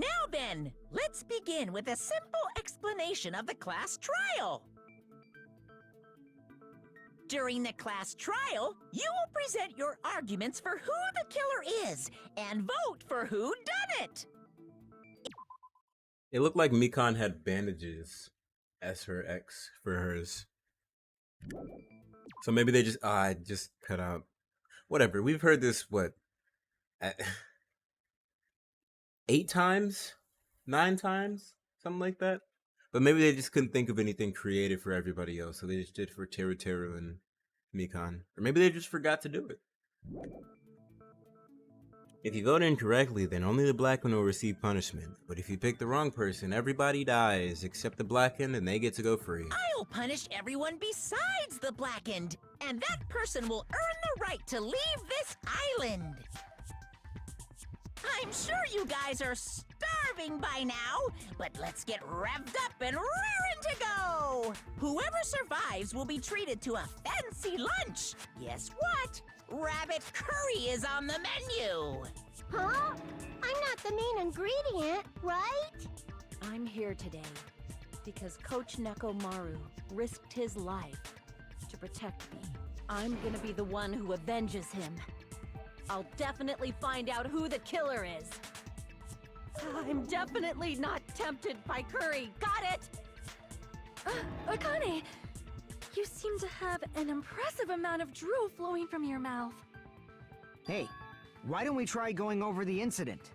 Now then, let's begin with a simple explanation of the class trial. During the class trial, you will present your arguments for who the killer is and vote for who done it. It looked like Mikan had bandages as her ex for hers. So maybe they just I just cut out. Whatever. We've heard this at 8 times, 9 times, something like that. But maybe they just couldn't think of anything creative for everybody else, so they just did for Teru Teru and Mikan. Or maybe they just forgot to do it. If you vote incorrectly, then only the black one will receive punishment. But if you pick the wrong person, everybody dies except the blackened and they get to go free. I'll punish everyone besides the blackened, and that person will earn the right to leave this island. I'm sure you guys are starving by now, but let's get revved up and raring to go! Whoever survives will be treated to a fancy lunch. Guess what? Rabbit curry is on the menu! Huh? I'm not the main ingredient, right? I'm here today because Coach Nekomaru risked his life to protect me. I'm gonna be the one who avenges him. I'll definitely find out who the killer is. I'm definitely not tempted by curry. Got it? Akane, you seem to have an impressive amount of drool flowing from your mouth. Hey, why don't we try going over the incident?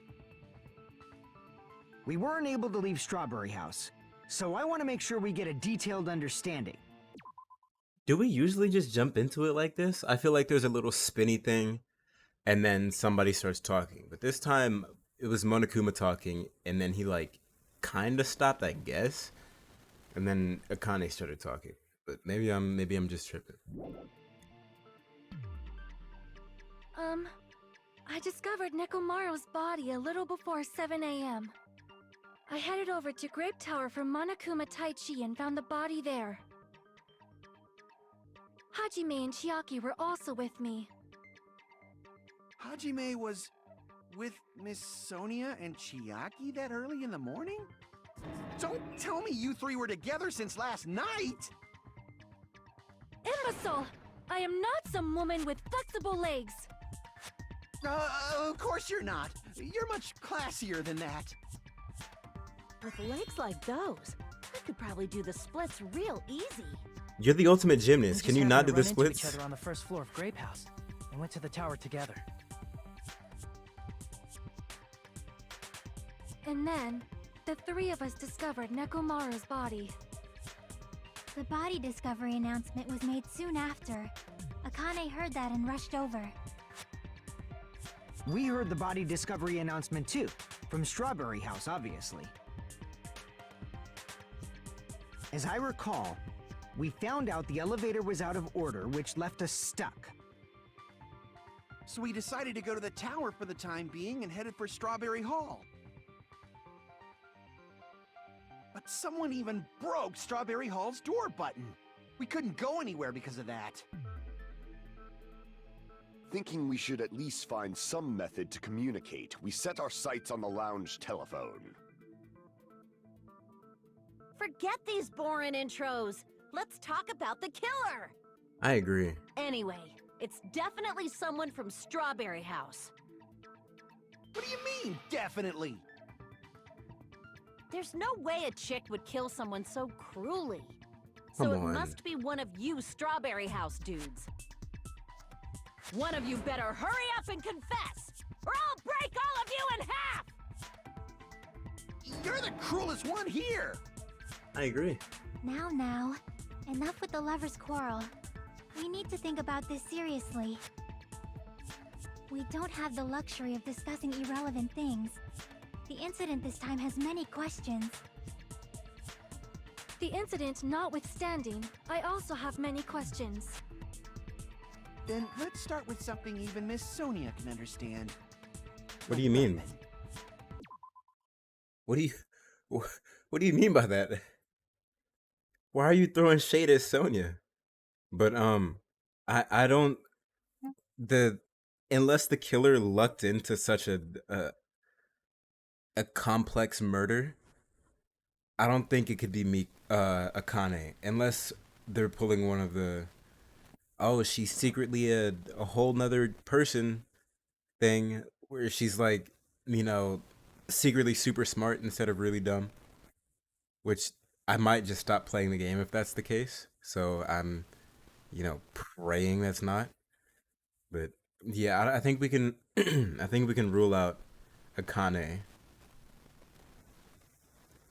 We weren't able to leave Strawberry House, so I want to make sure we get a detailed understanding. Do we usually just jump into it like this? I feel like there's a little spinny thing, and then somebody starts talking. But this time, it was Monokuma talking, and then he, like, kind of stopped, I guess. And then Akane started talking. But maybe I'm just tripping. I discovered Nekomaru's body a little before 7 a.m. I headed over to Grape Tower for Monokuma Taichi and found the body there. Hajime and Chiaki were also with me. Hajime was with Miss Sonia and Chiaki that early in the morning? Don't tell me you three were together since last night! Imbecile! I am not some woman with flexible legs! Of course you're not. You're much classier than that. With legs like those, I could probably do the splits real easy. You're the ultimate gymnast. We Can just you not happened do to the run into splits? each other on the first floor of Grape House and went to the tower together. And then, the three of us discovered Nekomaru's body. The body discovery announcement was made soon after. Akane heard that and rushed over. We heard the body discovery announcement too, from Strawberry House, obviously. As I recall, we found out the elevator was out of order, which left us stuck. So we decided to go to the tower for the time being and headed for Strawberry Hall. But someone even broke Strawberry Hall's door button. We couldn't go anywhere because of that. Thinking we should at least find some method to communicate, we set our sights on the lounge telephone. Forget these boring intros. Let's talk about the killer. I agree. Anyway, it's definitely someone from Strawberry House. What do you mean, definitely? There's no way a chick would kill someone so cruelly. So Come it on. must be one of you Strawberry House dudes. One of you better hurry up and confess, or I'll break all of you in half! You're the cruelest one here! I agree. Now, enough with the lovers' quarrel. We need to think about this seriously. We don't have the luxury of discussing irrelevant things. The incident this time has many questions. The incident notwithstanding, I also have many questions. Then let's start with something even Miss Sonia can understand. What do you mean? What do you mean by that? Why are you throwing shade at Sonya? But I don't unless the killer lucked into such a a complex murder, I don't think it could be Akane, unless they're pulling one of the, oh, she's secretly a whole nother person thing, where she's like, you know, secretly super smart instead of really dumb, which I might just stop playing the game if that's the case. So I'm, praying that's not. But yeah, I think we can, I think we can rule out Akane,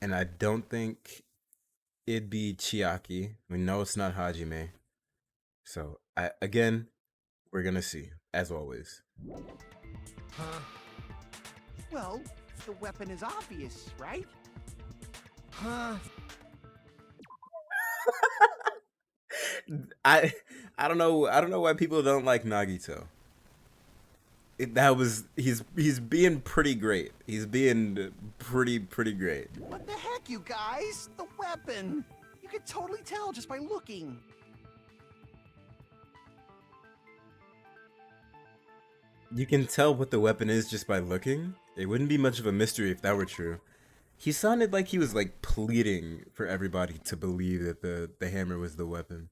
and I don't think it'd be Chiaki. We know it's not Hajime. So again, we're gonna see, as always. Huh? Well, the weapon is obvious, right? Huh? I don't know why people don't like Nagito. He's being pretty great. He's being pretty great. What the heck, you guys? The weapon! You can totally tell just by looking. You can tell what the weapon is just by looking? It wouldn't be much of a mystery if that were true. He sounded like he was like pleading for everybody to believe that the hammer was the weapon.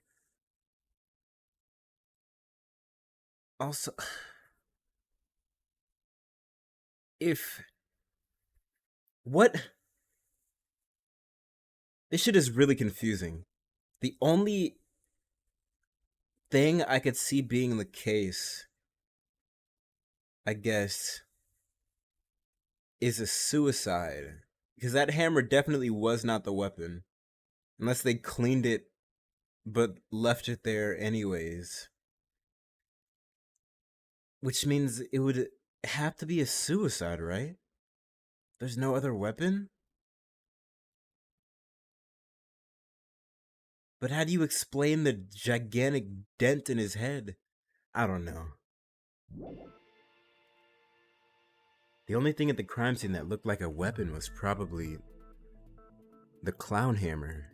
Also, what? This shit is really confusing. The only thing I could see being the case, I guess, is a suicide. Because that hammer definitely was not the weapon. Unless they cleaned it, but left it there anyways. Which means it would have to be a suicide, right? There's no other weapon? But how do you explain the gigantic dent in his head? I don't know. The only thing at the crime scene that looked like a weapon was probably the clown hammer.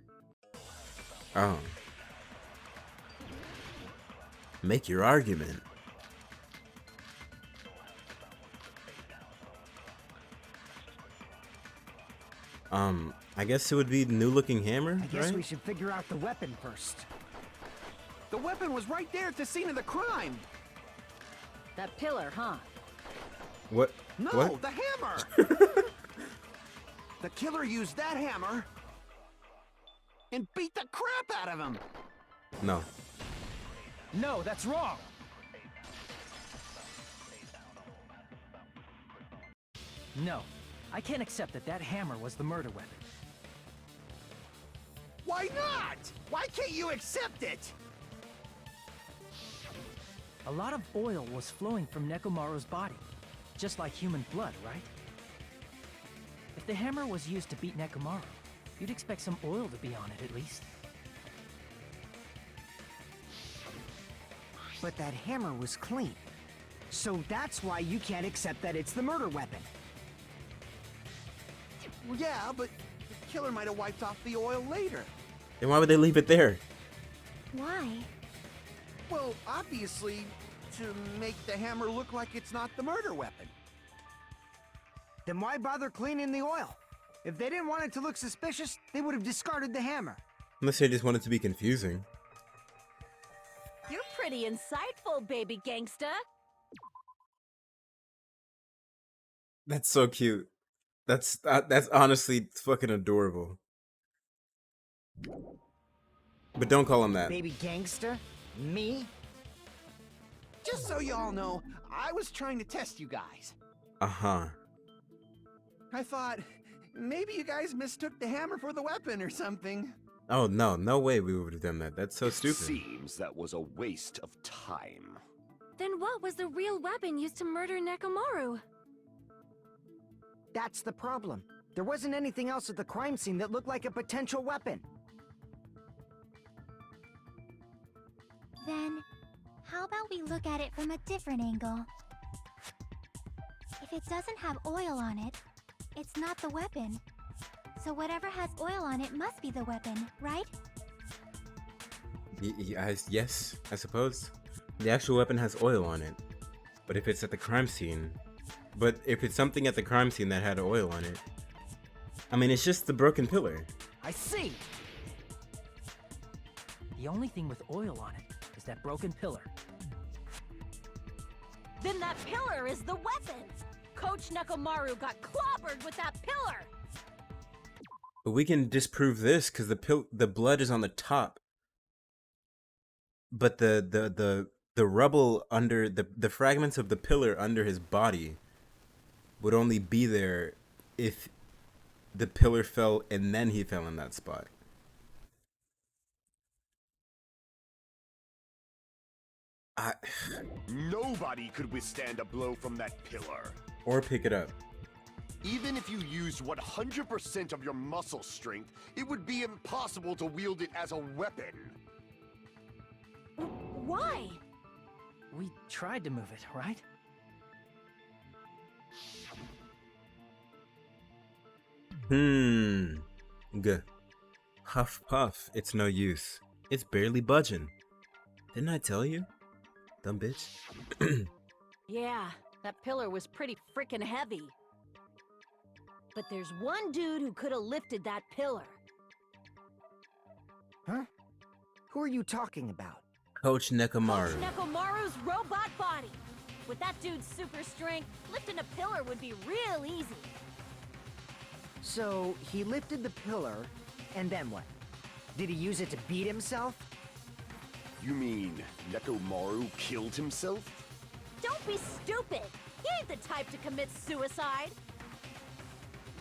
Oh. Make your argument. I guess it would be the new looking hammer, I guess right? we should figure out the weapon first. The weapon was right there at the scene of the crime. That pillar, huh? What? No, What? the hammer! The killer used that hammer and beat the crap out of him. No. No, that's wrong! No, I can't accept that that hammer was the murder weapon. Why not? Why can't you accept it? A lot of oil was flowing from Nekomaru's body, just like human blood, right? If the hammer was used to beat Nekomaru, you'd expect some oil to be on it at least. But that hammer was clean. So that's why you can't accept that it's the murder weapon. Well, yeah, but the killer might have wiped off the oil later. Then why would they leave it there? Why? Well, obviously, to make the hammer look like it's not the murder weapon. Then why bother cleaning the oil? If they didn't want it to look suspicious, they would have discarded the hammer. Unless they just want it to be confusing. You're pretty insightful, baby gangsta. That's so cute. That's honestly fucking adorable. But don't call him that. Baby gangster? Me? Just so you all know, I was trying to test you guys. Uh-huh. I thought, maybe you guys mistook the hammer for the weapon or something. Oh, no way we would have done that. That's so stupid. Seems that was a waste of time. Then what was the real weapon used to murder Nekomaru? That's the problem. There wasn't anything else at the crime scene that looked like a potential weapon. Then, how about we look at it from a different angle? If it doesn't have oil on it, it's not the weapon. So whatever has oil on it must be the weapon, right? Yes, I suppose. The actual weapon has oil on it. But if it's at the crime scene, But if it's something at the crime scene that had oil on it, I mean, it's just the broken pillar. I see! The only thing with oil on it is that broken pillar. Then that pillar is the weapon! Coach Nekomaru got clobbered with that pillar! But we can disprove this because the blood is on the top. But the rubble under the fragments of the pillar under his body would only be there if the pillar fell and then he fell in that spot. Nobody could withstand a blow from that pillar. Or pick it up. Even if you used 100% of your muscle strength, it would be impossible to wield it as a weapon. Why? We tried to move it, right? Huff puff, it's no use. It's barely budging. Didn't I tell you? Dumb bitch. Yeah, that pillar was pretty freaking heavy. But there's one dude who could have lifted that pillar. Huh? Who are you talking about? Coach Nekomaru. Coach Nekomaru's robot body. With that dude's super strength, lifting a pillar would be real easy. So, he lifted the pillar, and then what? Did he use it to beat himself? You mean Nekomaru killed himself? Don't be stupid! He ain't the type to commit suicide!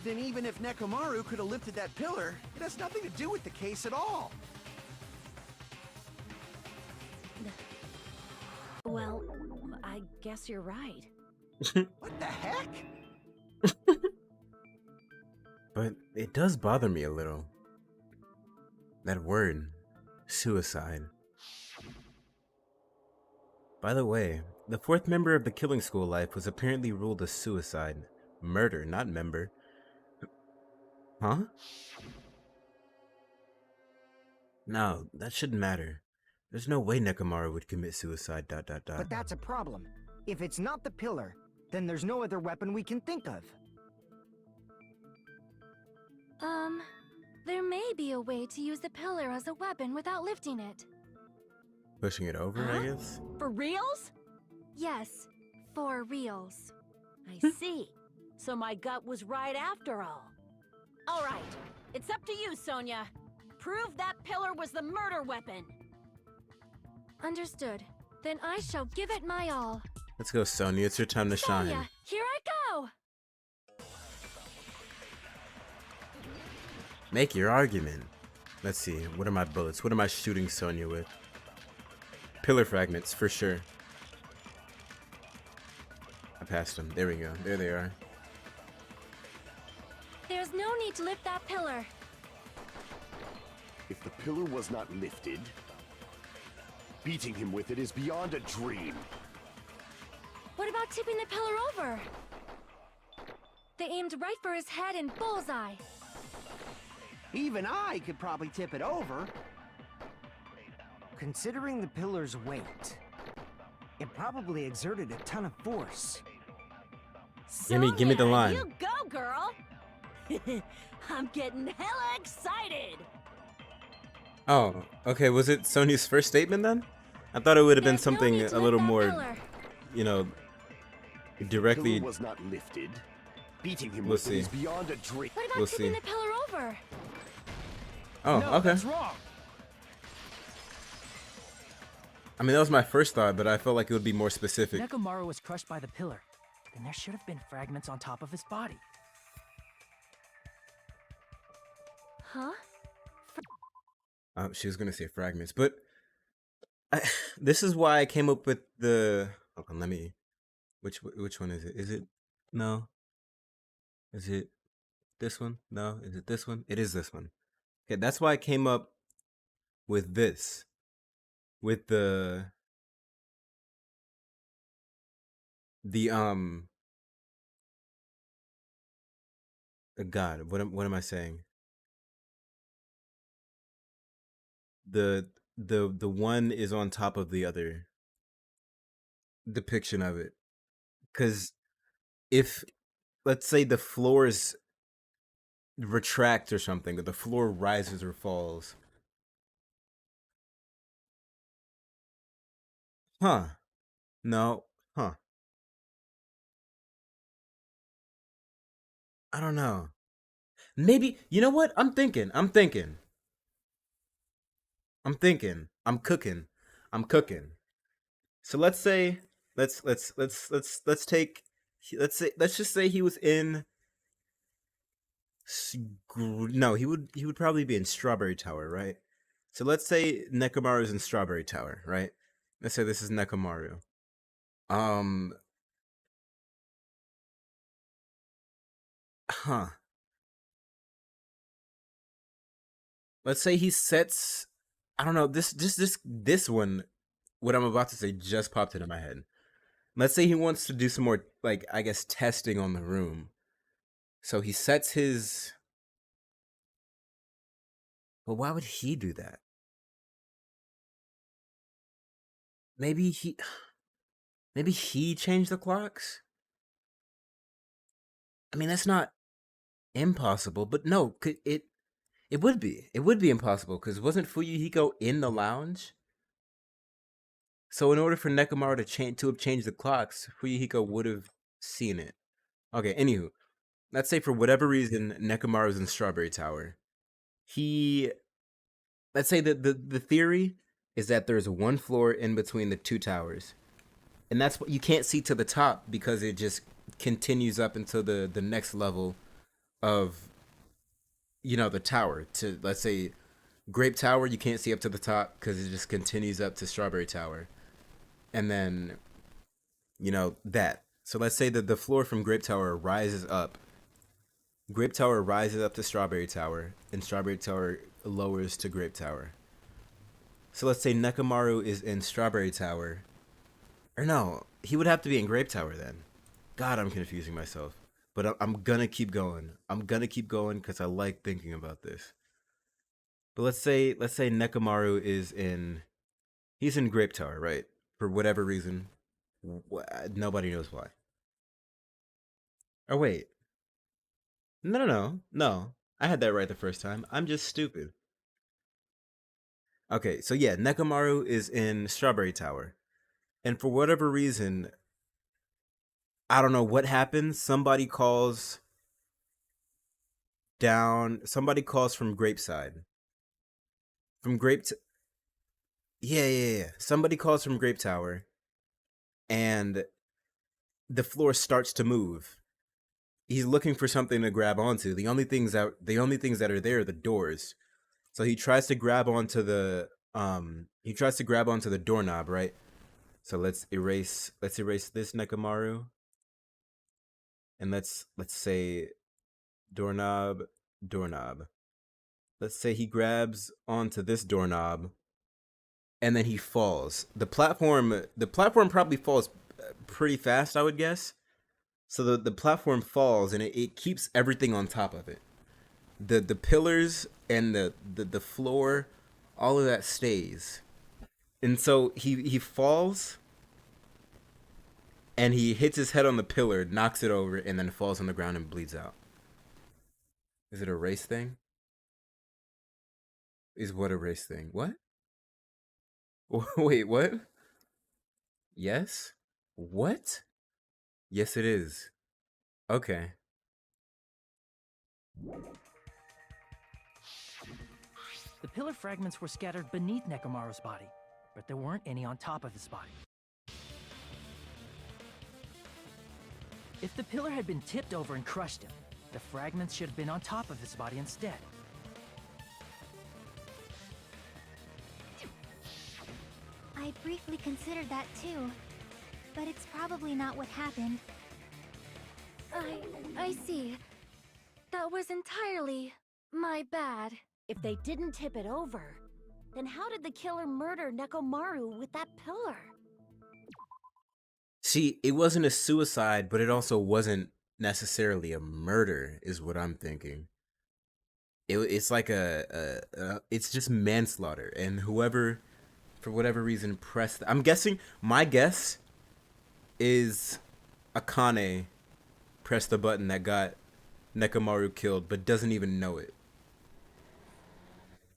Then even if Nekomaru could have lifted that pillar, it has nothing to do with the case at all. Well, I guess you're right. What the heck? But it does bother me a little. That word, suicide. By the way, the fourth member of the Killing School life was apparently ruled a suicide. Murder, not member. Huh? No, that shouldn't matter. There's no way Nekomaru would commit suicide, ... But that's a problem. If it's not the pillar, then there's no other weapon we can think of. There may be a way to use the pillar as a weapon without lifting it. Pushing it over, I guess? For reals? Yes, for reals. I see. So my gut was right after all. All right, it's up to you, Sonia. Prove that pillar was the murder weapon. Understood. Then I shall give it my all. Let's go, Sonya. It's your time to shine. Sonia, here I go! Make your argument. Let's see. What are my bullets? What am I shooting Sonya with? Pillar fragments, for sure. I passed them. There we go. There they are. There's no need to lift that pillar. If the pillar was not lifted, beating him with it is beyond a dream. What about tipping the pillar over? They aimed right for his head and bullseye. Even I could probably tip it over. Considering the pillar's weight, it probably exerted a ton of force. Give me the Sonia, line. You go, girl! I'm getting hella excited! Oh, okay. Was it Sonya's first statement then? I thought it would have been There's no something need to a lift little that more, pillar. you know, The directly. pillar was not lifted. Beating him We'll with see. it is beyond a dream. What about We'll tipping see. the pillar over? Oh, No, okay. that's wrong. I mean, that was my first thought, but I felt like it would be more specific. Nekomaru was crushed by the pillar. Then there should have been fragments on top of his body. Huh? She was gonna say fragments, but this is why I came up with the. Hold on, let me. Which one is it? Is it no? Is it this one? No. Is it this one? It is this one. Okay, that's why I came up with this, with the God, what am I saying? The one is on top of the other depiction of it, because if, let's say, the floors retract or something, or the floor rises or falls. Huh. No. Huh. I don't know. Maybe, you know what? I'm cooking. I'm cooking. So let's take let's just say he was in no, he would probably be in Strawberry Tower, right? So let's say Nekomaru's in Strawberry Tower, right? Let's say this is Nekomaru. Um huh. Let's say he sets, I don't know, this one, what I'm about to say just popped into my head. Let's say he wants to do some more, like, I guess, testing on the room. So he sets his, well, why would he do that? Maybe he maybe he changed the clocks? I mean, that's not impossible, but no, it would be. It would be impossible because wasn't Fuyuhiko in the lounge? So in order for Nekomaru to have changed the clocks, Fuyuhiko would have seen it. Okay, anywho, let's say for whatever reason Nekomaru's in Strawberry Tower. He, let's say that the theory is that there's one floor in between the two towers. And that's what you can't see to the top because it just continues up until the next level of, you know, the tower. To, let's say, Grape Tower, you can't see up to the top because it just continues up to Strawberry Tower. And then, you know, that. So let's say that the floor from Grape Tower rises up. Grape Tower rises up to Strawberry Tower, and Strawberry Tower lowers to Grape Tower. So let's say Nekomaru is in Strawberry Tower. Or no, he would have to be in Grape Tower then. God, I'm confusing myself. But I'm gonna keep going. I'm gonna keep going because I like thinking about this. But let's say Nekomaru is in, he's in Grape Tower, right? For whatever reason, nobody knows why. Oh wait, no. I had that right the first time. I'm just stupid. Okay, so yeah, Nekomaru is in Strawberry Tower, and for whatever reason, I don't know what happens. Somebody calls down. Somebody calls from Grapeside. From yeah. Somebody calls from Grape Tower, and the floor starts to move. He's looking for something to grab onto. The only things that are there are the doors. So he tries to grab onto the doorknob, right? So let's erase this Nekomaru. And let's say doorknob. Let's say he grabs onto this doorknob and then he falls. The platform probably falls pretty fast, I would guess. So the platform falls and it keeps everything on top of it. The pillars and the floor, all of that stays. And so he falls and he hits his head on the pillar, knocks it over, and then falls on the ground and bleeds out. Is it a race thing? Is what a race thing? What? Wait, what? Yes? What? Yes, it is. Okay. The pillar fragments were scattered beneath Nekomaru's body, but there weren't any on top of his body. If the pillar had been tipped over and crushed him, the fragments should have been on top of his body instead. I briefly considered that too, but it's probably not what happened. I see. That was entirely my bad. If they didn't tip it over, then how did the killer murder Nekomaru with that pillar? See, it wasn't a suicide, but it also wasn't necessarily a murder, is what I'm thinking. It's like it's just manslaughter, and whoever, for whatever reason, pressed. I'm guessing. My guess is Akane pressed the button that got Nekomaru killed, but doesn't even know it.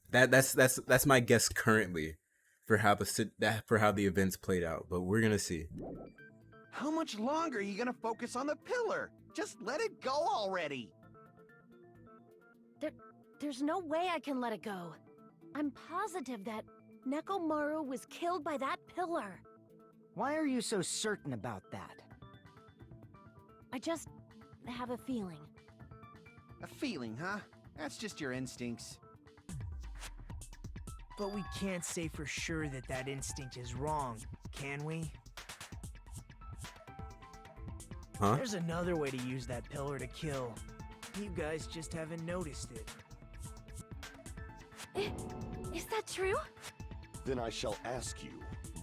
That's my guess currently for how the events played out, but we're gonna see. How much longer are you gonna focus on the pillar? Just let it go already. There's no way I can let it go. I'm positive that Nekomaru was killed by that pillar. Why are you so certain about that? I just have a feeling. A feeling, huh? That's just your instincts. But we can't say for sure that that instinct is wrong, can we? Huh? There's another way to use that pillar to kill. You guys just haven't noticed it. Is that true? Then I shall ask you,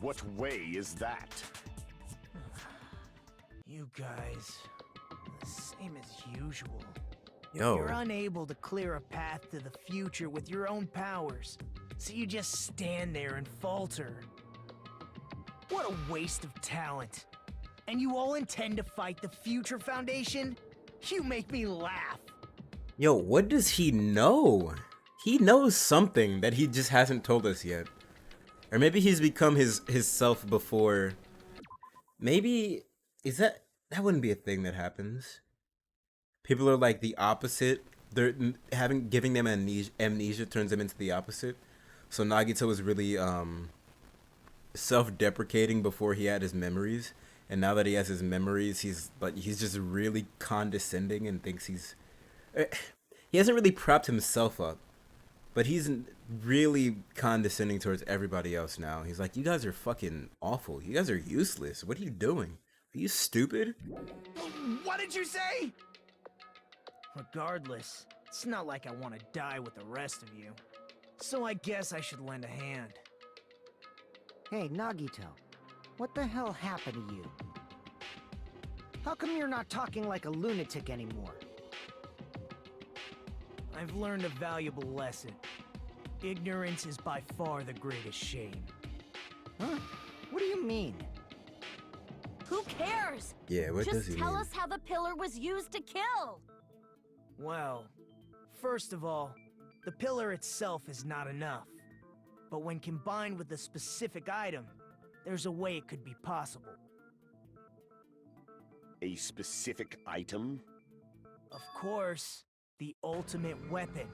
what way is that? You guys, the same as usual. Yo. You're unable to clear a path to the future with your own powers, so you just stand there and falter. What a waste of talent. And you all intend to fight the Future Foundation? You make me laugh. Yo, what does he know? He knows something that he just hasn't told us yet. Or maybe he's become his self before. Maybe that wouldn't be a thing that happens. People are like the opposite. They're giving them amnesia turns them into the opposite. So Nagito was really self-deprecating before he had his memories, and now that he has his memories, he's just really condescending and thinks he hasn't really propped himself up, but he's really condescending towards everybody else now. He's like, you guys are fucking awful. You guys are useless. What are you doing? Are you stupid? What did you say? Regardless, it's not like I want to die with the rest of you. So I guess I should lend a hand. Hey, Nagito. What the hell happened to you? How come you're not talking like a lunatic anymore? I've learned a valuable lesson. Ignorance is by far the greatest shame. Huh? What do you mean? Who cares? Yeah, what does Just he tell mean? us how the pillar was used to kill. Well, first of all, the pillar itself is not enough. But when combined with a specific item, there's a way it could be possible. A specific item? Of course, the ultimate weapon.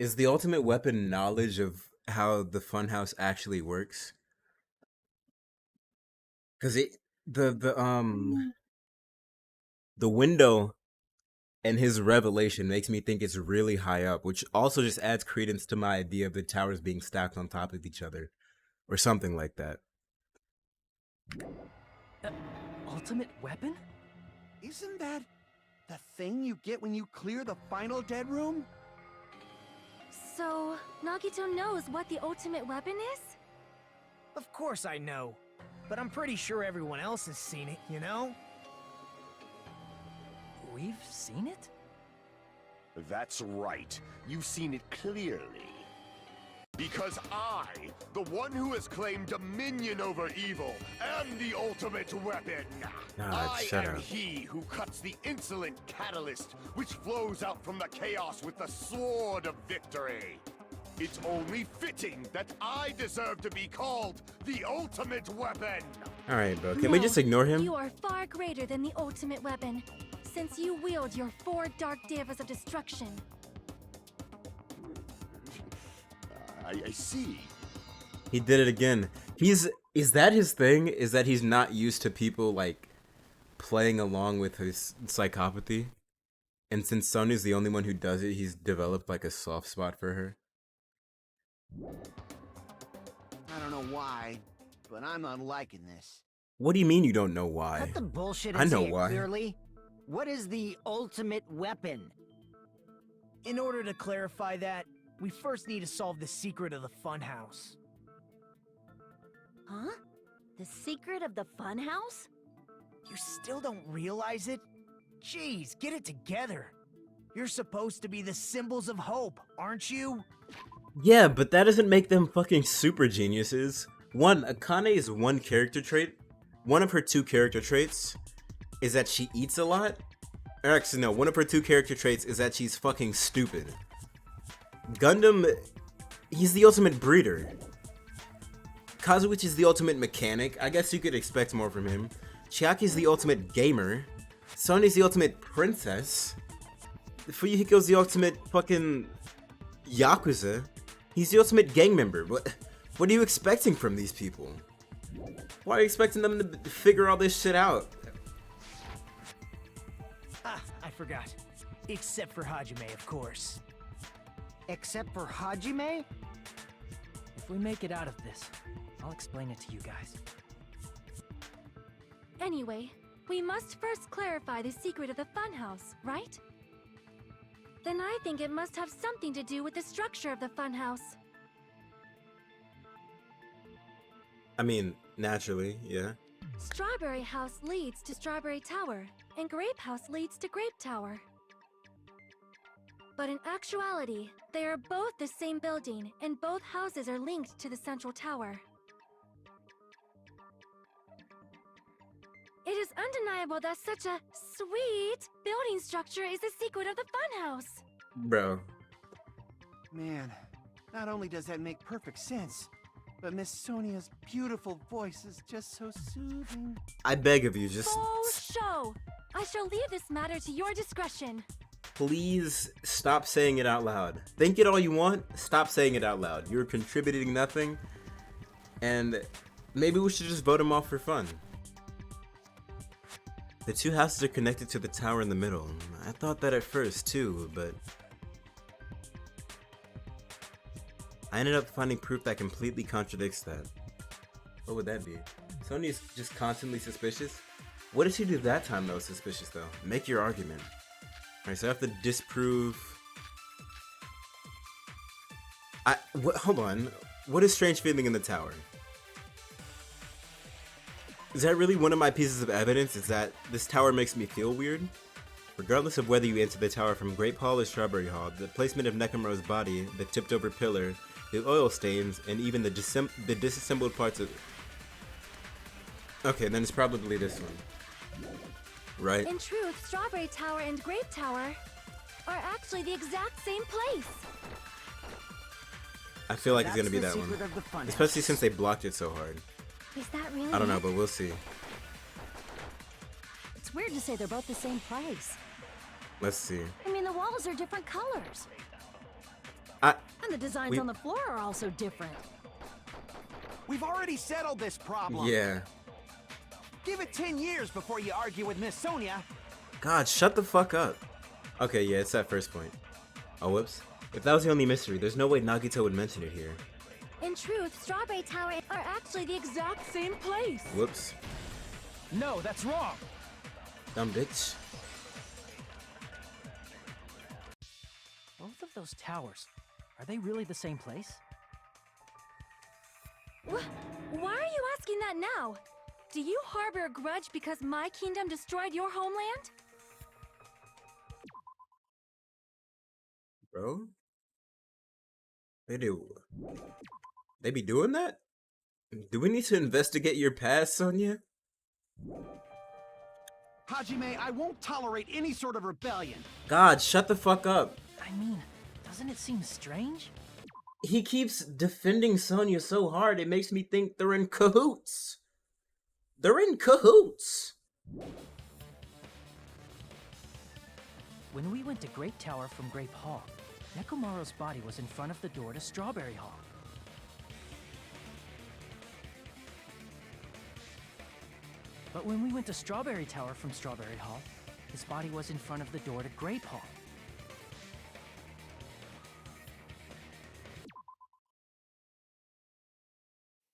Is the ultimate weapon knowledge of how the funhouse actually works? Because the window and his revelation makes me think it's really high up, which also just adds credence to my idea of the towers being stacked on top of each other, or something like that. Ultimate weapon? Isn't that the thing you get when you clear the final dead room? So, Nagito knows what the ultimate weapon is? Of course I know. But I'm pretty sure everyone else has seen it, you know? We've seen it? That's right. You've seen it clearly. Because I, the one who has claimed dominion over evil, am the ultimate weapon. I shut am up. he who cuts the insolent catalyst which flows out from the chaos with the sword of victory. It's only fitting that I deserve to be called the ultimate weapon. Alright, bro. Can we just ignore him? You are far greater than the ultimate weapon, since you wield your 4 dark devas of destruction. I see. He did it again. Is that his thing? Is that he's not used to people like playing along with his psychopathy? And since Sonya's the only one who does it, he's developed like a soft spot for her. I don't know why, but I'm not liking this. What do you mean you don't know why? Cut the bullshit I and know say it why. clearly. What is the ultimate weapon? In order to clarify that, we first need to solve the secret of the funhouse. Huh? The secret of the funhouse? You still don't realize it? Jeez, get it together. You're supposed to be the symbols of hope, aren't you? Yeah, but that doesn't make them fucking super geniuses. One, Akane is one character trait. One of her 2 character traits is that she eats a lot. Or actually, no, one of her 2 character traits is that she's fucking stupid. Gundam, he's the ultimate breeder. Kazuichi is the ultimate mechanic. I guess you could expect more from him. Chiaki's the ultimate gamer. Sonya's the ultimate princess. Fuyuhiko's the ultimate fucking yakuza. He's the ultimate gang member. What are you expecting from these people? Why are you expecting them to figure all this shit out? Ah, I forgot. Except for Hajime, of course. Except for Hajime? If we make it out of this, I'll explain it to you guys. Anyway, we must first clarify the secret of the funhouse, right? Then I think it must have something to do with the structure of the funhouse. I mean, naturally, yeah. Strawberry House leads to Strawberry Tower, and Grape House leads to Grape Tower. But in actuality, they are both the same building, and both houses are linked to the central tower. It is undeniable that such a sweet building structure is the secret of the funhouse. Bro. Man, not only does that make perfect sense, but Miss Sonia's beautiful voice is just so soothing. I beg of you, just... Faux show! I shall leave this matter to your discretion. Please stop saying it out loud. Think it all you want, stop saying it out loud. You're contributing nothing, and maybe we should just vote him off for fun. The 2 houses are connected to the tower in the middle. I thought that at first too, but I ended up finding proof that completely contradicts that. What would that be? Sonya's just constantly suspicious? What did she do that time that was suspicious though? Make your argument. Alright, so I have to disprove... hold on. What is strange feeling in the tower? Is that really one of my pieces of evidence? Is that this tower makes me feel weird? Regardless of whether you enter the tower from Grape Hall or Strawberry Hall, the placement of Nekomaru's body, the tipped over pillar, the oil stains, and even the disassembled parts of... Okay, then it's probably this one. Right? In truth, Strawberry Tower and Grape Tower are actually the exact same place. I feel like it's That's gonna be the that one. secret of the funhouse. Especially since they blocked it so hard. Is that really I don't know, it? but we'll see. It's weird to say they're both the same place. Let's see. I mean, the walls are different colors. I... And the designs on the floor are also different. We've already settled this problem. Yeah. Give it 10 years before you argue with Miss Sonia. God, shut the fuck up. Okay, yeah, it's that first point. Oh, whoops. If that was the only mystery, there's no way Nagito would mention it here. In truth, Strawberry Tower are actually the exact same place. Whoops. No, that's wrong! Dumb bitch. Both of those towers, are they really the same place? Why are you asking that now? Do you harbor a grudge because my kingdom destroyed your homeland? Bro? They be doing that? Do we need to investigate your past, Sonia? Hajime, I won't tolerate any sort of rebellion. God, shut the fuck up. I mean, doesn't it seem strange? He keeps defending Sonia so hard, it makes me think they're in cahoots. They're in cahoots. When we went to Grape Tower from Grape Hall, Nekomaru's body was in front of the door to Strawberry Hall. But when we went to Strawberry Tower from Strawberry Hall, his body was in front of the door to Grape Hall.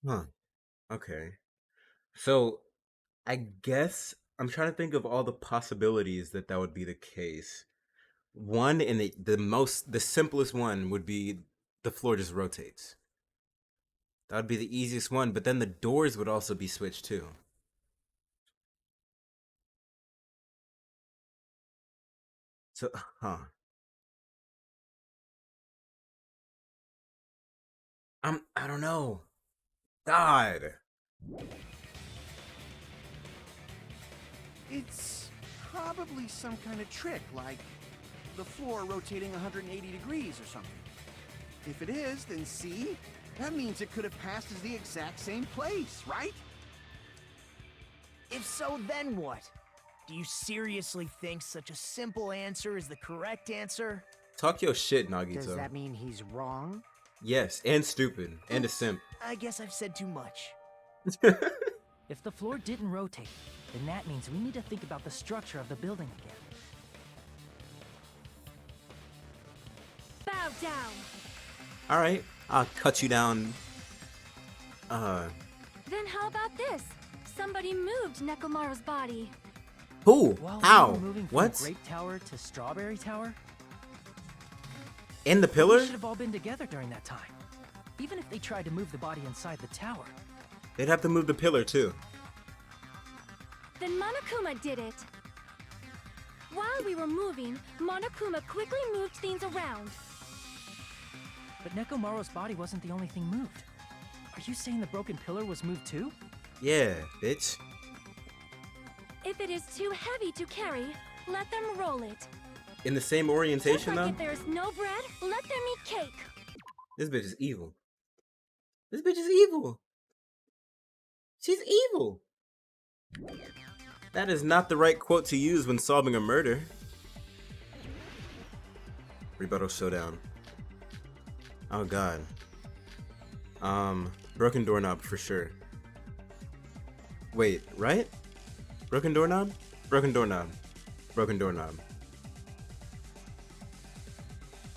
Huh. Okay. So, I guess I'm trying to think of all the possibilities that would be the case. One, and the simplest one would be the floor just rotates. That would be the easiest one, but then the doors would also be switched too. So, I don't know. God. It's probably some kind of trick, like the floor rotating 180 degrees or something. If it is, then see? That means it could have passed as the exact same place, right? If so, then what? Do you seriously think such a simple answer is the correct answer? Talk your shit, Nagito. Does that mean he's wrong? Yes, and stupid, and a simp. I guess I've said too much. If the floor didn't rotate, then that means we need to think about the structure of the building again. Bow down. All right, I'll cut you down. Then how about this? Somebody moved Nekomaru's body. Who? While How? we were moving from What? Grape Tower to Strawberry Tower, In the we pillar? should have all been together during that time. Even if they tried to move the body inside the tower. They'd have to move the pillar too. Then Monokuma did it. While we were moving, Monokuma quickly moved things around. But Nekomaru's body wasn't the only thing moved. Are you saying the broken pillar was moved too? Yeah, bitch. If it is too heavy to carry, let them roll it. In the same Just orientation like though? if there is no bread, let them eat cake. This bitch is evil. This bitch is evil. She's evil. That is not the right quote to use when solving a murder. Rebuttal showdown. Oh god. Broken doorknob for sure. Wait, right? Broken doorknob? Broken doorknob. Broken doorknob.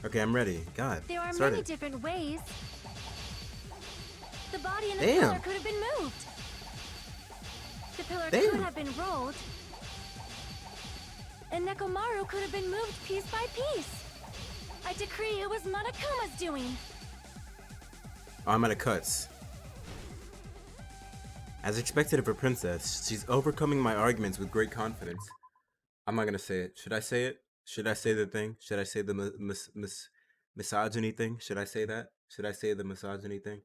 Okay, I'm ready. God, There are start many it. different ways. The body in the Damn. pillar could have been moved. The pillar Damn. could have been rolled. And Nekomaru could have been moved piece by piece. I decree it was Monokuma's doing. Oh, I'm out of cuts. As expected of a princess, she's overcoming my arguments with great confidence. I'm not gonna say it. Should I say it? Should I say the thing? Should I say the misogyny thing? Should I say that? Should I say the misogyny thing?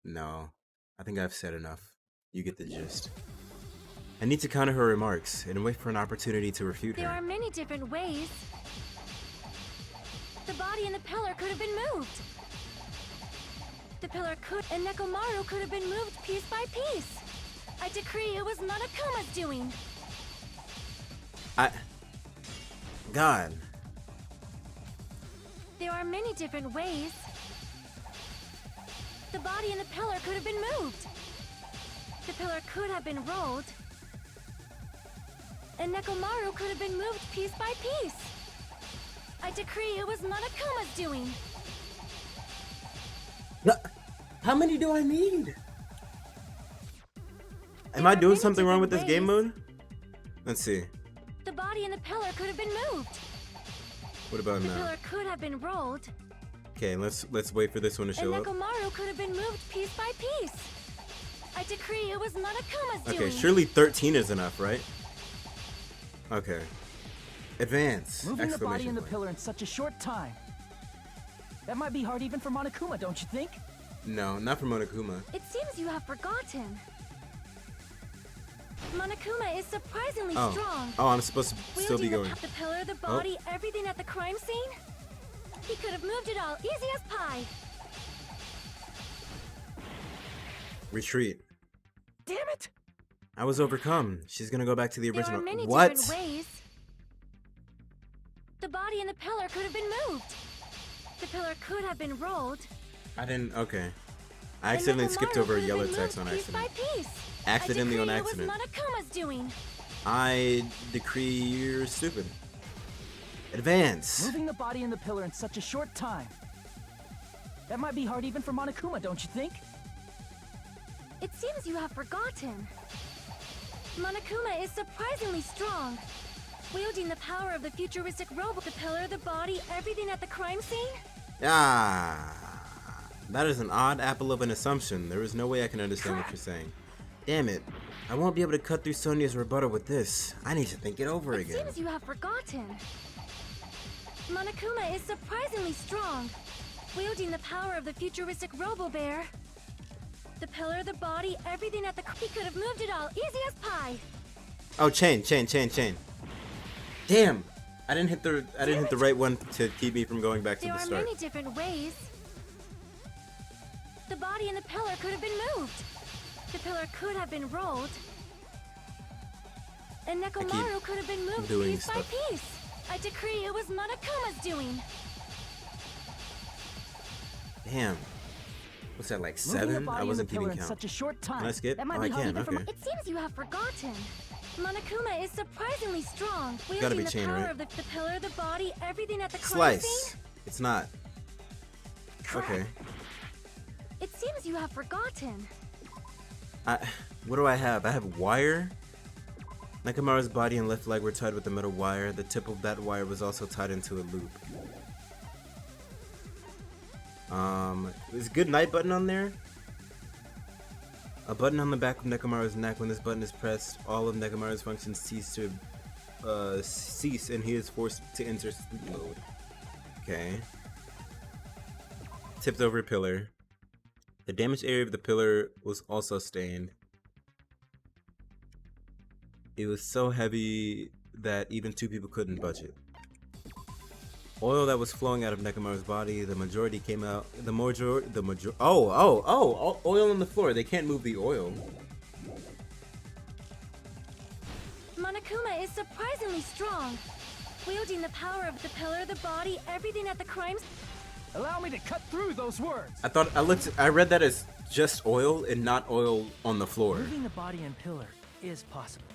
No. I think I've said enough. You get the gist. I need to counter her remarks and wait for an opportunity to refute There her. are many different ways. The body in the pillar could have been moved. The pillar could, and Nekomaru could have been moved piece by piece. I decree it was Monokuma's doing. God. There are many different ways. The body in the pillar could have been moved. The pillar could have been rolled. And Nekomaru could have been moved piece by piece. I decree it was Monokuma's doing. How many do I need? Am There I are doing many something wrong with this different game ways. mode? Let's see. The body in the pillar could have been moved. What about The now? pillar could have been rolled. Okay, let's wait for this one to And show up. Nekomaru could have been moved piece by piece. I decree it was Monokuma's doing. Okay, surely 13 is enough, right? Okay. Advance! Moving the body in the Exclamation point. pillar in such a short time. That might be hard even for Monokuma, don't you think? No, not for Monokuma. It seems you have forgotten. Monokuma is surprisingly Oh. strong. Oh, I'm supposed to still be Wielding going. the pillar, the body, everything at the crime scene. He could have moved it all, easy as pie. Retreat. Damn it! I was overcome. She's gonna go back to the There original. are many What? different ways. The body in the pillar could have been moved. The pillar could have been rolled. I didn't. Okay. I and accidentally skipped Nekomaru over a could have yellow been text moved on piece accident. by piece. Accidentally I on decree accident. It was Monokuma's doing. I decree you're stupid. Advance! Moving the body in the pillar in such a short time. That might be hard even for Monokuma, don't you think? It seems you have forgotten. Monokuma is surprisingly strong. Wielding the power of the futuristic robot, the pillar, the body, everything at the crime scene. Ah. That is an odd apple of an assumption. There is no way I can understand what you're saying. Damn it. I won't be able to cut through Sonia's rebuttal with this. I need to think it over It again. seems you have forgotten. Monokuma is surprisingly strong. Wielding the power of the futuristic Robo-Bear. The pillar, the body, everything at the... He could have moved it all, easy as pie. Oh, chain. Damn! I didn't hit the right one to keep me from going back to There the are start. many different ways. The body and the pillar could have been moved. The pillar could have been rolled. And Nekomaru could have been moved doing piece by stuff. piece. I decree it was Monokuma's doing. Damn. What's that, like Moving the 7? body I and wasn't the pillar keeping in count. such a short time. Can I skip? That might Oh, be I hard can. even Okay. It seems you have forgotten. Monokuma is surprisingly strong, Gotta wielding be the chain, power right? of the pillar, the body, everything at the crime Slice. scene. It's not. Okay. It seems you have forgotten. What do I have? I have wire. Nekomaru's body and left leg were tied with a metal wire. The tip of that wire was also tied into a loop. There's a good night button on there. A button on the back of Nekomaru's neck. When this button is pressed, all of Nekomaru's functions cease and he is forced to enter sleep mode. Okay. Tipped over a pillar. The damaged area of the pillar was also stained. It was so heavy that even 2 people couldn't budge it. Oil that was flowing out of Nekomaru's body, the majority came out. Oil on the floor. They can't move the oil. Monokuma is surprisingly strong, wielding the power of the pillar, the body, everything at the crime scene. Allow me to cut through those words. I read that as just oil and not oil on the floor. Moving the body and pillar is possible,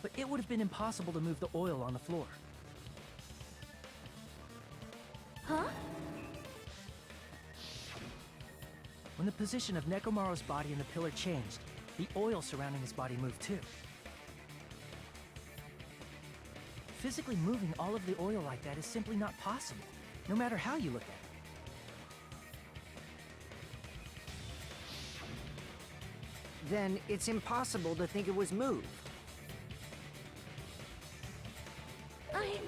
but it would have been impossible to move the oil on the floor. Huh? When the position of Nekomaru's body and the pillar changed, the oil surrounding his body moved too. Physically moving all of the oil like that is simply not possible, no matter how you look at it. Then it's impossible to think it was moved. I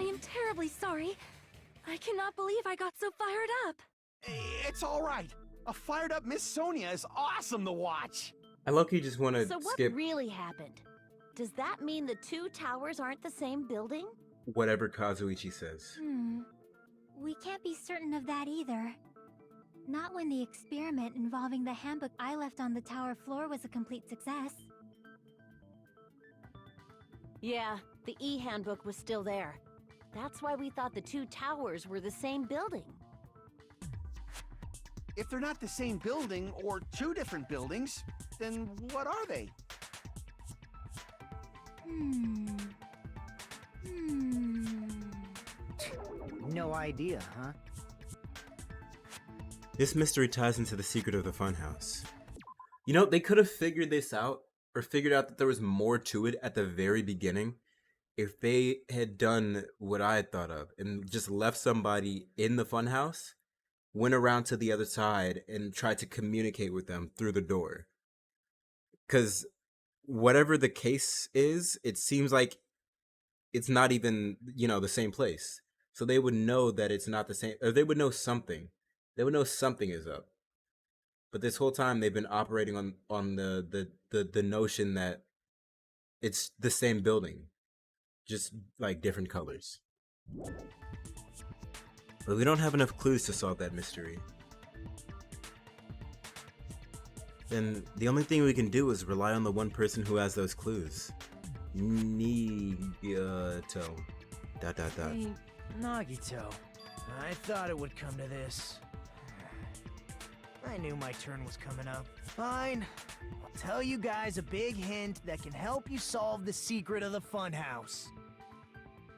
am terribly sorry. I cannot believe I got so fired up. It's all right. A fired up Miss Sonia is awesome to watch. I low-key just want to So what skip really happened? Does that mean the 2 towers aren't the same building? whatever Kazuichi says. We can't be certain of that either. Not when the experiment involving the handbook I left on the tower floor was a complete success. Yeah, the E-handbook was still there. That's why we thought the 2 towers were the same building. If they're not the same building, or 2 different buildings, then what are they? No idea, huh? This mystery ties into the secret of the funhouse. You know, they could have figured this out, or figured out that there was more to it at the very beginning, if they had done what I had thought of, and just left somebody in the funhouse, went around to the other side, and tried to communicate with them through the door. Because whatever the case is, it seems like it's not even, you know, the same place. So they would know that it's not the same, or they would know something. They would know something is up. But this whole time they've been operating on the notion that it's the same building, just like different colors. But we don't have enough clues to solve that mystery. Then the only thing we can do is rely on the one person who has those clues. Nagito. ... Hey, Nagito. I thought it would come to this. I knew my turn was coming up. Fine. I'll tell you guys a big hint that can help you solve the secret of the funhouse.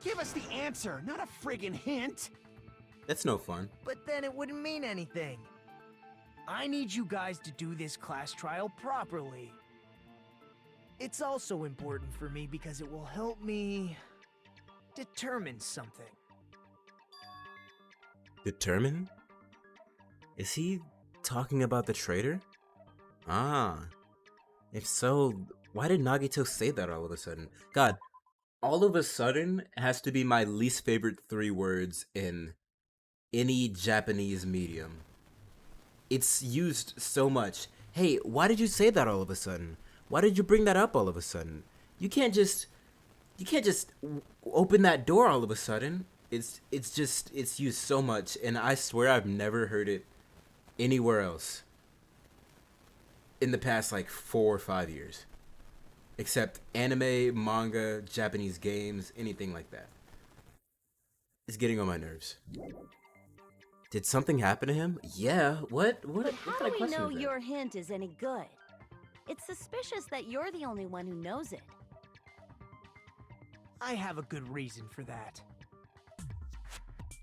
Give us the answer, not a friggin' hint! That's no fun. But then it wouldn't mean anything. I need you guys to do this class trial properly. It's also important for me because it will help me determine something. Determine? Is he talking about the traitor? Ah. If so, why did Nagito say that all of a sudden? God, all of a sudden has to be my least favorite 3 words in any Japanese medium. It's used so much. Hey, why did you say that all of a sudden? Why did you bring that up all of a sudden? You can't just open that door all of a sudden. It's used so much, and I swear I've never heard it anywhere else in the past like 4 or 5 years, except anime, manga, Japanese games, anything like that. It's getting on my nerves. Did something happen to him? Yeah. What But what how kind do of we question know is that? your hint is any good? It's suspicious that you're the only one who knows it. I have a good reason for that.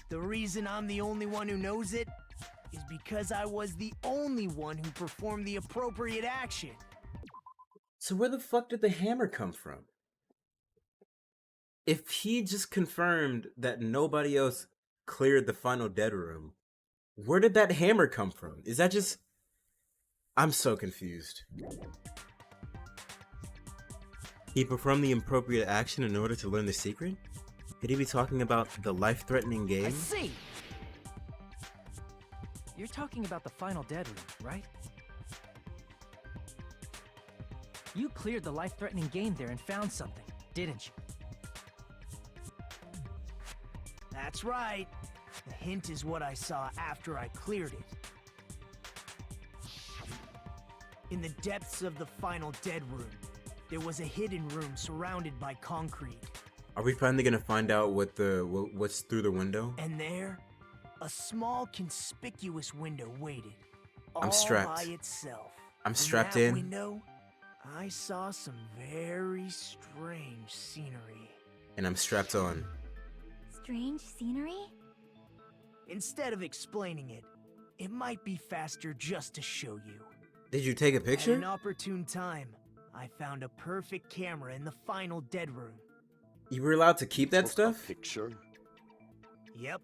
The reason I'm the only one who knows it is because I was the only one who performed the appropriate action. So where the fuck did the hammer come from? If he just confirmed that nobody else cleared the final dead room, where did that hammer come from? Is that just... I'm so confused. He performed the appropriate action in order to learn the secret? Could he be talking about the life-threatening I game? see! You're talking about the final dead room, right? You cleared the life-threatening game there and found something, didn't you? That's right. The hint is what I saw after I cleared it. In the depths of the final dead room, there was a hidden room surrounded by concrete. Are we finally gonna find out what's through the window? And there, a small conspicuous window waited. I'm all strapped. by itself. I'm In strapped that in. window, I saw some very strange scenery. And I'm strapped on. Strange scenery? Instead of explaining it, it might be faster just to show you. Did you take a At picture? an opportune time, I found a perfect camera in the final dead room. You were allowed to keep that Took a stuff? picture? Yep,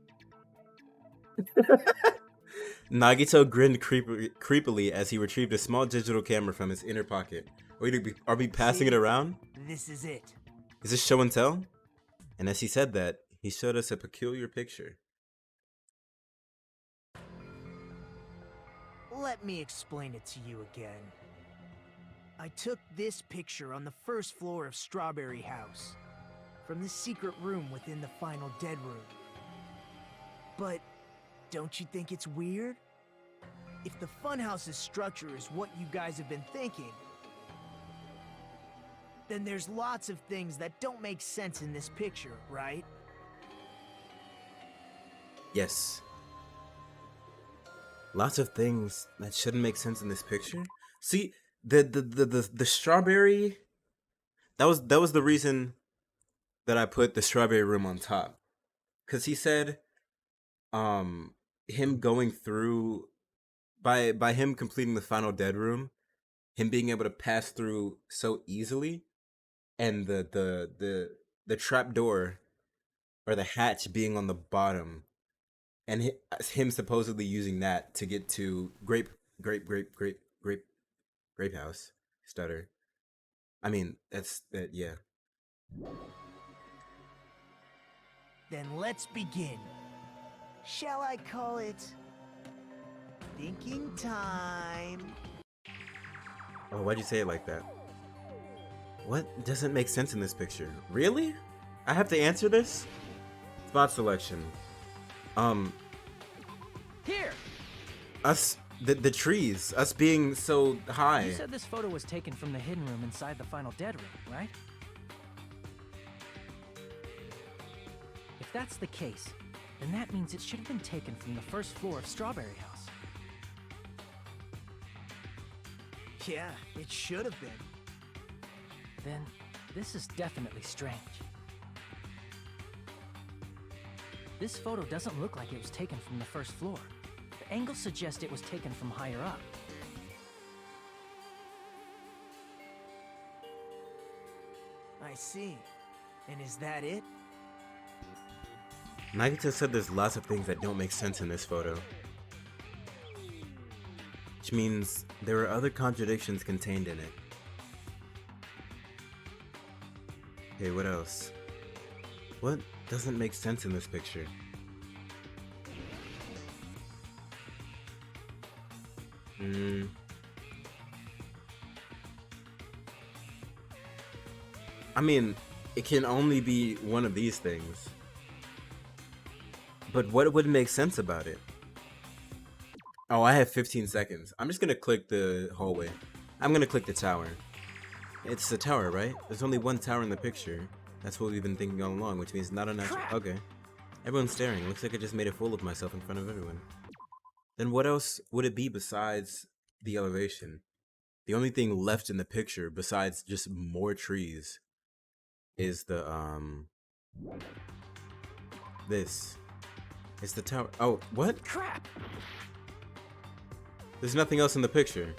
Nagito grinned creepily as he retrieved a small digital camera from his inner pocket. Are we passing it See? around? this is it. Is this show and tell? And as he said that, he showed us a peculiar picture. Let me explain it to you again. I took this picture on the first floor of Strawberry House, from the secret room within the final dead room. But don't you think it's weird? If the funhouse's structure is what you guys have been thinking, then there's lots of things that don't make sense in this picture, right? Yes. Lots of things that shouldn't make sense in this picture. See, the strawberry, that was the reason that I put the strawberry room on top. Cause he said him going through by him completing the final dead room, him being able to pass through so easily, and the trap door or the hatch being on the bottom, and him supposedly using that to get to grape house stutter. I mean, that's that. Yeah. Then let's begin. Shall I call it thinking time? Oh, why'd you say it like that? What doesn't make sense in this picture? Really? I have to answer this? Spot selection. Here! Us, the trees, us being so high. You said this photo was taken from the hidden room inside the final dead room, right? If that's the case, then that means it should have been taken from the first floor of Strawberry House. Yeah, it should have been. Then, this is definitely strange. This photo doesn't look like it was taken from the first floor. The angles suggest it was taken from higher up. I see. And is that it? Nagito said there's lots of things that don't make sense in this photo. Which means there are other contradictions contained in it. Okay, what else? What doesn't make sense in this picture? I mean, it can only be one of these things. But what would make sense about it? Oh, I have 15 seconds. I'm just gonna click the hallway. I'm gonna click the tower. It's the tower, right? There's only one tower in the picture. That's what we've been thinking all along, which means not a natural. Okay. Everyone's staring. Looks like I just made a fool of myself in front of everyone. Then what else would it be besides the elevation? The only thing left in the picture besides just more trees is the this. It's the tower. Oh, what? Crap! There's nothing else in the picture.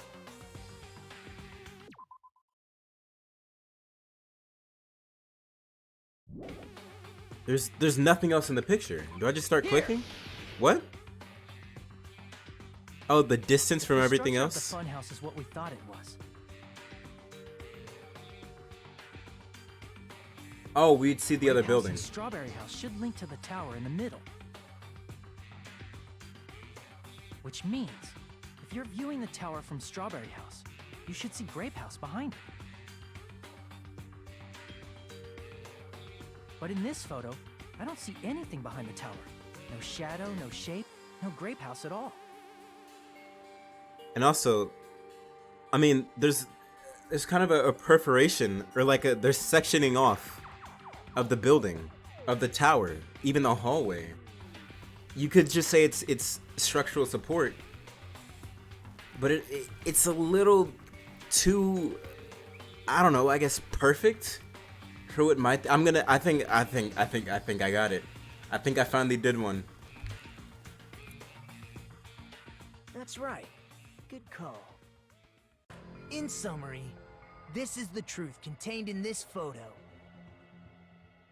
There's nothing else in the picture. Do I just start clicking? What? Oh, the distance from everything else? The funhouse is what we thought it was. Oh, we'd see the other House building. and Strawberry House should link to the tower in the middle. Which means, if you're viewing the tower from Strawberry House, you should see Grape House behind it. But in this photo, I don't see anything behind the tower. No shadow, no shape, no Grape House at all. And also, I mean, there's kind of a perforation, or like there's sectioning off of the building, of the tower, even the hallway. You could just say it's structural support, but it's a little too, I don't know, I guess perfect for what my I think I got it. I think I finally did one. That's right. Good call. In summary, this is the truth contained in this photo.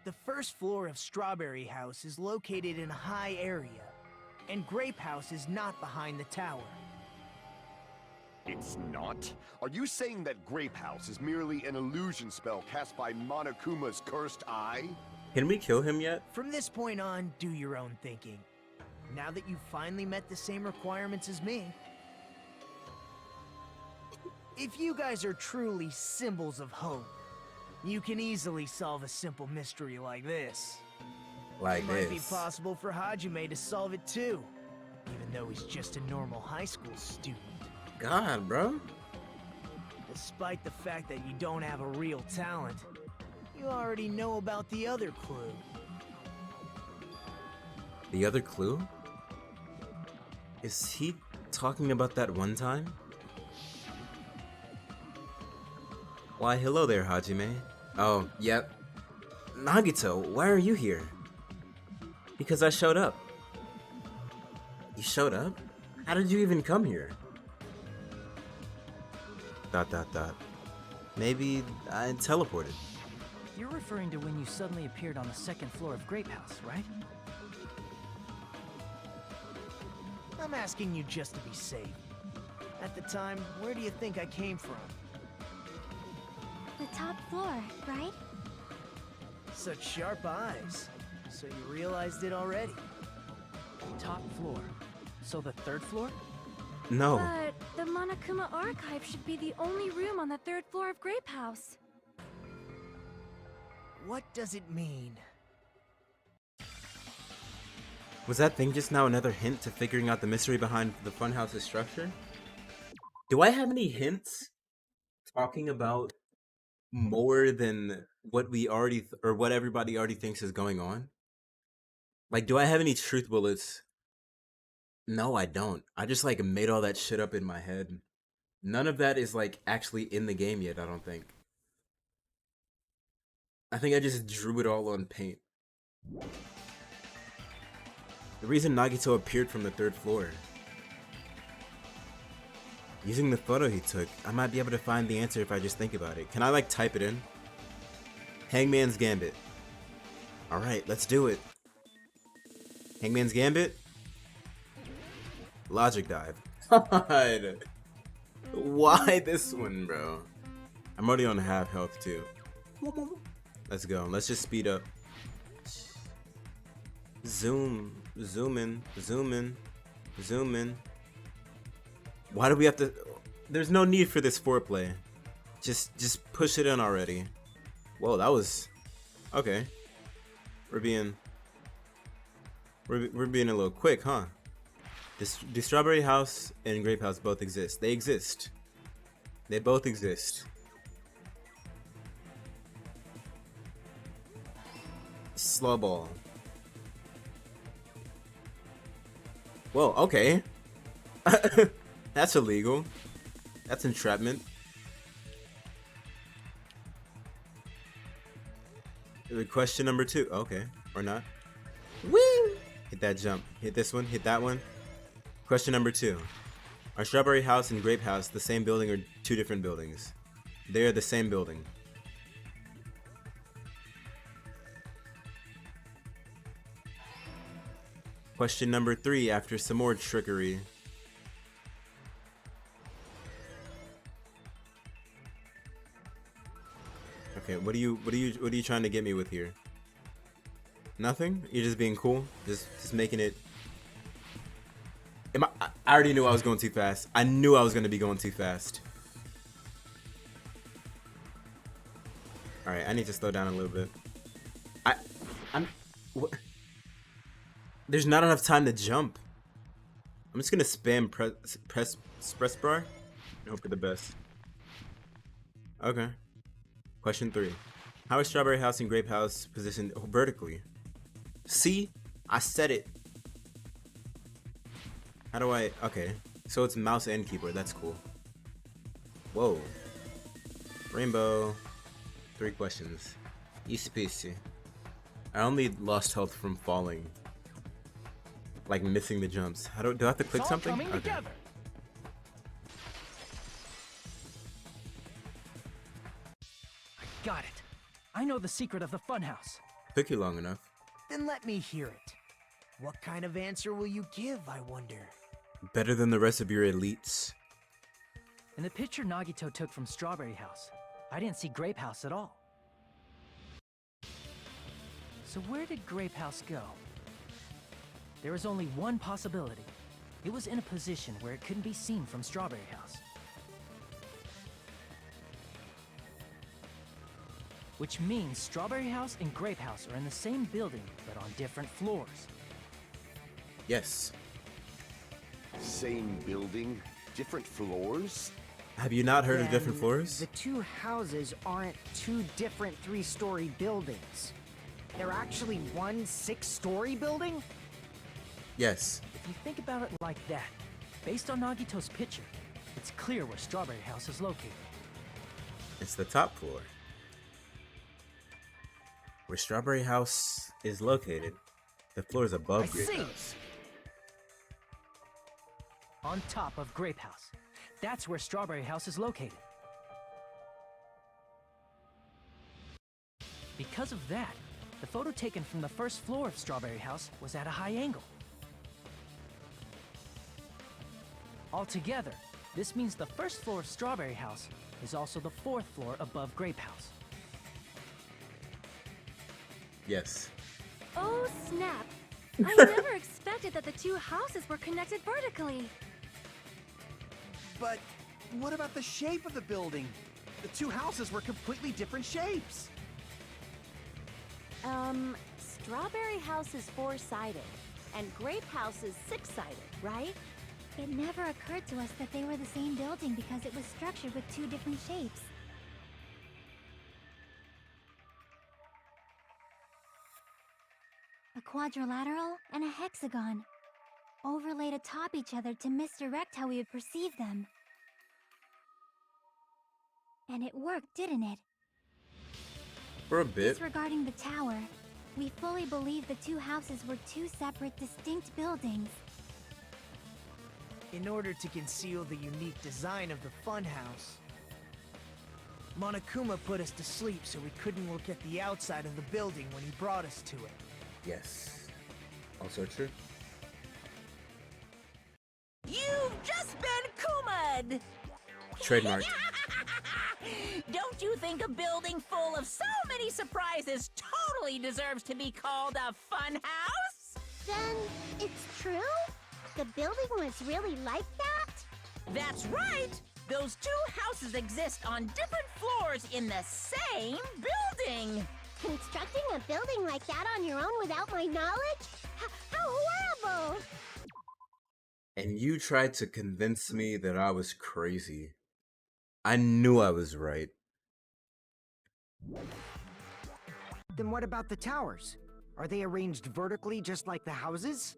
The first floor of Strawberry House is located in a high area, and Grape House is not behind the tower. It's not? Are you saying that Grape House is merely an illusion spell cast by Monokuma's cursed eye? Can we kill him yet? From this point on, do your own thinking. Now that you've finally met the same requirements as me. If you guys are truly symbols of hope, you can easily solve a simple mystery like this. Like It might be this. possible for Hajime to solve it too, even though he's just a normal high school student. God, bro. Despite the fact that you don't have a real talent, you already know about the other clue. The other clue? Is he talking about that one time? Why, hello there, Hajime. Oh, yep. Nagito, why are you here? Because I showed up. You showed up? How did you even come here? ... Maybe I teleported. You're referring to when you suddenly appeared on the second floor of Grape House, right? I'm asking you just to be safe. At the time, where do you think I came from? The top floor, right? Such sharp eyes. So you realized it already. Top floor. So the third floor? No. But the Monokuma Archive should be the only room on the third floor of Grape House. What does it mean? Was that thing just now another hint to figuring out the mystery behind the funhouse's structure? Do I have any hints talking about more than what we already or what everybody already thinks is going on? Like, do I have any truth bullets? No, I don't. I just like made all that shit up in my head. None of that is like actually in the game yet, I don't think. I think I just drew it all on paint. The reason Nagito appeared from the third floor. Using the photo he took, I might be able to find the answer if I just think about it. Can I like type it in? Hangman's Gambit. Alright, let's do it. Hangman's Gambit? Logic dive. God. Why this one, bro? I'm already on half health too. Let's go. Let's just speed up. Zoom in. Why do we have to? There's no need for this foreplay. Just push it in already. Whoa, that was okay. We're being a little quick, huh? The strawberry house and grape house both exist. They exist. They both exist. Slow ball. Whoa, okay. That's illegal. That's entrapment. Question number 2. Okay, or not. Woo! Hit that jump. Hit this one. Hit that one. Question number 2. Are Strawberry House and Grape House the same building or 2 different buildings? They are the same building. Question number 3, after some more trickery. Okay, what are you trying to get me with here? Nothing? You're just being cool? Just making it. I already knew I was going too fast. I knew I was going to be going too fast. All right, I need to slow down a little bit. What? There's not enough time to jump. I'm just gonna spam press bar and hope for the best. Okay. Question 3. How is Strawberry House and Grape House positioned vertically? See? I said it. How do I... Okay. So it's mouse and keyboard. That's cool. Whoa. Rainbow. 3 questions. Easy peasy. I only lost health from falling. Like missing the jumps. How do I have to click something? Okay. Together. I got it. I know the secret of the funhouse. Took you long enough. Then let me hear it. What kind of answer will you give, I wonder? Better than the rest of your elites. In the picture Nagito took from Strawberry House, I didn't see Grape House at all. So where did Grape House go? There is only one possibility. It was in a position where it couldn't be seen from Strawberry House. Which means Strawberry House and Grape House are in the same building, but on different floors. Yes. Same building, different floors? Have you not heard of Then different floors? The 2 houses aren't 2 different 3-story buildings. They're actually one 6-story building? Yes. If you think about it like that, based on Nagito's picture, it's clear where Strawberry House is located. It's the top floor. Where Strawberry House is located, the floor is above Grape House. On top of Grape House. That's where Strawberry House is located. Because of that, the photo taken from the first floor of Strawberry House was at a high angle. Altogether, this means the first floor of Strawberry House is also the 4th floor above Grape House. Yes. Oh, snap. I never expected that the 2 houses were connected vertically. But what about the shape of the building? The 2 houses were completely different shapes. Strawberry House is 4-sided, and Grape House is 6-sided, right? It never occurred to us that they were the same building because it was structured with 2 different shapes. A quadrilateral and a hexagon, overlaid atop each other to misdirect how we would perceive them. And it worked, didn't it? For a bit. Disregarding the tower, we fully believe the 2 houses were 2 separate, distinct buildings. In order to conceal the unique design of the funhouse, Monokuma put us to sleep so we couldn't look at the outside of the building when he brought us to it. Yes. Also true. You've just been Kuma'd! Trademark. Don't you think a building full of so many surprises totally deserves to be called a fun house? Then, it's true? The building was really like that? That's right! Those two houses exist on different floors in the same building. Constructing a building like that on your own without my knowledge? How horrible! And you tried to convince me that I was crazy. I knew I was right. Then what about the towers? Are they arranged vertically just like the houses?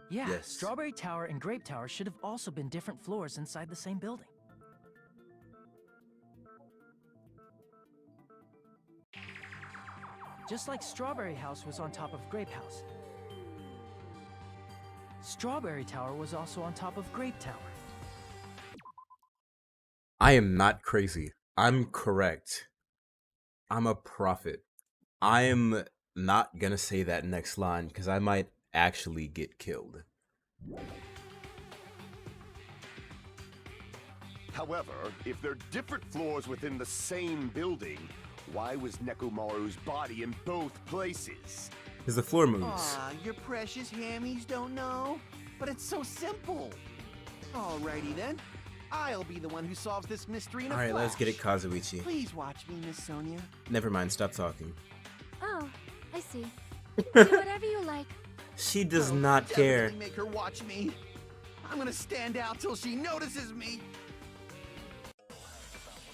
Yeah, Yes. Strawberry Tower and Grape Tower should have also been different floors inside the same building. Just like Strawberry House was on top of Grape House. Strawberry Tower was also on top of Grape Tower. I am not crazy. I'm correct. I'm a prophet. I am not gonna say that next line because I might actually get killed. However, if they're different floors within the same building, why was Nekomaru's body in both places? Because the floor moves. Aw, your precious hammies don't know? But it's so simple. Alrighty then. I'll be the one who solves this mystery in a Alright, let's get it, flash. Kazuichi. Please watch me, Miss Sonia. Never mind, stop talking. Oh, I see. Do whatever you like. She does I'll not care. definitely make her watch me. I'm gonna stand out till she notices me.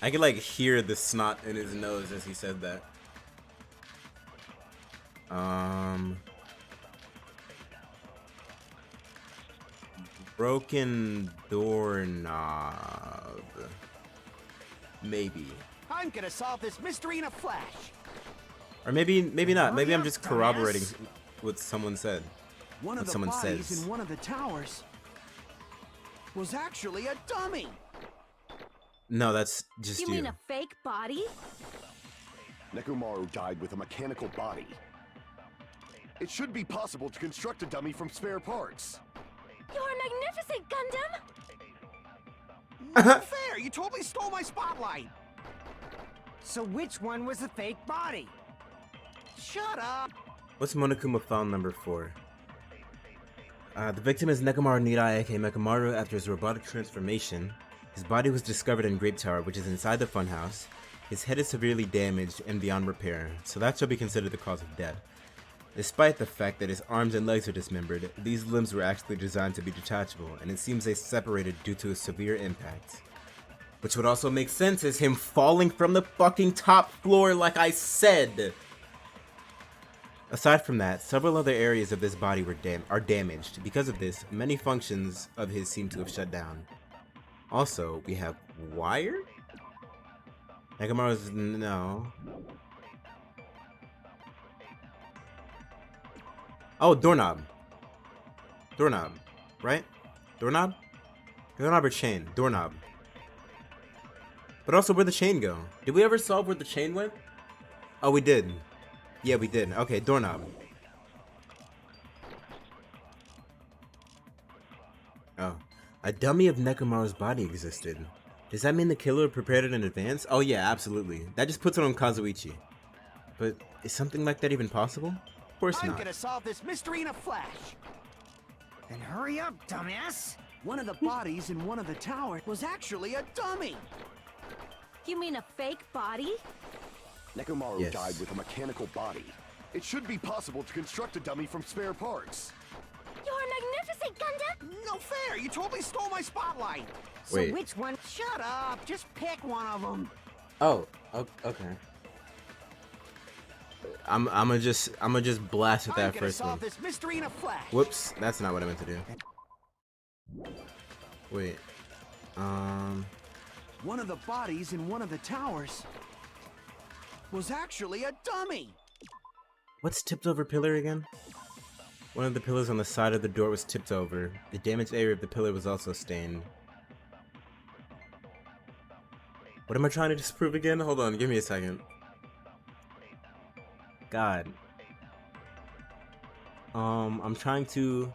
I could like hear the snot in his nose as he said that. Broken doorknob. Maybe. I'm gonna solve this mystery in a flash. Or maybe not. Maybe I'm Hurry just up, corroborating dumbass. what someone said. One What of the someone bodies says. in one of the towers was actually a dummy. No, that's just You you. mean a fake body? Nekomaru died with a mechanical body. It should be possible to construct a dummy from spare parts. You're magnificent, Gundam! Not fair! You totally stole my spotlight! So which one was the fake body? Shut up! What's Monokuma found number 4? The victim is Nekomaru Nirai, aka Mekamaru. After his robotic transformation, his body was discovered in Grape Tower, which is inside the funhouse. His head is severely damaged and beyond repair, so that shall be considered the cause of death. Despite the fact that his arms and legs are dismembered, these limbs were actually designed to be detachable, and it seems they separated due to a severe impact. Which would also make sense as him falling from the fucking top floor like I said! Aside from that, several other areas of this body are damaged. Because of this, many functions of his seem to have shut down. Also, we have wire? Nekomaru's no. Oh, doorknob. Doorknob, right? Doorknob? Doorknob or chain? Doorknob. But also, where'd the chain go? Did we ever solve where the chain went? Oh, we did. Yeah, we did. Okay, doorknob. Oh. A dummy of Nekomaru's body existed. Does that mean the killer prepared it in advance? Oh yeah, absolutely. That just puts it on Kazuichi. But is something like that even possible? Of course I'm not. gonna solve this mystery in a flash. Then hurry up, dumbass! One of the bodies in one of the towers was actually a dummy. You mean a fake body? Nekomaru Yes. died with a mechanical body. It should be possible to construct a dummy from spare parts. You're magnificent, Gundam! No fair! You totally stole my spotlight. So Wait. which one? Shut up! Just pick one of them. Oh, okay. I'm gonna just blast at I'm that gonna first solve one. this mystery in a flash. Whoops, that's not what I meant to do. Wait. One of the bodies in one of the towers was actually a dummy. What's tipped over pillar again? One of the pillars on the side of the door was tipped over. The damaged area of the pillar was also stained. What am I trying to disprove again? Hold on, give me a second. God. I'm trying to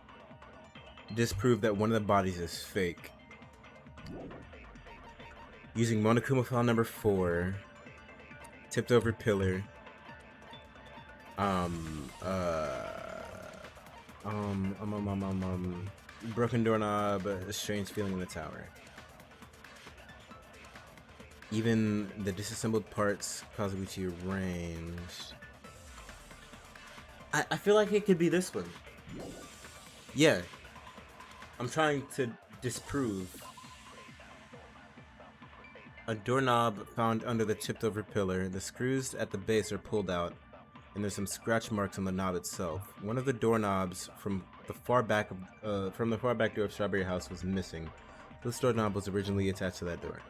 disprove that one of the bodies is fake. Using Monokuma file number 4. Tipped over pillar. broken doorknob, a strange feeling in the tower. Even the disassembled parts, Kazuichi arranged. I feel like it could be this one. Yeah. I'm trying to disprove. A doorknob found under the tipped over pillar. The screws at the base are pulled out, and there's some scratch marks on the knob itself. One of the doorknobs from the far back door of Strawberry House was missing. This doorknob was originally attached to that door.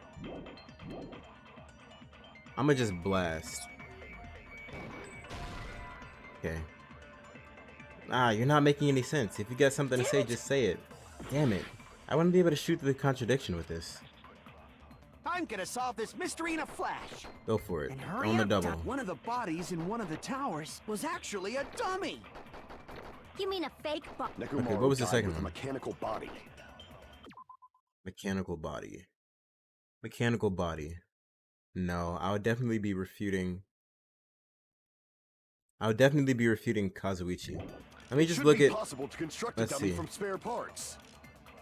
I'ma just blast. Okay. Ah, you're not making any sense. If you got something to say, just say it. Damn it. I want to be able to shoot through the contradiction with this. I'm gonna solve this mystery in a flash. Go for it. And hurry On the up, double. One of the bodies in one of the towers was actually a dummy. You mean a fake body? Okay, what was the second one? Mechanical body. Mechanical body. Mechanical body. No, I would definitely be refuting. Kazuichi. Let me just look at. Possible to construct Let's a dummy see. from spare parts.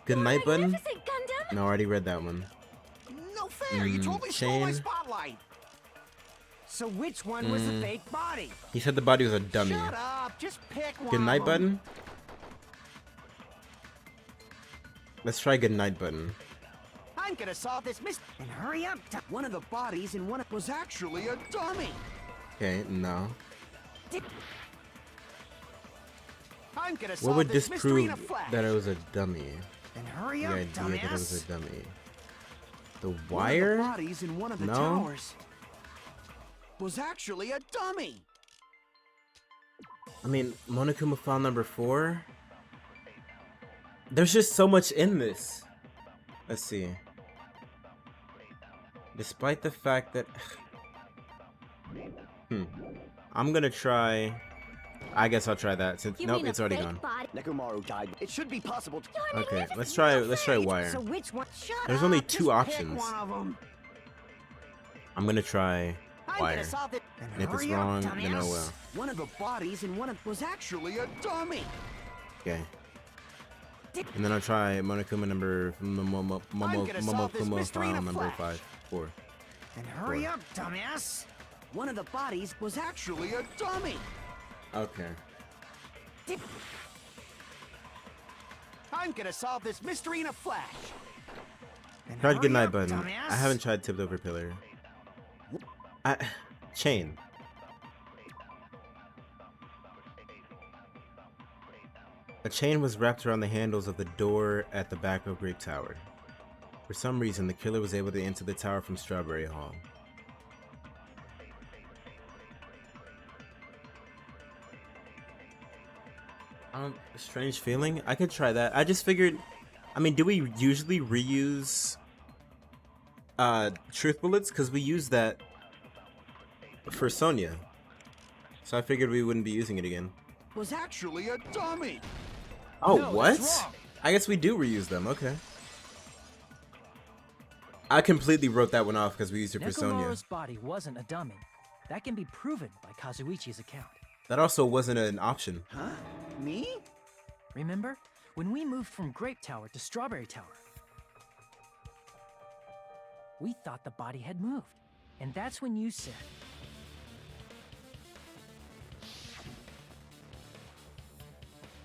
Good night button. Magnificent Gundam! No, I already read that one. No fair, you totally stole my chain. spotlight. So which one was the fake body? He said the body was a dummy. Shut up, just pick one. Good night of 'em. button. Let's try good night button. I'm gonna solve this mystery. And hurry up. One of the bodies in one of was actually a dummy. Okay, no. I'm gonna What solve would this mystery in disprove a flash. that it was a dummy? And hurry The up, idea that it was dumbass. a dummy. The One of the wire? bodies in one of the No. towers was actually a dummy. I mean, Monokuma file number 4? There's just so much in this. Let's see. Despite the fact that... I'm gonna try... I guess I'll try that since... You Nope, mean a it's already fake gone. body? Nekomaru died. It should be possible to... Okay, let's try wire. So which one? Shut There's up, only just 2 pick options. one of 'em. I'm gonna try I'm wire. gonna solve it. And if it's hurry up, wrong, then oh dumbass. well. One of the bodies in one of was actually a dummy. Okay. And then I'll try Monokuma number... gonna solve this Momokuma mystery in file a number flash. 4. And hurry up, dumbass. One of the bodies was actually a dummy. Okay. I'm gonna solve this mystery in a flash. And Tried hurry good night up, button. dumbass. I haven't tried tipped over pillar. Chain. A chain was wrapped around the handles of the door at the back of Grape Tower. For some reason, the killer was able to enter the tower from Strawberry Hall. Strange feeling? I could try that. I just figured... I mean, do we usually reuse truth bullets? Because we use that for Sonya. So I figured we wouldn't be using it again. Was actually a dummy. Oh, No, what? that's wrong. I guess we do reuse them. Okay. I completely wrote that one off because we used it for Sonya. Nekomaru's body wasn't a dummy. That can be proven by Kazuichi's account. That also wasn't an option. Huh? Me? Remember? When we moved from Grape Tower to Strawberry Tower, we thought the body had moved. And that's when you said,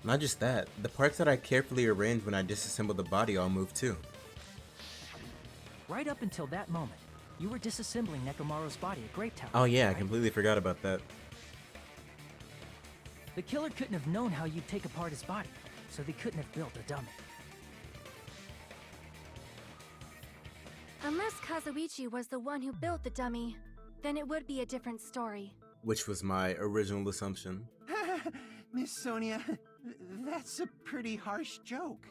Not just that, the parts that I carefully arranged when I disassembled the body all moved too. right up until that moment, you were disassembling Nekomaru's body at Grape Tower. Oh yeah, I right? completely forgot about that. The killer couldn't have known how you'd take apart his body, so they couldn't have built a dummy. Unless Kazuichi was the one who built the dummy, then it would be a different story. Which was my original assumption. Miss Sonia, that's a pretty harsh joke.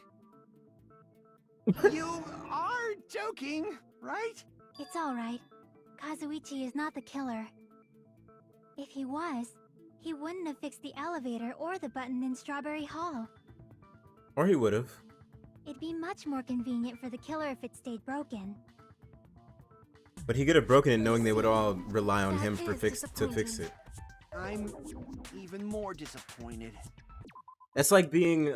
You are joking, right? It's alright. Kazuichi is not the killer. If he was, he wouldn't have fixed the elevator or the button in Strawberry Hall. Or he would have. It'd be much more convenient for the killer if it stayed broken. But he could have broken it knowing they would all rely on That him for is to fix disappointing. it. I'm even more disappointed. That's like being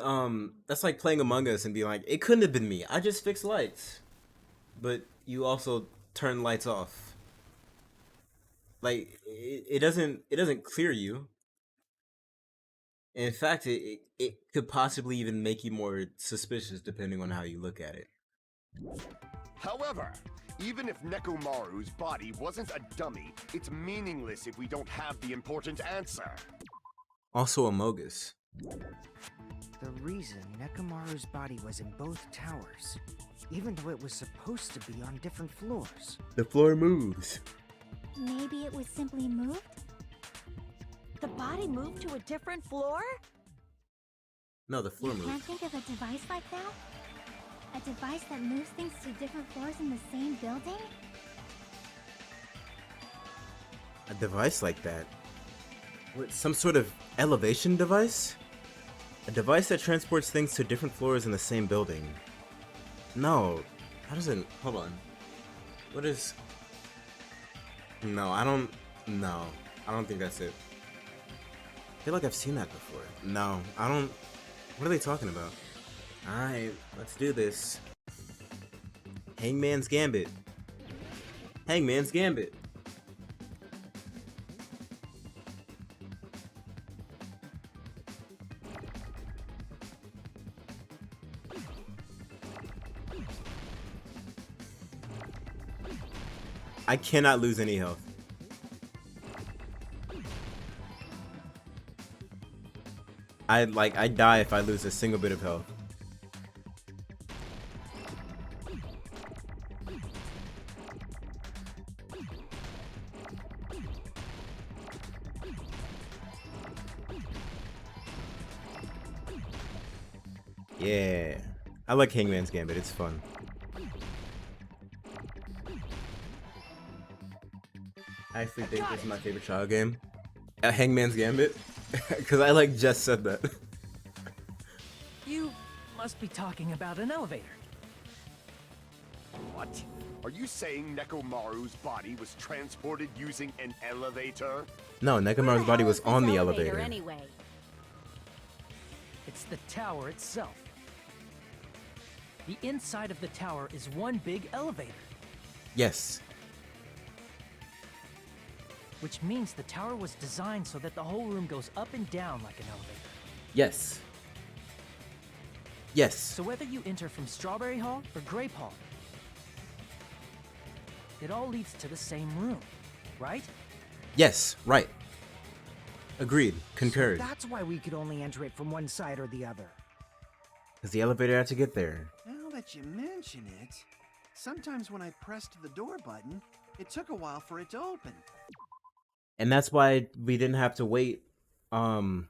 that's like playing Among Us and being like, it couldn't have been me. I just fixed lights. But you also turn lights off. Like it doesn't clear you. In fact, it could possibly even make you more suspicious depending on how you look at it. However, even if Nekomaru's body wasn't a dummy, it's meaningless if we don't have the important answer. Also a Mogus. The reason Nekomaru's body was in both towers, even though it was supposed to be on different floors. The floor moves. Maybe it was simply moved? The body moved to a different floor? No, the floor You can't moves. think of a device like that? A device that moves things to different floors in the same building? A device like that? What, some sort of elevation device? A device that transports things to different floors in the same building. No, that doesn't. Hold on. What is. No, I don't think that's it. I feel like I've seen that before. No, I don't. What are they talking about? Alright, let's do this. Hangman's Gambit. Hangman's Gambit. I cannot lose any health. I die if I lose a single bit of health. Yeah, I like Hangman's Gambit, it's fun. I actually think this is my favorite child game. Hangman's Gambit? Because I like just said that. You must be talking about an elevator. What? Are you saying Nekomaru's body was transported using an elevator? No, Nekomaru's body was on the elevator. Anyway. It's the tower itself. The inside of the tower is one big elevator, Yes. which means the tower was designed so that the whole room goes up and down like an elevator. Yes. Yes. So whether you enter from Strawberry Hall or Grape Hall, it all leads to the same room, right? Yes, right. Agreed. Concurred. That's why we could only enter it from one side or the other. Because the elevator had to get there. Now that you mention it, sometimes when I pressed the door button, it took a while for it to open. And that's why we didn't have to wait on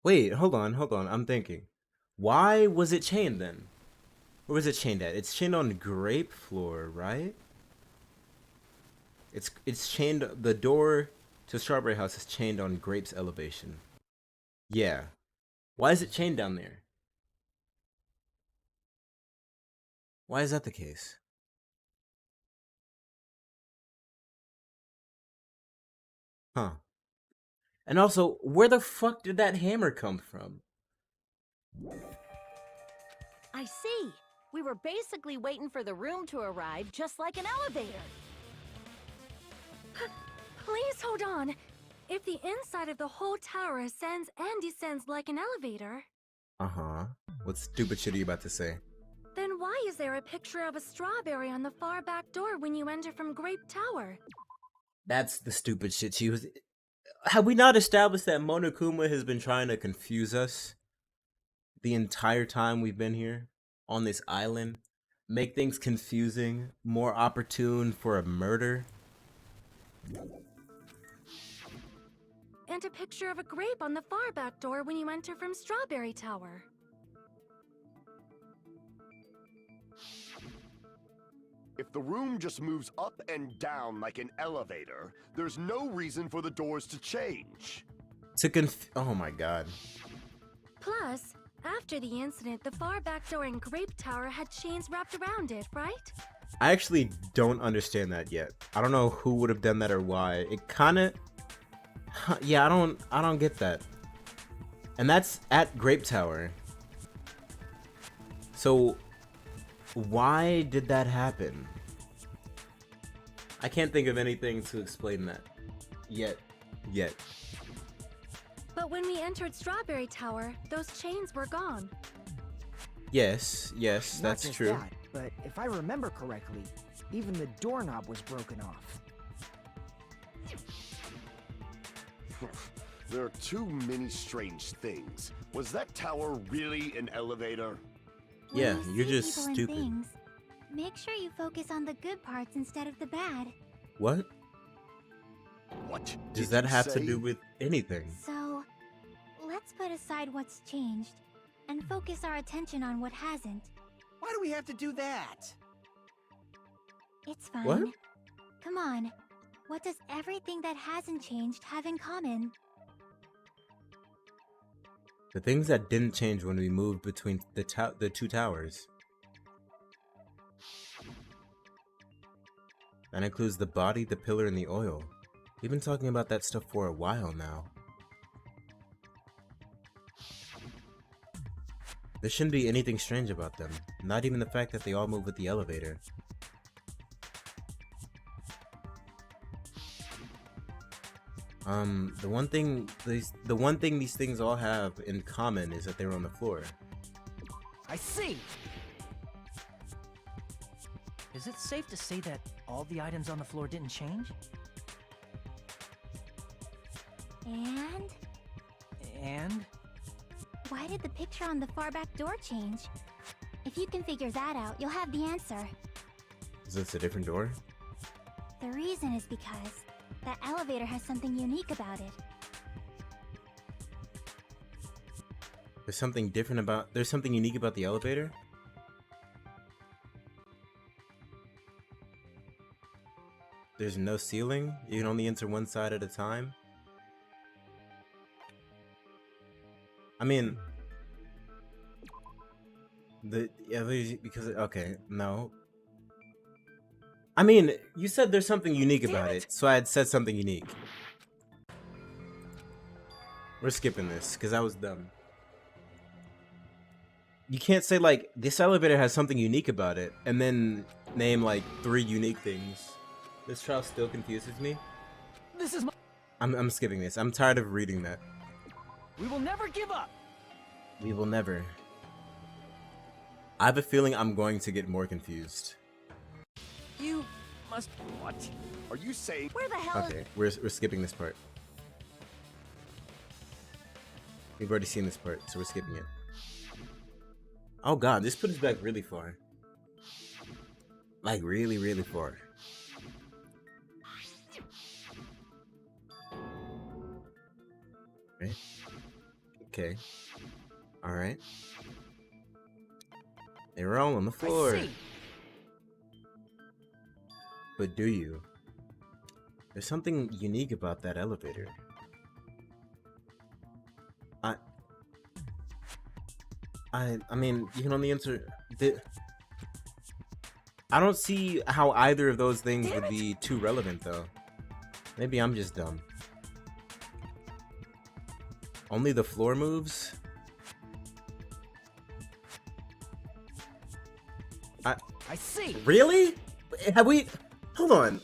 wait, hold on. I'm thinking. Why was it chained then? Where was it chained at? It's chained on Grape Floor, right? It's chained, the door to Strawberry House is chained on Grape's elevation. Yeah. Why is it chained down there? Why is that the case? Huh. And also, where the fuck did that hammer come from? I see. We were basically waiting for the room to arrive, just like an elevator. Please hold on. If the inside of the whole tower ascends and descends like an elevator, Uh-huh. What stupid shit are you about to say? then why is there a picture of a strawberry on the far back door when you enter from Grape Tower? That's the stupid shit she was... Have we not established that Monokuma has been trying to confuse us the entire time we've been here on this island? Make things confusing, more opportune for a murder? And a picture of a grape on the far back door when you enter from Strawberry Tower. If the room just moves up and down like an elevator, there's no reason for the doors to change. Oh my god. Plus, After the incident, the far back door in Grape Tower had chains wrapped around it, right? I actually don't understand that yet. I don't know who would have done that or why. It kind of, yeah, I don't get that. And that's at Grape Tower. So why did that happen? I can't think of anything to explain that yet. But when we entered Strawberry Tower, those chains were gone. Yes, Not that's just true. that, but if I remember correctly, even the doorknob was broken off. There are too many strange things. Was that tower really an elevator? When Yeah, you you're see just people and stupid. things, make sure you focus on the good parts instead of the bad. What What does did that you have to say? do with anything? So, let's put aside what's changed and focus our attention on what hasn't. Why do we have to do that? It's fine. What? Come on. What does everything that hasn't changed have in common? The things that didn't change when we moved between the two towers. That includes the body, the pillar, and the oil. We've been talking about that stuff for a while now. There shouldn't be anything strange about them. Not even the fact that they all move with the elevator. The one thing these things all have in common is that they're on the floor. I see! Is it safe to say that all the items on the floor didn't change? And And? why did the picture on the far back door change? If you can figure that out, you'll have the answer. Is this a different door? The reason is because that elevator has something unique about it. There's something unique about the elevator? There's no ceiling? You can only enter one side at a time? I mean, okay, no. I mean, you said there's something unique about it, so I had said something unique. We're skipping this, because I was dumb. You can't say, like, this elevator has something unique about it, and then name, like, 3 unique things. This trial still confuses me. This is my— I'm skipping this. I'm tired of reading that. We will never give up! We will never. I have a feeling I'm going to get more confused. You must— What? Are you saying? Where the hell Okay, we're skipping this part. We've already seen this part, so we're skipping it. Oh god, this put us back really far. Like, really, really far. Right? Okay. Alright. They were all on the floor. I see! But do you? There's something unique about that elevator. I mean, you can only answer I don't see how either of those things would be too relevant, though. Maybe I'm just dumb. Only the floor moves? I see! Really? Have we... Hold on.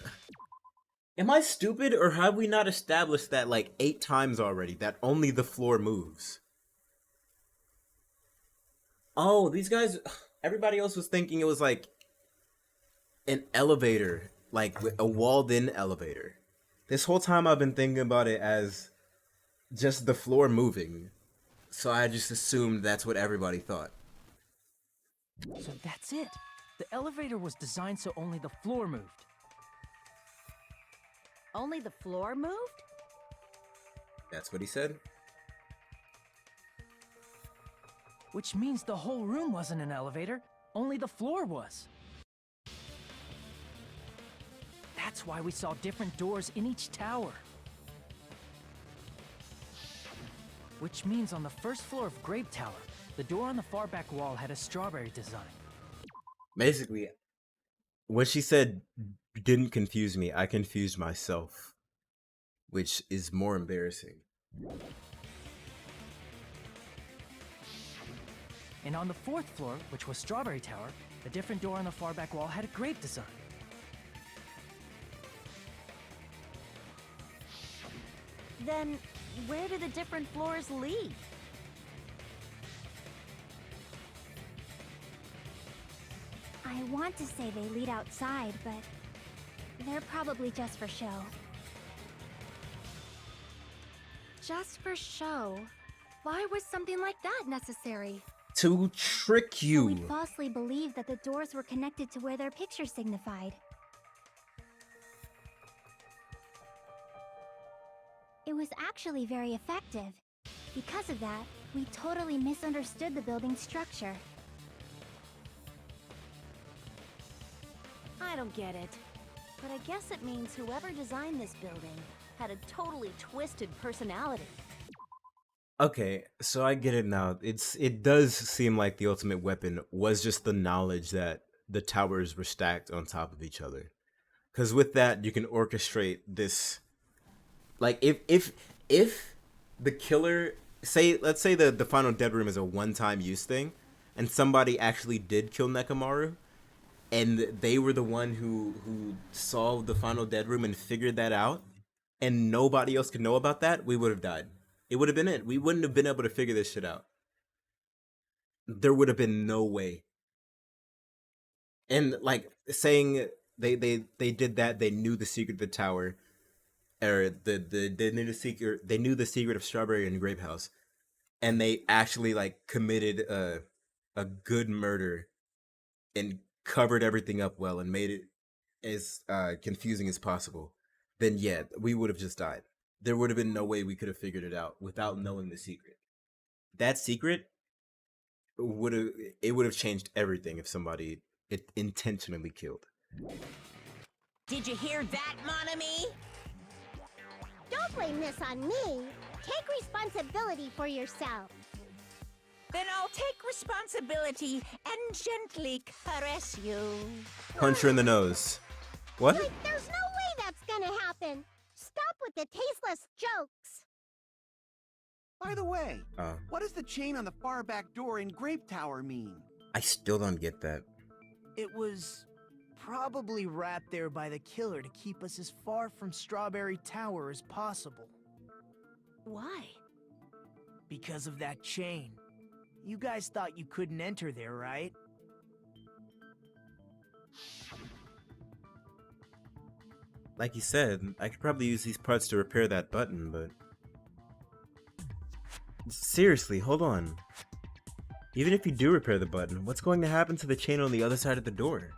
Am I stupid, or have we not established that, like, 8 times already, that only the floor moves? Oh, these guys... Everybody else was thinking it was, like, an elevator. Like, a walled-in elevator. This whole time I've been thinking about it as just the floor moving. So I just assumed that's what everybody thought. So that's it. The elevator was designed so only the floor moved. only the floor moved? That's what he said. Which means the whole room wasn't an elevator, only the floor was. That's why we saw different doors in each tower. Which means on the first floor of Grape Tower, The door on the far back wall had a strawberry design. Basically, what she said didn't confuse me. I confused myself, which is more embarrassing. And on the 4th floor, which was Strawberry Tower, the different door on the far back wall had a grape design. Then, where do the different floors lead? I want to say they lead outside, but they're probably just for show. Just for show? Why was something like that necessary? To trick So you. we'd falsely believe that the doors were connected to where their picture signified. It was actually very effective. Because of that, we totally misunderstood the building's structure. I don't get it. But I guess it means whoever designed this building had a totally twisted personality. Okay, so I get it now. It does seem like the ultimate weapon was just the knowledge that the towers were stacked on top of each other. Cuz with that you can orchestrate this, like if the killer, let's say the final dead room is a one-time use thing and somebody actually did kill Nekomaru and they were the one who solved the final dead room and figured that out and nobody else could know about that, we would have died. It would have been it. We wouldn't have been able to figure this shit out. There would have been no way. And like saying they did that, they knew the secret of the tower, or they knew the secret of Strawberry and Grape House, and they actually like committed a good murder and covered everything up well and made it as confusing as possible. Then yeah, we would have just died. There would have been no way we could have figured it out without knowing the secret. That secret would have changed everything if somebody it intentionally killed. Did you hear that, mon ami? Don't blame this on me. Take responsibility for yourself. Then I'll take responsibility and gently caress you. Punch her in the nose. What? Like, there's no way that's gonna happen. Stop with the tasteless jokes. By the way, Oh. what does the chain on the far back door in Grape Tower mean? I still don't get that. It was probably wrapped there by the killer to keep us as far from Strawberry Tower as possible. Why? Because of that chain. You guys thought you couldn't enter there, right? Like you said, I could probably use these parts to repair that button, but... Seriously, hold on. Even if you do repair the button, what's going to happen to the chain on the other side of the door?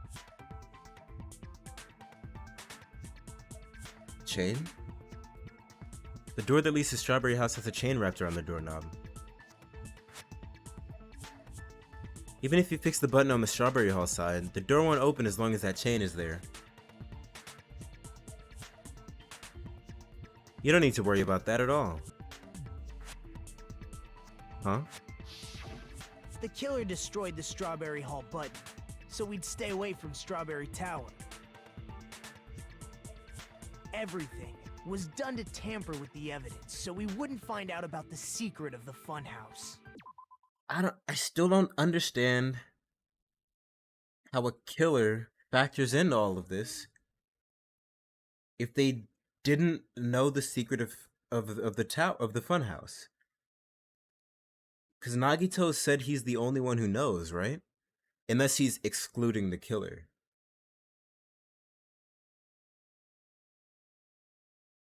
Chain? The door that leads to Strawberry House has a chain wrapped around the doorknob. Even if you fix the button on the Strawberry Hall side, the door won't open as long as that chain is there. You don't need to worry about that at all. Huh? The killer destroyed the Strawberry Hall button, so we'd stay away from Strawberry Tower. Everything was done to tamper with the evidence, so we wouldn't find out about the secret of the funhouse. I still don't understand how a killer factors into all of this if they didn't know the secret of the funhouse. Because Nagito said he's the only one who knows, right? Unless he's excluding the killer.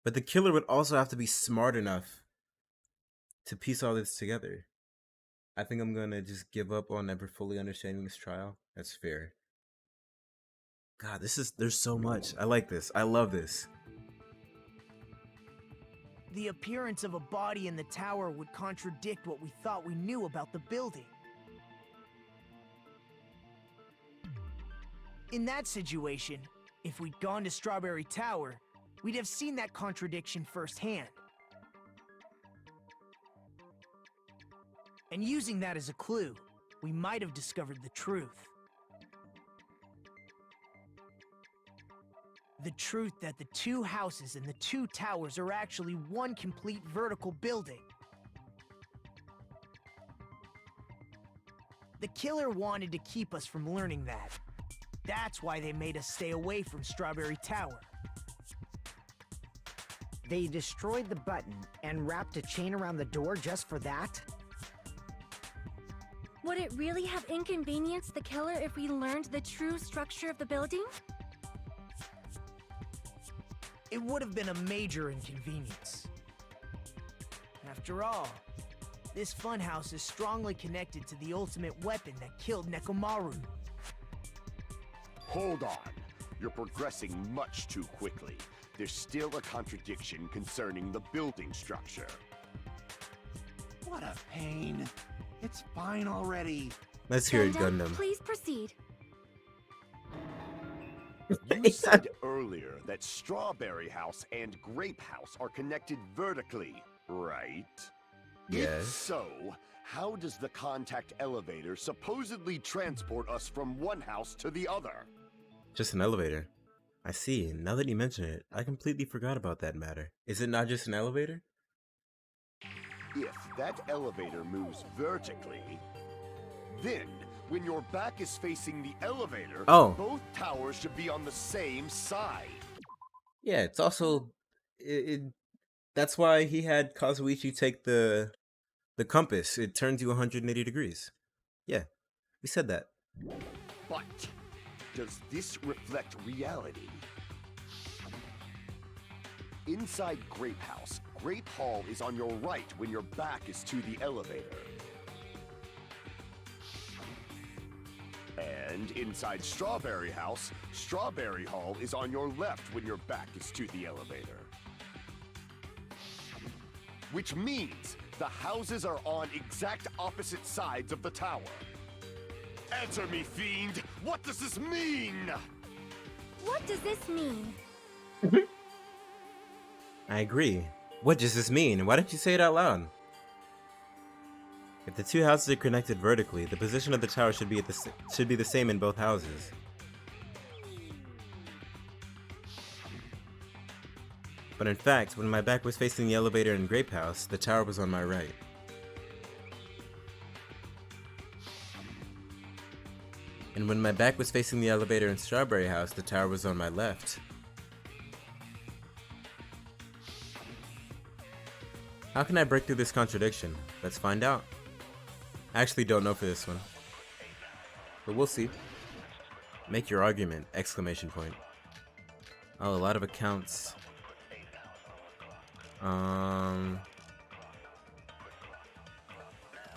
But the killer would also have to be smart enough to piece all this together. I think I'm gonna just give up on ever fully understanding this trial. That's fair. God, there's so much. I like this. I love this. The appearance of a body in the tower would contradict what we thought we knew about the building. In that situation, if we'd gone to Strawberry Tower, we'd have seen that contradiction firsthand. And using that as a clue, we might have discovered the truth. The truth that the two houses and the two towers are actually one complete vertical building. The killer wanted to keep us from learning that. That's why they made us stay away from Strawberry Tower. They destroyed the button and wrapped a chain around the door just for that? Would it really have inconvenienced the killer if we learned the true structure of the building? It would have been a major inconvenience. After all, this funhouse is strongly connected to the ultimate weapon that killed Nekomaru. Hold on. You're progressing much too quickly. There's still a contradiction concerning the building structure. What a pain. It's fine already. Let's hear it, Gundam, Gundam. please proceed. You said earlier that Strawberry House and Grape House are connected vertically, right? Yes. If so, how does the contact elevator supposedly transport us from one house to the other? Just an elevator. I see. Now that you mention it, I completely forgot about that matter. Is it not just an elevator? If that elevator moves vertically, then when your back is facing the elevator, both towers should be on the same side. Yeah, it's also that's why he had Kazuichi take the compass. It turns you 180 degrees. Yeah, we said that. But does this reflect reality? Inside Grape House, Grape Hall is on your right when your back is to the elevator. And inside Strawberry House, Strawberry Hall is on your left when your back is to the elevator. Which means the houses are on exact opposite sides of the tower. Answer me, fiend! What does this mean? What does this mean? I agree. What does this mean? Why don't you say it out loud? If the two houses are connected vertically, the position of the tower should be the same in both houses. But in fact, when my back was facing the elevator in Grape House, the tower was on my right. And when my back was facing the elevator in Strawberry House, the tower was on my left. How can I break through this contradiction? Let's find out. I actually don't know for this one, but we'll see. Make your argument! Exclamation point. Oh, a lot of accounts.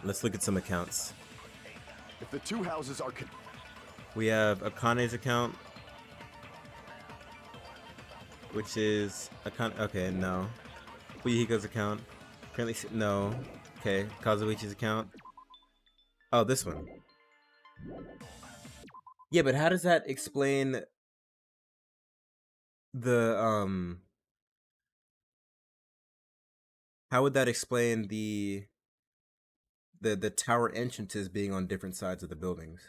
Let's look at some accounts. If the two houses are We have Akane's account, which is Akane. Okay, no. Fuyuhiko's account. Currently, no. Okay, Kazuichi's account. Oh, this one. Yeah, but how does that explain the how would that explain the tower entrances being on different sides of the buildings?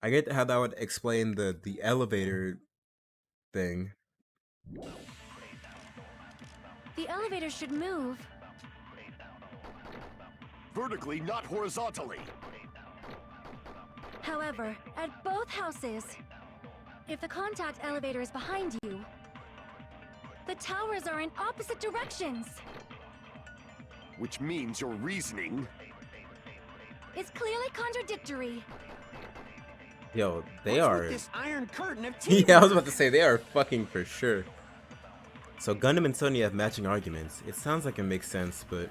I get how that would explain the elevator thing. The elevator should move. vertically, not horizontally. However, at both houses, if the contact elevator is behind you, the towers are in opposite directions. Which means your reasoning... It's clearly contradictory. Yo, they What's are... with this iron curtain of teeth? Yeah, I was about to say, they are fucking for sure. So Gundam and Sonya have matching arguments. It sounds like it makes sense, but...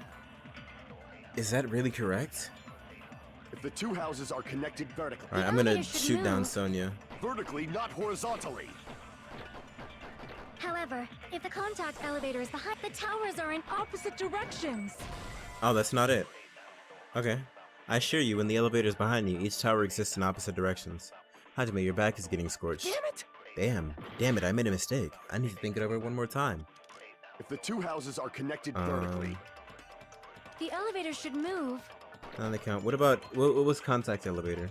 is that really correct? If the two houses are connected vertically... Alright, I'm gonna shoot down Sonya. Vertically, not horizontally. However, if the contact elevator is behind, the towers are in opposite directions. Oh, that's not it. Okay. I assure you, when the elevator is behind you, each tower exists in opposite directions. Hajime, your back is getting scorched. Damn it! Damn it, I made a mistake. I need to think it over one more time. If the two houses are connected vertically... The elevator should move. Not the count. What about what was contact elevator?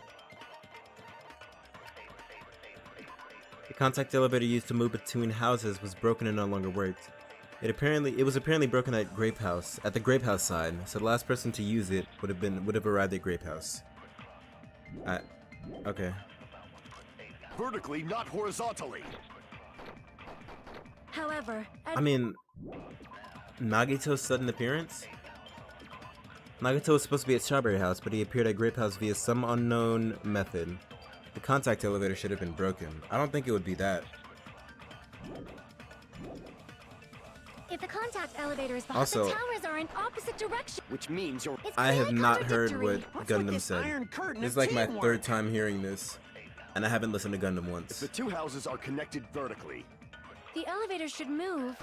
The contact elevator used to move between houses was broken and no longer worked. It was apparently broken at the Grape House side. So the last person to use it would have arrived at Grape House. Okay. Vertically, not horizontally. However, I mean, Nagito's sudden appearance? Nagito was supposed to be at Strawberry House, but he appeared at Grape House via some unknown method. The contact elevator should have been broken. I don't think it would be that. if the contact elevator is behind, Also, the towers are in opposite direction. Which means you're... It's I have clearly not heard what What's with Gundam this said. iron curtain This is of like my teamwork? third time hearing this, and I haven't listened to Gundam If once. the two houses are connected vertically. The elevator should move.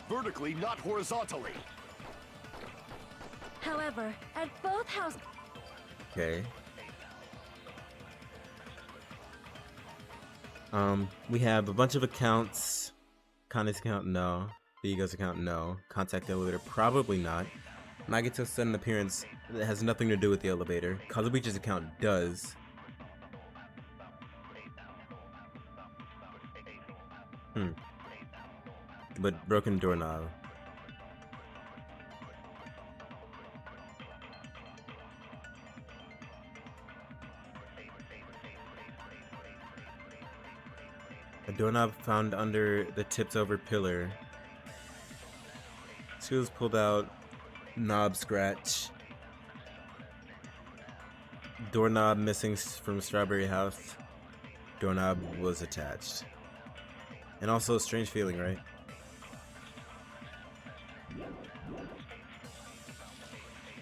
Vertically, not horizontally. However, at both houses... Okay. We have a bunch of accounts. Kane's account, no. Vigo's account, no. Contact elevator, probably not. Nagito's sudden appearance that has nothing to do with the elevator. Kazuichi's account does. But broken doorknob. A doorknob found under the tipped over pillar. Screws pulled out. Knob scratch. Doorknob missing from Strawberry House. Doorknob was attached. And also a strange feeling, right?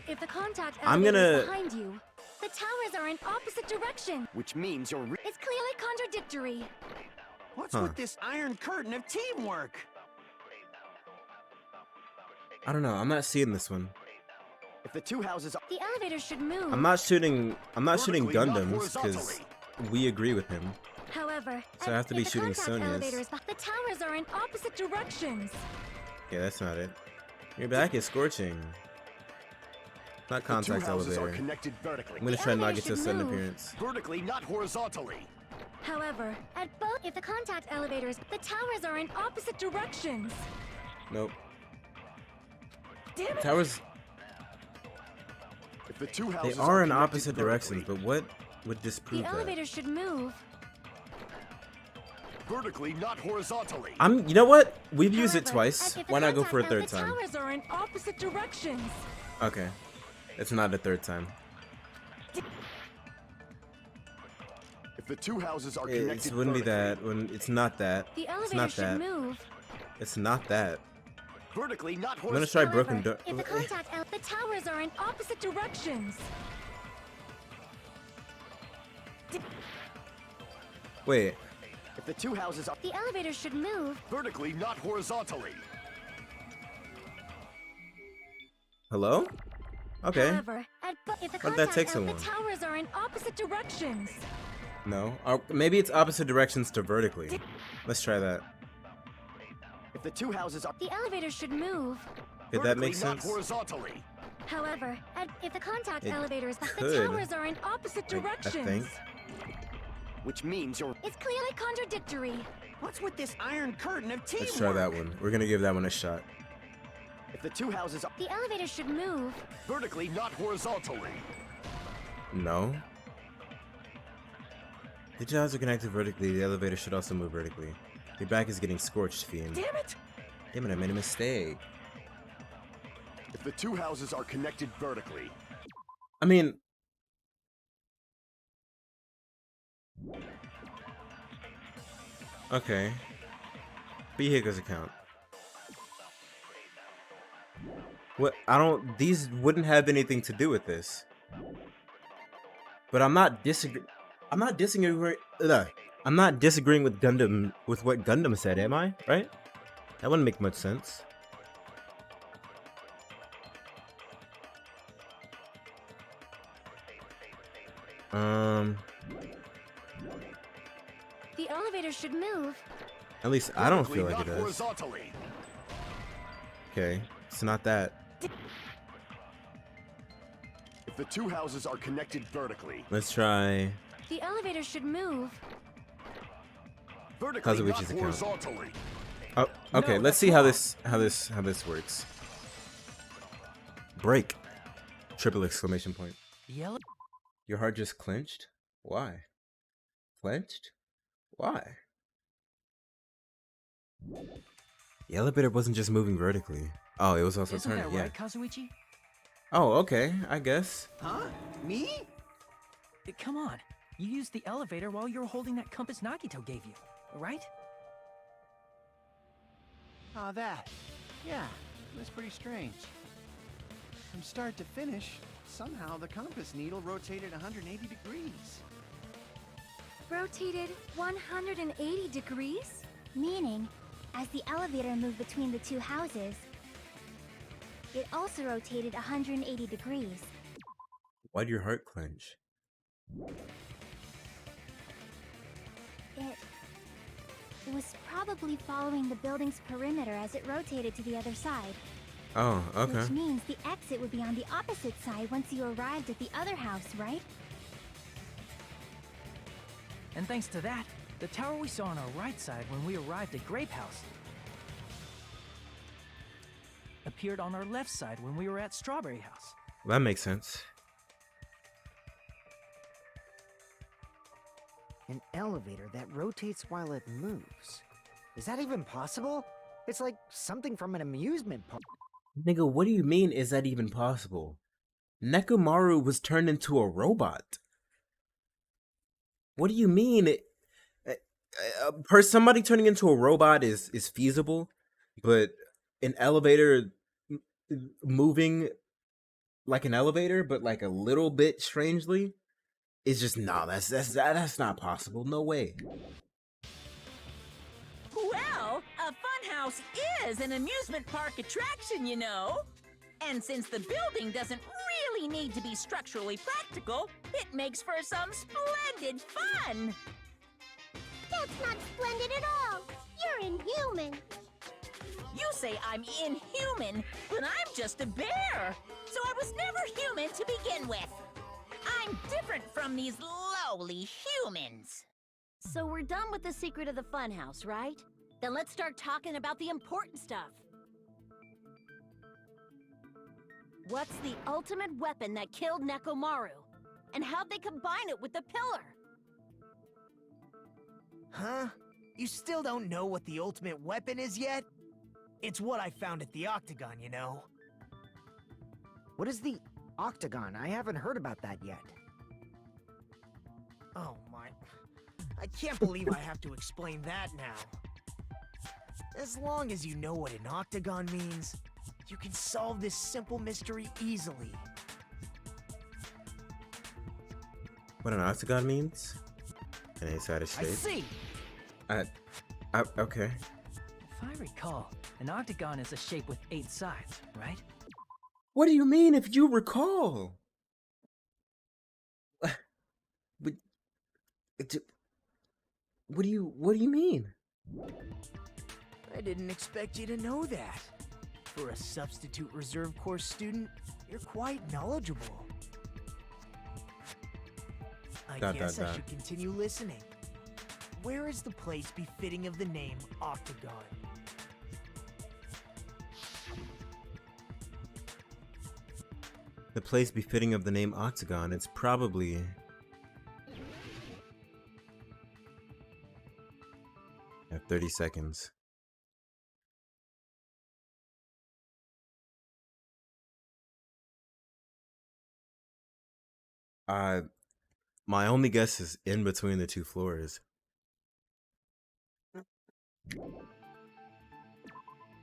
If the contact I'm elevator is gonna- behind you, the towers are in opposite direction. Which means you're... It's clearly contradictory. What's with this iron curtain of teamwork? I don't know. I'm not seeing this one. If the two houses are... The elevator should move. I'm not shooting Vertically, not Gundams because horizontally. we agree with him. However, So I have to be if the shooting contact Sonya's. elevator is the towers are in opposite directions. Yeah, that's not it. Your back is scorching. Not The two contact houses are elevator. connected vertically. I'm gonna The try elevator Nagito's should sudden move. appearance. Vertically, not horizontally. However, at both if the contact elevators, the towers are in opposite directions. Nope. Damn it! Towers, If the two they houses are in connected opposite directions, vertically. but what would disprove The that? elevator should move. Vertically, not horizontally. You know what? We've used it However, twice. if the Why not go contact for a ele- third the time? towers are in opposite directions. Okay. It's not a third time. If the two houses are It connected wouldn't be vertically. that. It's not that. The It's elevator not should that. move. It's not that. Vertically, not I'm gonna horizontally. try broken However, door. if the contact the towers are in opposite directions. Wait. If the two houses are... The elevator should move. Vertically, not horizontally. Hello? Okay. However, if the Why'd that take so the long? towers are in opposite directions. No. Maybe it's opposite directions to vertically. Let's try that. If the two houses are... The elevator should move. Did that make Vertically, not sense? horizontally. However, if the contact It elevators, the could. towers are in opposite I directions. think. Which means you're... It's clearly contradictory. What's with this iron curtain of teamwork? Let's try that one. We're gonna give that one a shot. If the two houses are... The elevator should move. Vertically, not horizontally. No. The jobs are connected vertically. The elevator should also move vertically. Your back is getting scorched, Fiend. Damn it! Damn it, I made a mistake. If the two houses are connected vertically. I mean... Okay. Vehicles account. What? These wouldn't have anything to do with this. But I'm not disagreeing with Gundam, with what Gundam said, am I? Right? That wouldn't make much sense. The elevator should move. At least I don't Vertically, feel like not it does. horizontally. Okay, it's not that. If the two houses are connected vertically, Let's try The elevator should move. vertically, not Kazuichi's account. horizontally. Oh, okay. No, Let's that's see how wrong. this works. Break! Triple exclamation point. The ele- Your heart just clenched? Why? Clenched? Why? The elevator wasn't just moving vertically. Oh, it was also Isn't turning. that Yeah. right, Kazuichi? Oh, okay. I guess. Huh? Me? Come on. You used the elevator while you were holding that compass Nagito gave you, right? Oh, that. Yeah, it was pretty strange. From start to finish, somehow the compass needle rotated 180 degrees. Rotated 180 degrees? Meaning, as the elevator moved between the two houses, it also rotated 180 degrees. Why'd your heart clench? It was probably following the building's perimeter as it rotated to the other side. Oh, okay. Which means the exit would be on the opposite side once you arrived at the other house, right? And thanks to that, the tower we saw on our right side when we arrived at Grape House appeared on our left side when we were at Strawberry House. That makes sense. An elevator that rotates while it moves. Is that even possible? It's like something from an amusement park. Nigga, what do you mean is that even possible? Nekomaru was turned into a robot. What do you mean? Somebody turning into a robot is feasible, but an elevator moving like an elevator, but like a little bit strangely, is just that's not possible. No way. Well, a funhouse is an amusement park attraction, you know. And since the building doesn't really need to be structurally practical, it makes for some splendid fun. That's not splendid at all. You're inhuman. You say I'm inhuman, but I'm just a bear. So I was never human to begin with. I'm different from these lowly humans. So we're done with the secret of the funhouse, right? Then let's start talking about the important stuff. What's the ultimate weapon that killed Nekomaru? And how'd they combine it with the pillar? Huh? You still don't know what the ultimate weapon is yet? It's what I found at the Octagon, you know. What is the Octagon? I haven't heard about that yet. Oh my... I can't believe I have to explain that now. As long as you know what an octagon means, you can solve this simple mystery easily. What an octagon means? An eight-sided I shape. see! Okay. If I recall, an octagon is a shape with 8 sides, right? What do you mean if you recall? But what do you mean? I didn't expect you to know that. For a substitute reserve course student, you're quite knowledgeable. I guess I should continue listening. Where is the place befitting of the name Octagon? The place befitting of the name Octagon, it's probably... I have 30 seconds. My only guess is in between the two floors.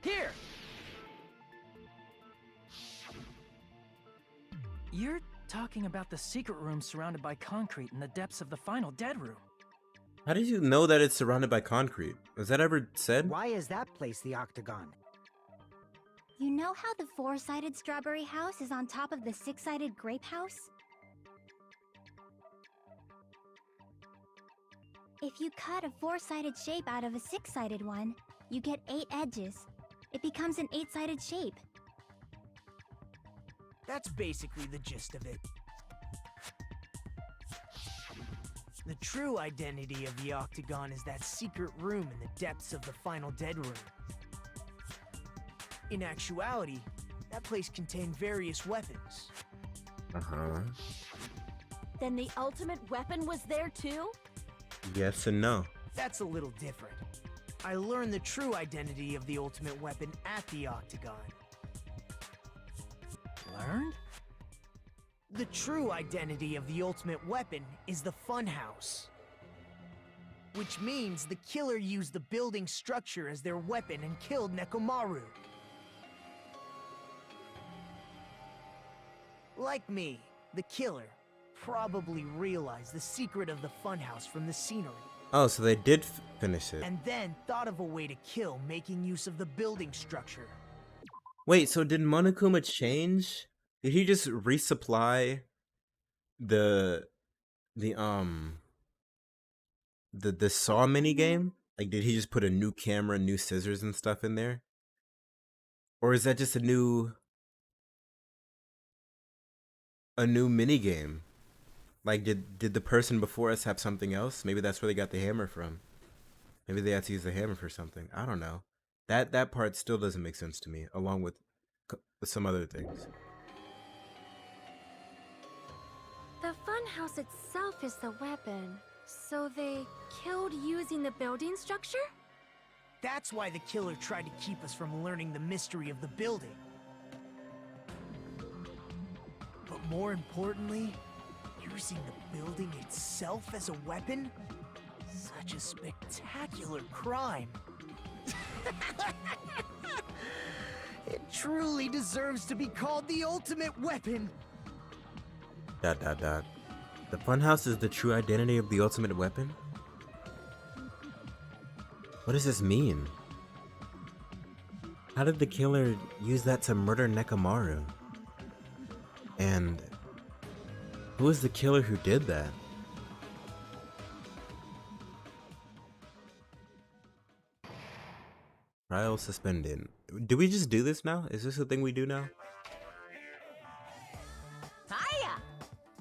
Here! You're talking about the secret room surrounded by concrete in the depths of the final dead room. How did you know that it's surrounded by concrete? Was that ever said? Why is that place the Octagon? You know how the 4-sided strawberry house is on top of the 6-sided grape house? If you cut a 4-sided shape out of a 6-sided one, you get 8 edges. It becomes an 8-sided shape. That's basically the gist of it. The true identity of the Octagon is that secret room in the depths of the final Dead Room. In actuality, that place contained various weapons. Uh-huh. Then the ultimate weapon was there too? Yes and no. That's a little different. I learned the true identity of the ultimate weapon at the Octagon. Learned? The true identity of the ultimate weapon is the Funhouse. Which means the killer used the building structure as their weapon and killed Nekomaru. Like me, the killer probably realized the secret of the Funhouse from the scenery. Oh, so they did finish it. And then thought of a way to kill making use of the building structure. Wait, so did Monokuma change? Did he just resupply the saw mini game? Like, did he just put a new camera, new scissors and stuff in there? Or is that just a new mini game? Like, did the person before us have something else? Maybe that's where they got the hammer from. Maybe they had to use the hammer for something. I don't know. That part still doesn't make sense to me, along with some other things. The funhouse itself is the weapon. So they killed using the building structure? That's why the killer tried to keep us from learning the mystery of the building. But more importantly, using the building itself as a weapon? Such a spectacular crime. It truly deserves to be called the ultimate weapon. ... The funhouse is the true identity of the ultimate weapon? What does this mean? How did the killer use that to murder Nekomaru? And who is the killer who did that? Trial suspended. Do we just do this now? Is this a thing we do now? Hiya!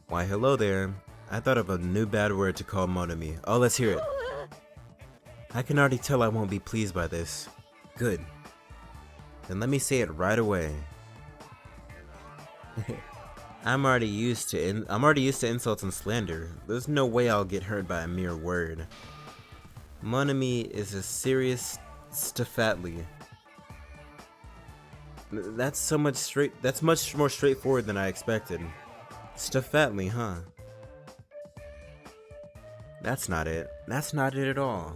Why, hello there. I thought of a new bad word to call Monami. Oh, let's hear it. I can already tell I won't be pleased by this. Good. Then let me say it right away. I'm already used to insults and slander. There's no way I'll get hurt by a mere word. Monami is a serious Stefatli. That's much more straightforward than I expected. Stefatli, huh? That's not it. That's not it at all.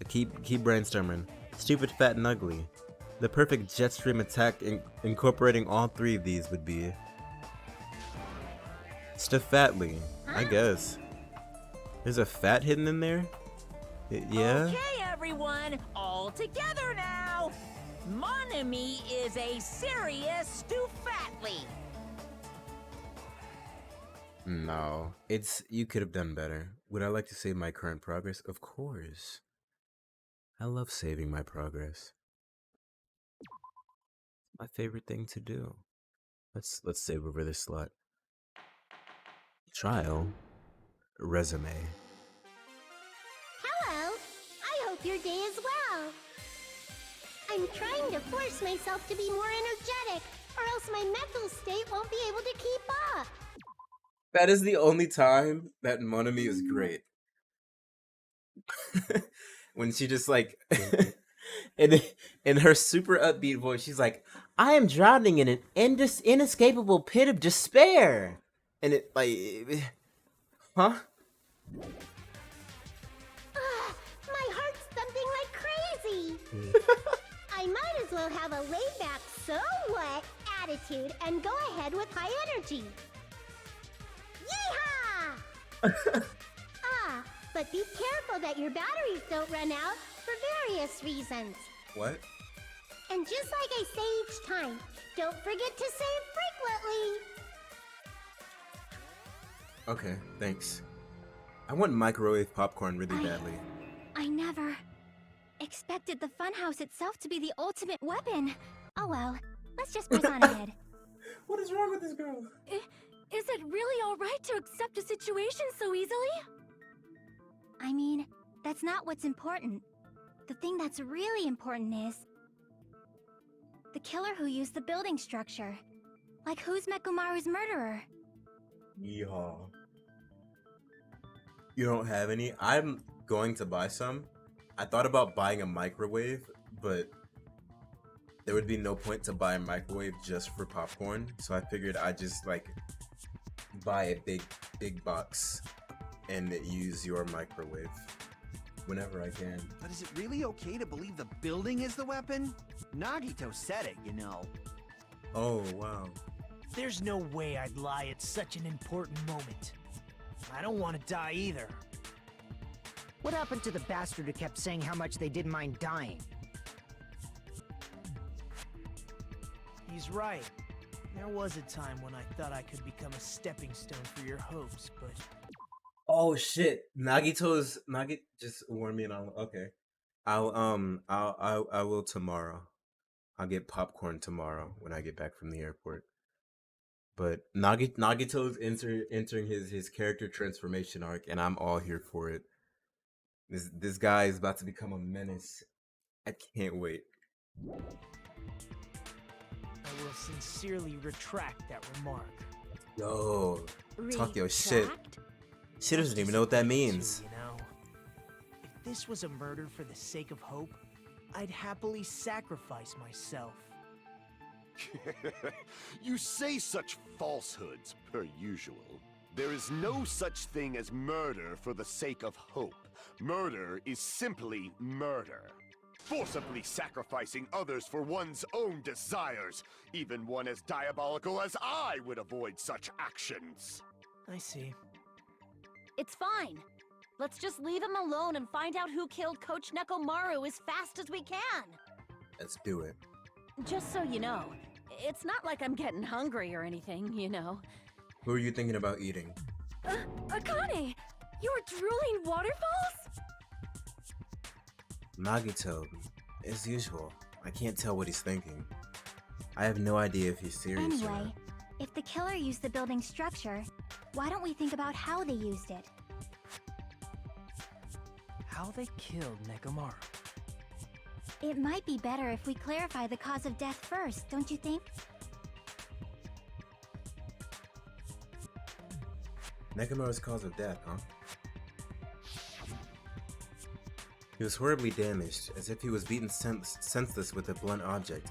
Keep brainstorming. Stupid, fat, and ugly. The perfect jet stream attack incorporating all three of these would be Stefatli, I guess. There's a fat hidden in there? Yeah? Okay, everyone, all together now. Monami is a serious Stufatli. No, you could have done better. Would I like to save my current progress? Of course. I love saving my progress. My favorite thing to do. Let's save over this slot. Trial. Resume. Hello. I hope your day is well. I'm trying to force myself to be more energetic, or else my mental state won't be able to keep up. That is the only time that Monami is great. When she just like in her super upbeat voice, she's like, "I am drowning in an inescapable pit of despair." And it like, huh? My heart's thumping like crazy. I might as well have a laid-back, so what attitude and go ahead with high energy. Yeehaw! But be careful that your batteries don't run out for various reasons. What? And just like I say each time, don't forget to save frequently. Okay, thanks. I want microwave popcorn really badly. I never expected the funhouse itself to be the ultimate weapon. Oh well, let's just press on ahead. What is wrong with this this girl. Is it really alright to accept a situation so easily? I mean, that's not what's important. The thing that's really important is the killer who used the building structure. Like, who's Mekumaru's murderer? Yeehaw. You don't have any? I'm going to buy some. I thought about buying a microwave, but there would be no point to buy a microwave just for popcorn. So I figured I'd just like buy a big box and use your microwave whenever I can. But is it really okay to believe the building is the weapon? Nagito said it, you know. Oh, wow. There's no way I'd lie at such an important moment. I don't want to die either. What happened to the bastard who kept saying how much they didn't mind dying? He's right. There was a time when I thought I could become a stepping stone for your hopes, but... Oh shit. Nagit just warned me and okay. I will tomorrow. I'll get popcorn tomorrow when I get back from the airport. But Nagito's entering his character transformation arc, and I'm all here for it. This guy is about to become a menace. I can't wait. I will sincerely retract that remark. Yo, talk your shit. She doesn't even know what that means. You know, if this was a murder for the sake of hope, I'd happily sacrifice myself. You say such falsehoods, per usual. There is no such thing as murder for the sake of hope. Murder is simply murder. Forcibly sacrificing others for one's own desires. Even one as diabolical as I would avoid such actions. I see. It's fine. Let's just leave him alone and find out who killed Coach Nekomaru as fast as we can. Let's do it. Just so you know, it's not like I'm getting hungry or anything, you know. Who are you thinking about eating? Akane! You're drooling waterfalls? Nagito, as usual. I can't tell what he's thinking. I have no idea if he's serious or Anyway, not. if the killer used the building structure, why don't we think about how they used it? How they killed Nekomaru. It might be better if we clarify the cause of death first, don't you think? Nekomaru's cause of death, huh? He was horribly damaged, as if he was beaten senseless with a blunt object.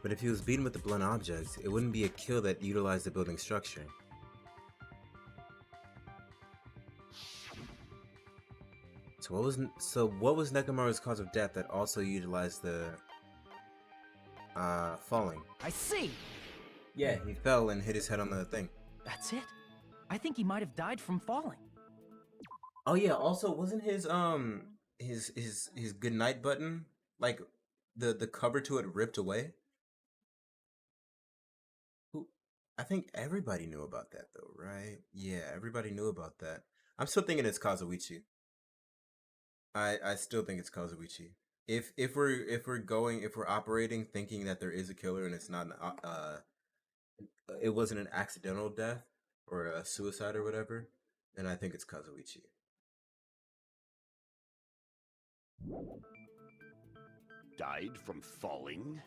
But if he was beaten with a blunt object, it wouldn't be a kill that utilized the building structure. So what was Nekomaru's cause of death that also utilized the falling? I see! Yeah, he fell and hit his head on the thing. That's it? I think he might have died from falling. Oh yeah, also wasn't his good night button, like the cover to it ripped away? I think everybody knew about that though, right? Yeah, everybody knew about that. I'm still thinking it's Kazuichi. I still think it's Kazuichi. If we're operating thinking that there is a killer and it's not it wasn't an accidental death or a suicide or whatever, then I think it's Kazuichi. Died from falling?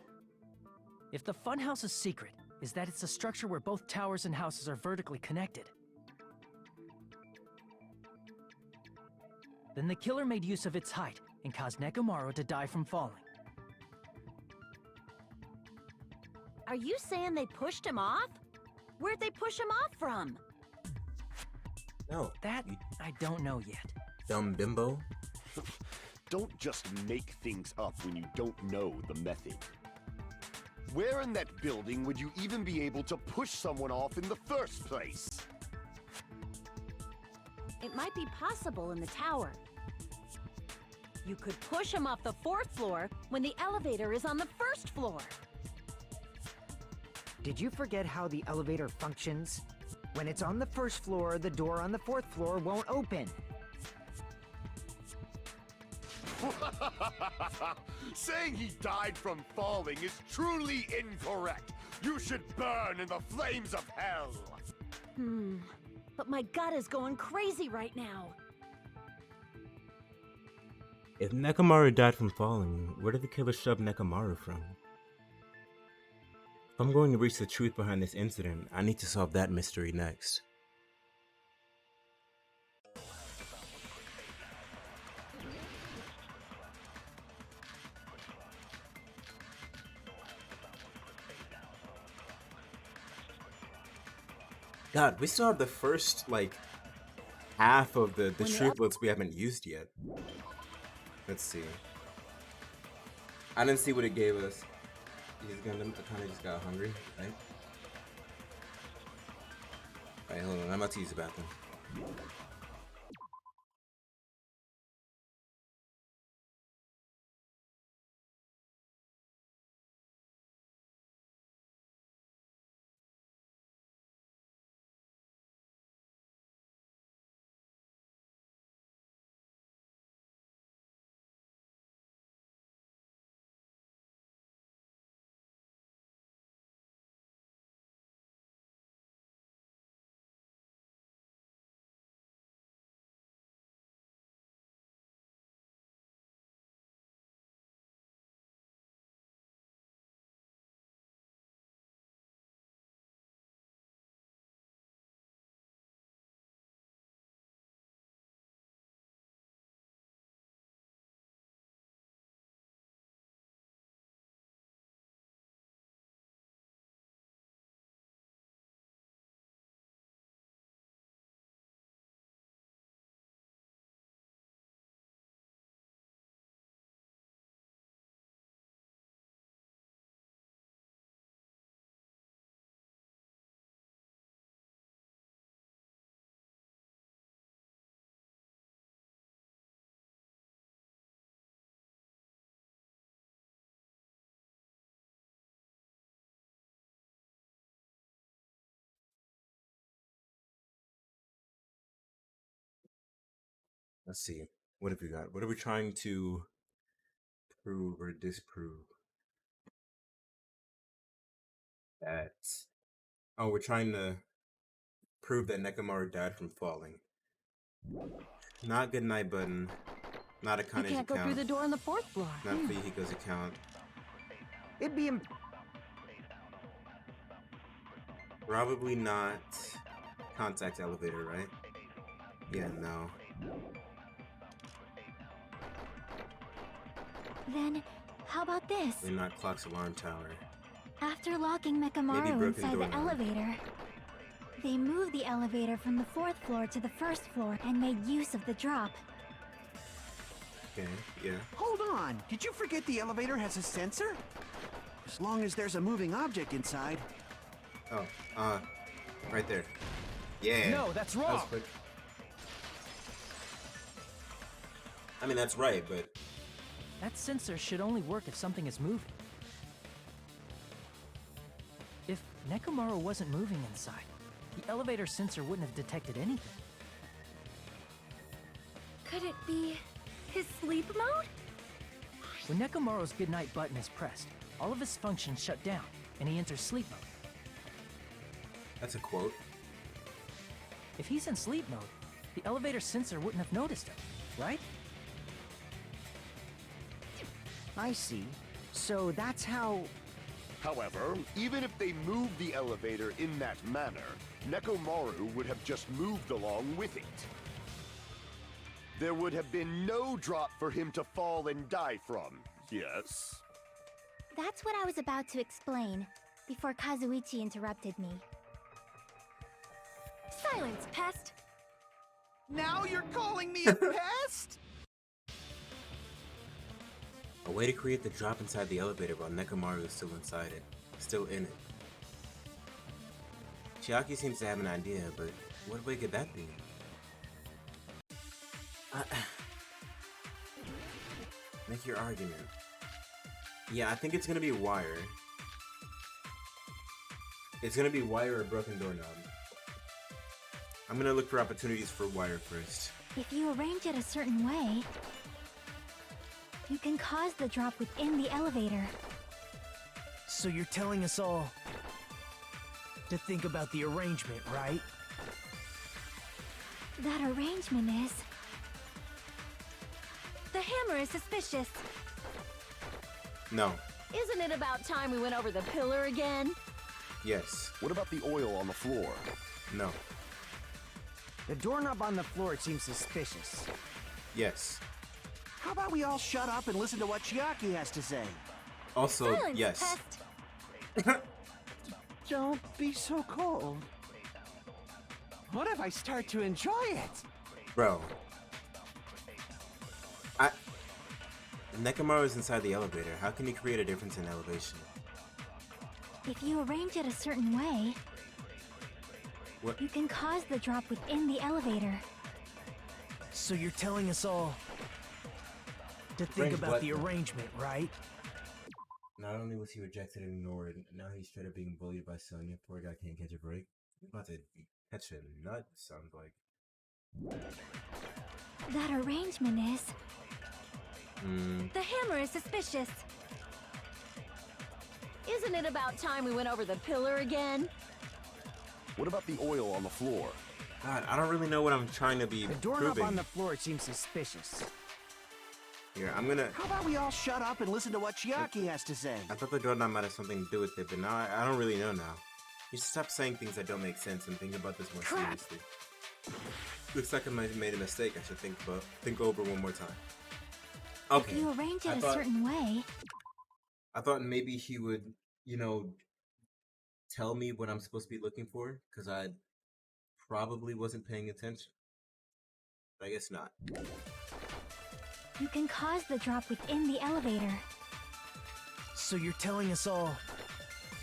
If the funhouse's secret is that it's a structure where both towers and houses are vertically connected, then the killer made use of its height and caused Nekomaru to die from falling. Are you saying they pushed him off? Where'd they push him off from? No. That I don't know yet. Dumb bimbo. Don't just make things up when you don't know the method. Where in that building would you even be able to push someone off in the first place? It might be possible in the tower. You could push him off the 4th floor when the elevator is on the 1st floor. Did you forget how the elevator functions? When it's on the 1st floor, the door on the 4th floor won't open. Saying he died from falling is truly incorrect. You should burn in the flames of hell. But my gut is going crazy right now. If Nekomaru died from falling, where did the killer shove Nekomaru from? If I'm going to reach the truth behind this incident, I need to solve that mystery next. God, we still have the first, like, half of the truth looks we haven't used yet. Let's see. I didn't see what it gave us. He's gonna kind of just got hungry, right? Alright, hold on. I'm about to use the bathroom. Let's see. What have we got? What are we trying to prove or disprove? That. Oh, we're trying to prove that Nekomaru died from falling. Not good night button. Not You Akane's can't go through account. the door on the 4th floor. Not Fuyuhiko's account. It'd be Probably not contact elevator, right? Yeah, no. Then, how about this? We're not Clock's alarm tower. After locking Maybe Mekamaru broken inside the doorknob. elevator, they moved the elevator from the 4th floor to the 1st floor and made use of the drop. Okay, yeah. Hold on. Did you forget the elevator has a sensor? As long as there's a moving object inside. Oh, right there. Yeah. No, that's That was wrong. quick. I mean, that's right, but That sensor should only work if something is moving. If Nekomaru wasn't moving inside, the elevator sensor wouldn't have detected anything. Could it be his sleep mode? When Nekomaru's goodnight button is pressed, all of his functions shut down, and he enters sleep mode. that's a quote. If he's in sleep mode, the elevator sensor wouldn't have noticed him, right? I see. So that's how... However, even if they moved the elevator in that manner, Nekomaru would have just moved along with it. There would have been no drop for him to fall and die from, yes? That's what I was about to explain, before Kazuichi interrupted me. Silence, pest! Now you're calling me a pest? A way to create the drop inside the elevator while Nekomaru is still inside it. Still in it. Chiaki seems to have an idea, but what way could that be? Make your argument. Yeah, I think it's gonna be wire. It's gonna be wire or broken doorknob. I'm gonna look for opportunities for wire first. If you arrange it a certain way, You can cause the drop within the elevator. So you're telling us all to think about the arrangement, right? That arrangement is... The hammer is suspicious. No. Isn't it about time we went over the pillar again? Yes. What about the oil on the floor? No. The doorknob on the floor seems suspicious. Yes. How about we all shut up and listen to what Chiaki has to say? Also, Silence, yes. pest. Don't be so cold. What if I start to enjoy it? Bro. Nekomaru's inside the elevator. How can you create a difference in elevation? If you arrange it a certain way, What? you can cause the drop within the elevator. So you're telling us all to think Arrange about what? the arrangement, right? Not only was he rejected and ignored, now he's straight up being bullied by Sonya. Poor guy can't catch a break. He's about to catch a nut, sounds like. That arrangement is... The hammer is suspicious. Isn't it about time we went over the pillar again? What about the oil on the floor? God, I don't really know what I'm trying to be The doorknob proving. on the floor seems suspicious. Here, I'm gonna... How about we all shut up and listen to what Chiaki has to say? I thought the doorknob might have something to do with it, but now I don't really know now. You should stop saying things that don't make sense and think about this more seriously. Looks like I might have made a mistake. I should think over one more time. Okay. If you arrange it I a thought- certain way, I thought maybe he would, tell me what I'm supposed to be looking for, because I probably wasn't paying attention. But I guess not. you can cause the drop within the elevator. So you're telling us all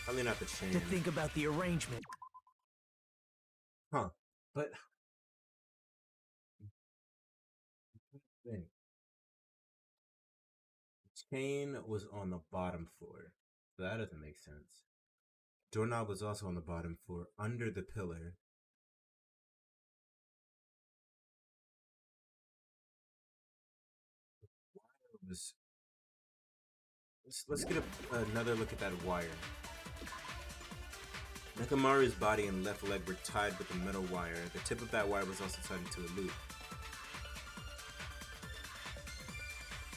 Probably not the chain. to think about the arrangement. Huh. But... Thing. The chain was on the bottom floor. So that doesn't make sense. Doorknob was also on the bottom floor, under the pillar. Was... Let's get another look at that wire. Nekomaru's body and left leg were tied with a metal wire. The tip of that wire was also tied into a loop.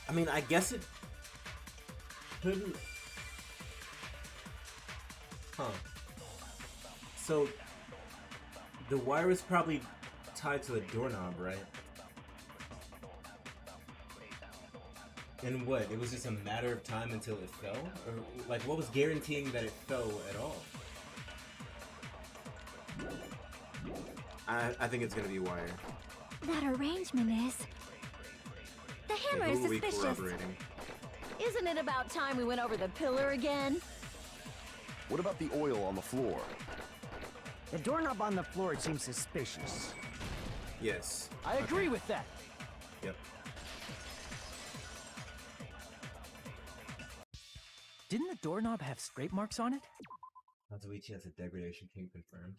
I mean, I guess it couldn't... Huh. So, the wire was probably tied to the doorknob, right? And what? It was just a matter of time until it fell? Or, like, what was guaranteeing that it fell at all? I think it's gonna be wire. That arrangement is... The hammer Okay, is who are we suspicious. corroborating? Isn't it about time we went over the pillar again? What about the oil on the floor? The doorknob on the floor seems suspicious. Yes. I agree with that. Yep. Didn't the doorknob have scrape marks on it? Hazuichi has a degradation king confirmed.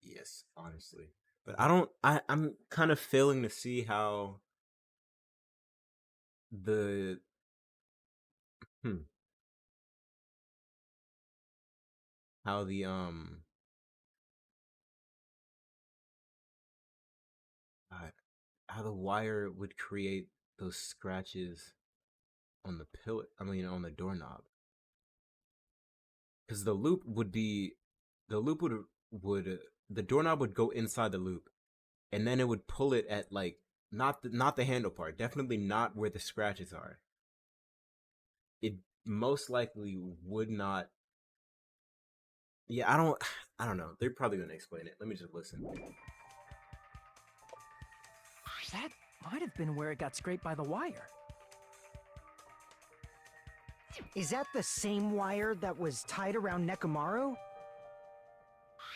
Yes, honestly. But I'm kind of failing to see how the how the how the wire would create those scratches on the pillar, on the doorknob. Because the doorknob would go inside the loop, and then it would pull it at like not the handle part, definitely not where the scratches are. It most likely would not. Yeah, I don't know. They're probably gonna explain it. Let me just listen. That might have been where it got scraped by the wire. Is that the same wire that was tied around Nekomaru?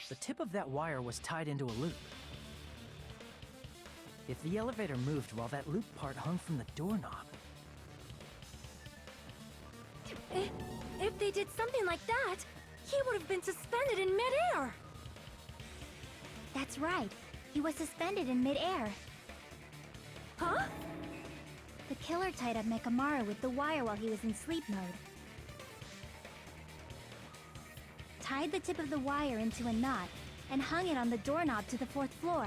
The tip of that wire was tied into a loop. If the elevator moved while that loop part hung from the doorknob... If they did something like that, he would have been suspended in midair. That's right. He was suspended in midair. Huh? The killer tied up Nekomaru with the wire while he was in sleep mode. Tied the tip of the wire into a knot and hung it on the doorknob to the 4th floor.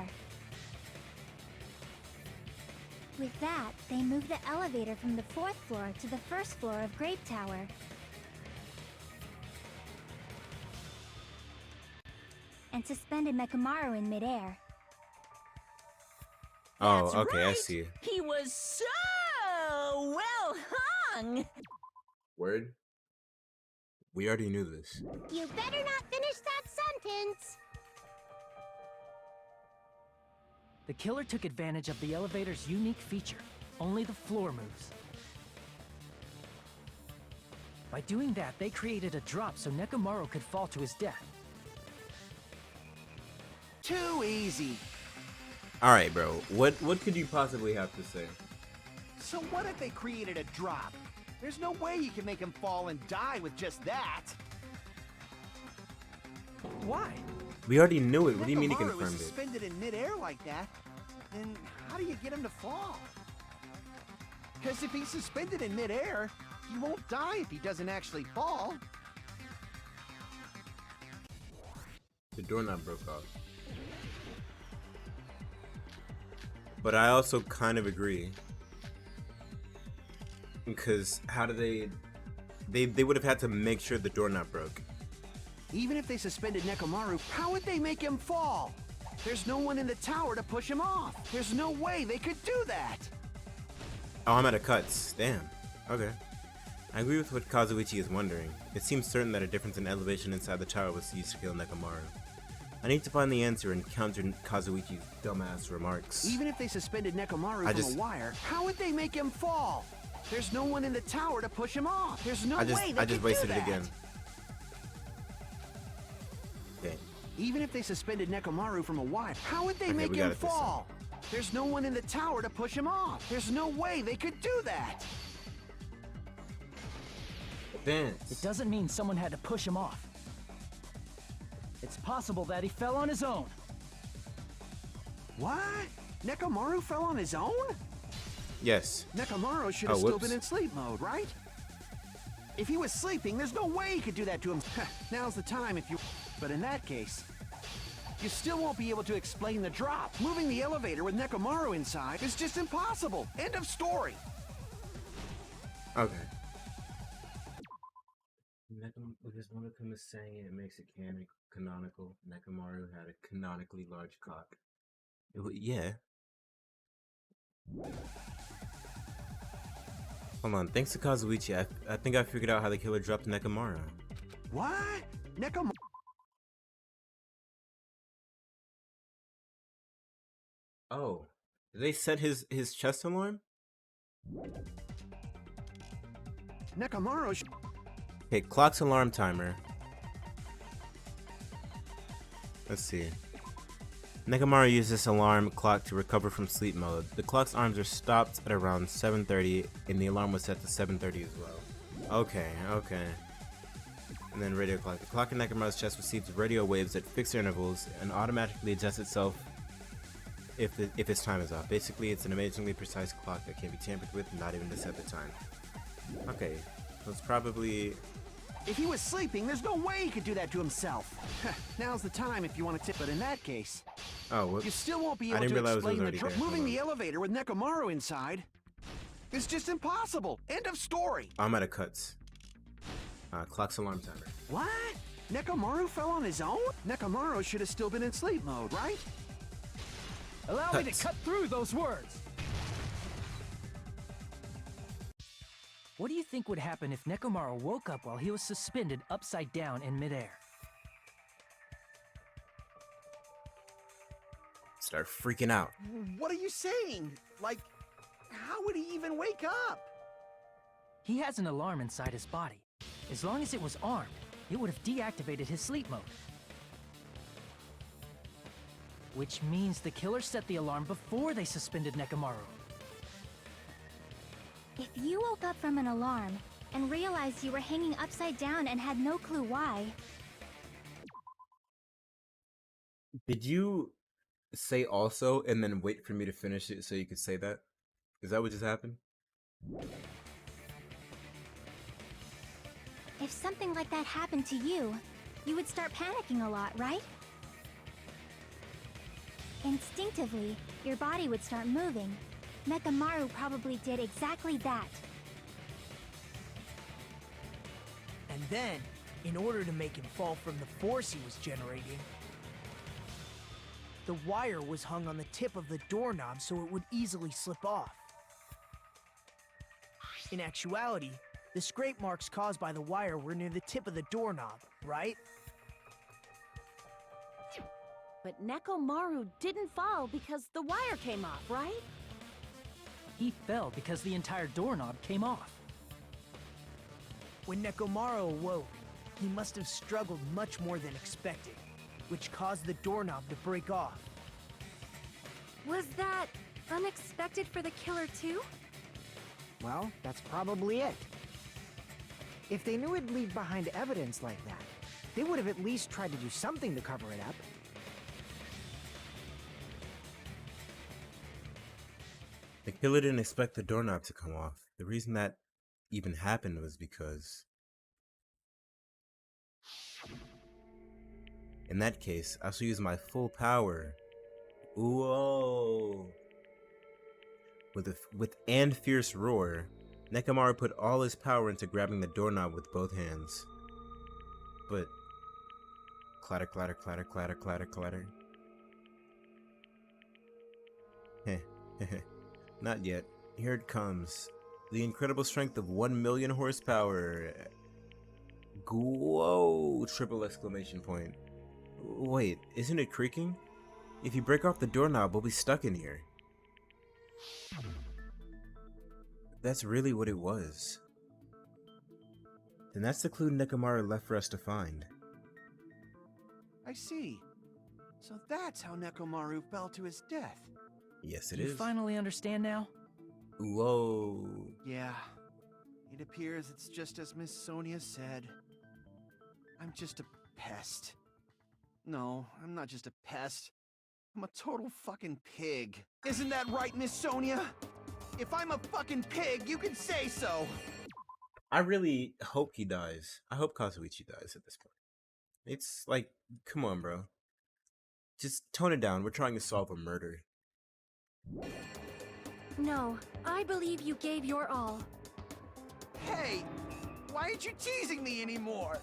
With that, they moved the elevator from the 4th floor to the 1st floor of Grape Tower. And suspended Nekomaru in midair. Oh, That's okay, I right. see. He was so well hung. Word? We already knew this. You better not finish that sentence. The killer took advantage of the elevator's unique feature. Only the floor moves. By doing that, they created a drop so Nekomaru could fall to his death. Too easy. All right, bro. What could you possibly have to say? So what if they created a drop? There's no way you can make him fall and die with just that. Why? We already knew it. What do you mean he Nekomaru confirmed is it? suspended in midair like that, then how do you get him to fall? Because if he's suspended in midair, he won't die if he doesn't actually fall. The doorknob broke off. But I also kind of agree. Because how do they would have had to make sure the doorknob broke. Even if they suspended Nekomaru, how would they make him fall? There's no one in the tower to push him off. There's no way they could do that. Oh, I'm out of cuts. Damn. Okay. I agree with what Kazuichi is wondering. It seems certain that a difference in elevation inside the tower was used to kill Nekomaru. I need to find the answer and counter Kazuichi's dumbass remarks. Even if they suspended Nekomaru from a wire, how would they make him fall? There's no one in the tower to push him off. There's no way they I could just wasted do it that. again. Okay. Even if they suspended Nekomaru from a wire, how would they Okay, make we got him it this time. fall? There's no one in the tower to push him off. There's no way they could do that. Vince. It doesn't mean someone had to push him off. It's possible that he fell on his own. What? Nekomaru fell on his own? Yes. Nekomaru should have Oh, still whoops. been in sleep mode, right? If he was sleeping, there's no way he could do that to him. Now's the time if you... But in that case, you still won't be able to explain the drop. Moving the elevator with Nekomaru inside is just impossible. End of story. Okay. Because Monokuma is saying it makes it canonical. Nekomaru had a canonically large cock. Yeah. Hold on. Thanks to Kazuichi, I think I figured out how the killer dropped Nekomaru. What? Nekomaru... Oh. Did they set his chest alarm? Nekomaru... Okay, clock's alarm timer. Let's see. Nekomaru used this alarm clock to recover from sleep mode. The clock's arms are stopped at around 7:30, and the alarm was set to 7:30 as well. Okay. And then radio clock. The clock in Nekomaru's chest receives radio waves at fixed intervals and automatically adjusts itself if its time is off. Basically, it's an amazingly precise clock that can't be tampered with, not even to set the time. Okay, so it's probably... If he was sleeping, there's no way he could do that to himself. Now's the time if you want to tip. But in that case, Oh, whoops. you still won't be I able didn't to realize it was explain the already there. Hold moving on. the elevator with Nekomaru inside. It's just impossible. End of story. I'm out of cuts. Clock's alarm timer. What? Nekomaru fell on his own? Nekomaru should have still been in sleep mode, right? Allow me to Cuts. cut through those words. What do you think would happen if Nekomaru woke up while he was suspended upside down in midair? Start freaking out. What are you saying? Like, how would he even wake up? He has an alarm inside his body. As long as it was armed, it would have deactivated his sleep mode. Which means the killer set the alarm before they suspended Nekomaru. If you woke up from an alarm and realized you were hanging upside down and had no clue why, Did you say also and then wait for me to finish it so you could say that? Is that what just happened? If something like that happened to you, you would start panicking a lot, right? Instinctively, your body would start moving. Nekamaru probably did exactly that. And then, in order to make him fall from the force he was generating, the wire was hung on the tip of the doorknob so it would easily slip off. In actuality, the scrape marks caused by the wire were near the tip of the doorknob, right? But Nekomaru didn't fall because the wire came off, right? He fell because the entire doorknob came off. When Nekomaru awoke, he must have struggled much more than expected, which caused the doorknob to break off. Was that unexpected for the killer too? Well, that's probably it. If they knew it'd leave behind evidence like that, they would have at least tried to do something to cover it up. The killer didn't expect the doorknob to come off. The reason that even happened was because... in that case, I shall use my full power. Whoa! With and fierce roar, Nekamaru put all his power into grabbing the doorknob with both hands. But... clatter, clatter, clatter, clatter, clatter, clatter. Heh, heh, heh. Not yet. Here it comes. The incredible strength of 1,000,000 horsepower. Whoa! Triple exclamation point. Wait, isn't it creaking? If you break off the doorknob, we'll be stuck in here. That's really what it was. Then that's the clue Nekamaru left for us to find. I see. So that's how Nekomaru fell to his death. Yes, it Do you is. finally understand now? Whoa. Yeah. It appears it's just as Miss Sonia said. I'm just a pest. No, I'm not just a pest. I'm a total fucking pig. Isn't that right, Miss Sonia? If I'm a fucking pig, you can say so! I really hope he dies. I hope Kazuichi dies at this point. It's like, come on, bro. Just tone it down. We're trying to solve a murder. No, I believe you gave your all. Hey! Why aren't you teasing me anymore?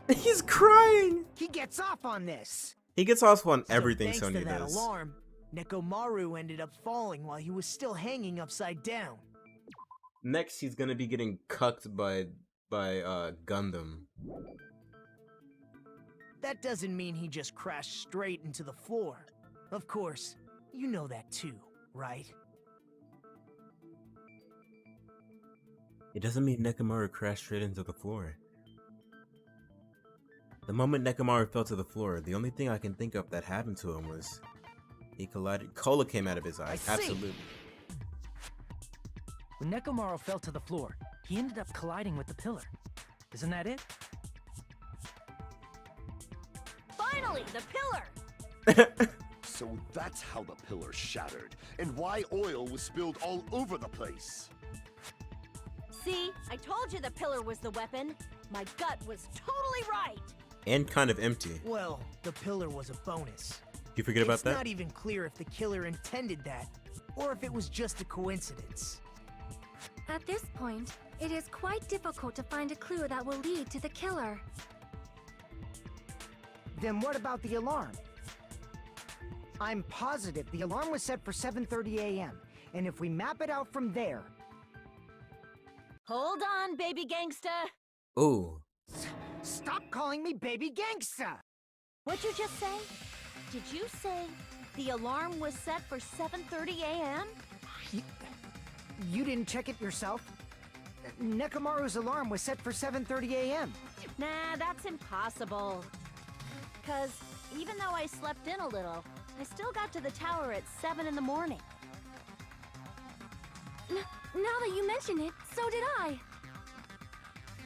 He's crying! He gets off on this! He gets off on everything so Sonya thanks to that does. alarm, Nekomaru ended up falling while he was still hanging upside down. Next, he's gonna be getting cucked by Gundam. That doesn't mean he just crashed straight into the floor. Of course, you know that too, right? It doesn't mean Nekamaru crashed straight into the floor. The moment Nekamaru fell to the floor, the only thing I can think of that happened to him was he collided. Cola came out of his eye. I see. Absolutely. When Nekomaru fell to the floor, he ended up colliding with the pillar. Isn't that it? Finally, the pillar! So that's how the pillar shattered, and why oil was spilled all over the place. See, I told you the pillar was the weapon. My gut was totally right. And kind of empty. Well, the pillar was a bonus. You forget about It's that? not even clear if the killer intended that, or if it was just a coincidence. At this point, it is quite difficult to find a clue that will lead to the killer. Then what about the alarm? I'm positive the alarm was set for 7:30 a.m. And if we map it out from there... Hold on, baby gangsta. Ooh. Stop calling me baby gangsta! What'd you just say? Did you say the alarm was set for 7:30 a.m.? You didn't check it yourself? Nekamaru's alarm was set for 7:30 a.m. Nah, that's impossible. 'Cause even though I slept in a little, I still got to the tower at 7 in the morning. Now that you mention it, so did I.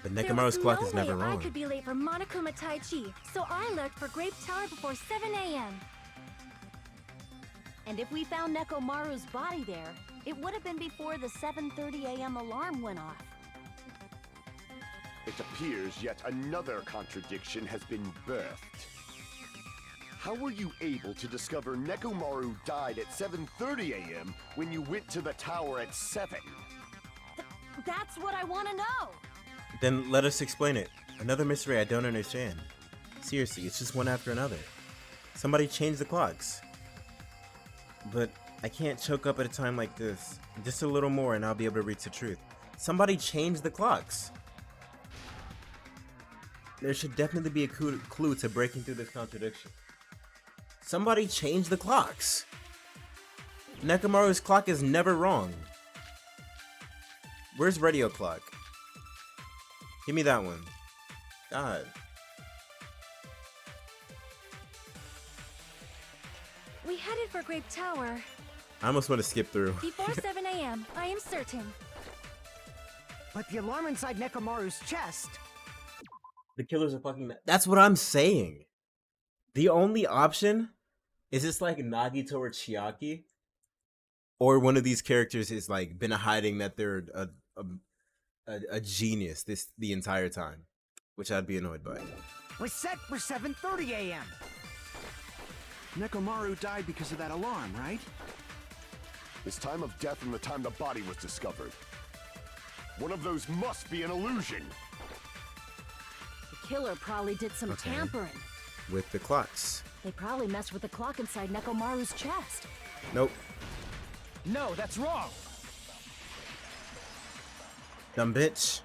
But There Nekamaru's was clock no is never way I wrong. could be late for Monokuma Tai Chi, so I left for Grape Tower before 7 a.m. And if we found Nekomaru's body there, It would have been before the 7:30 a.m. alarm went off. It appears yet another contradiction has been birthed. How were you able to discover Nekomaru died at 7:30 a.m. when you went to the tower at 7? That's what I want to know! Then let us explain it. Another mystery I don't understand. Seriously, it's just one after another. Somebody changed the clocks. But I can't choke up at a time like this. Just a little more and I'll be able to reach the truth. Somebody changed the clocks. There should definitely be a clue to breaking through this contradiction. Somebody changed the clocks. Nekomaru's clock is never wrong. Where's radio clock? Give me that one. God. We headed for Grape Tower. I almost want to skip through. Before 7 a.m., I am certain. But the alarm inside Nekomaru's chest... The killers are fucking... That's what I'm saying. The only option is this like Nagito or Chiaki. Or one of these characters is like been hiding that they're a genius the entire time. Which I'd be annoyed by. We're set for 7:30 a.m. Nekomaru died because of that alarm, right? His time of death and the time the body was discovered. One of those must be an illusion. The killer probably did some tampering. With the clocks. They probably messed with the clock inside Nekomaru's chest. Nope. No, that's wrong! Dumb bitch.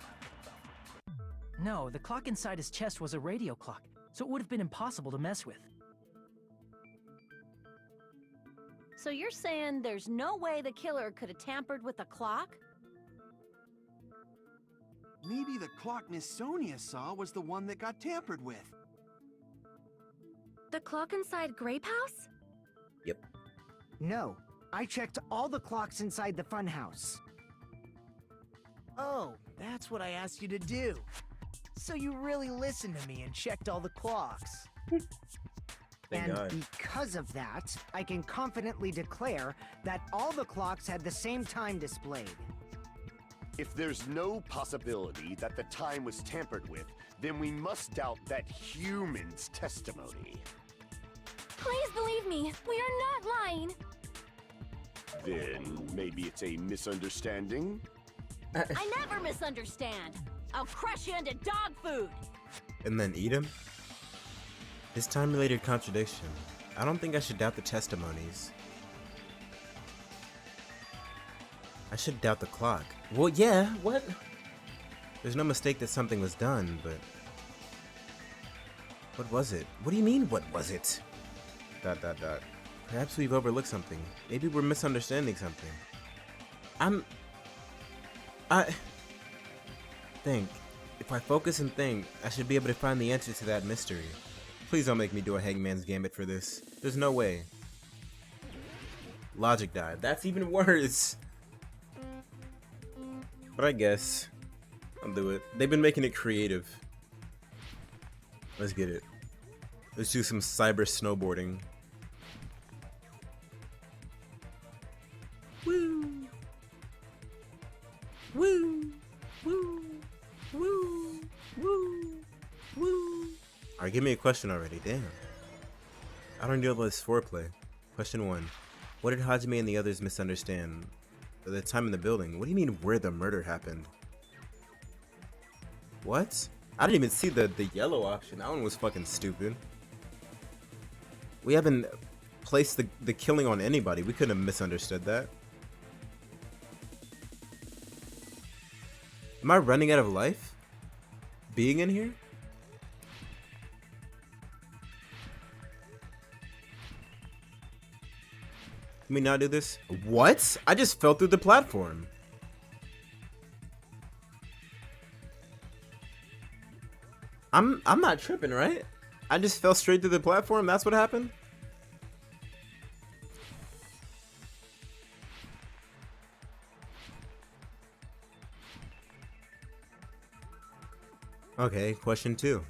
No, the clock inside his chest was a radio clock, so it would have been impossible to mess with. So you're saying there's no way the killer could have tampered with the clock? Maybe the clock Miss Sonia saw was the one that got tampered with. The clock inside Grape House? Yep. No, I checked all the clocks inside the funhouse. Oh, that's what I asked you to do. So you really listened to me and checked all the clocks. Thank And God. because of that, I can confidently declare that all the clocks had the same time displayed. If there's no possibility that the time was tampered with, then we must doubt that human's testimony. Please believe me, we are not lying. Then maybe it's a misunderstanding? I never misunderstand. I'll crush you into dog food. And then eat him? This time-related contradiction. I don't think I should doubt the testimonies. I should doubt the clock. Well, yeah, what? There's no mistake that something was done, but... What was it? What do you mean, what was it? ... Perhaps we've overlooked something. Maybe we're misunderstanding something. I think. If I focus and think, I should be able to find the answer to that mystery. Please don't make me do a Hangman's Gambit for this. There's no way. Logic died. That's even worse. But I guess I'll do it. They've been making it creative. Let's get it. Let's do some cyber snowboarding. Woo! Woo! Woo! Woo! Woo! Woo! Alright, give me a question already. Damn. I don't need all this foreplay. Question 1. What did Hajime and the others misunderstand? At the time in the building. What do you mean where the murder happened? What? I didn't even see the yellow option. That one was fucking stupid. We haven't placed the killing on anybody. We couldn't have misunderstood that. Am I running out of life? Being in here? Can we not do this? What? I just fell through the platform. I'm not tripping, right? I just fell straight through the platform. That's what happened? Okay, question 2.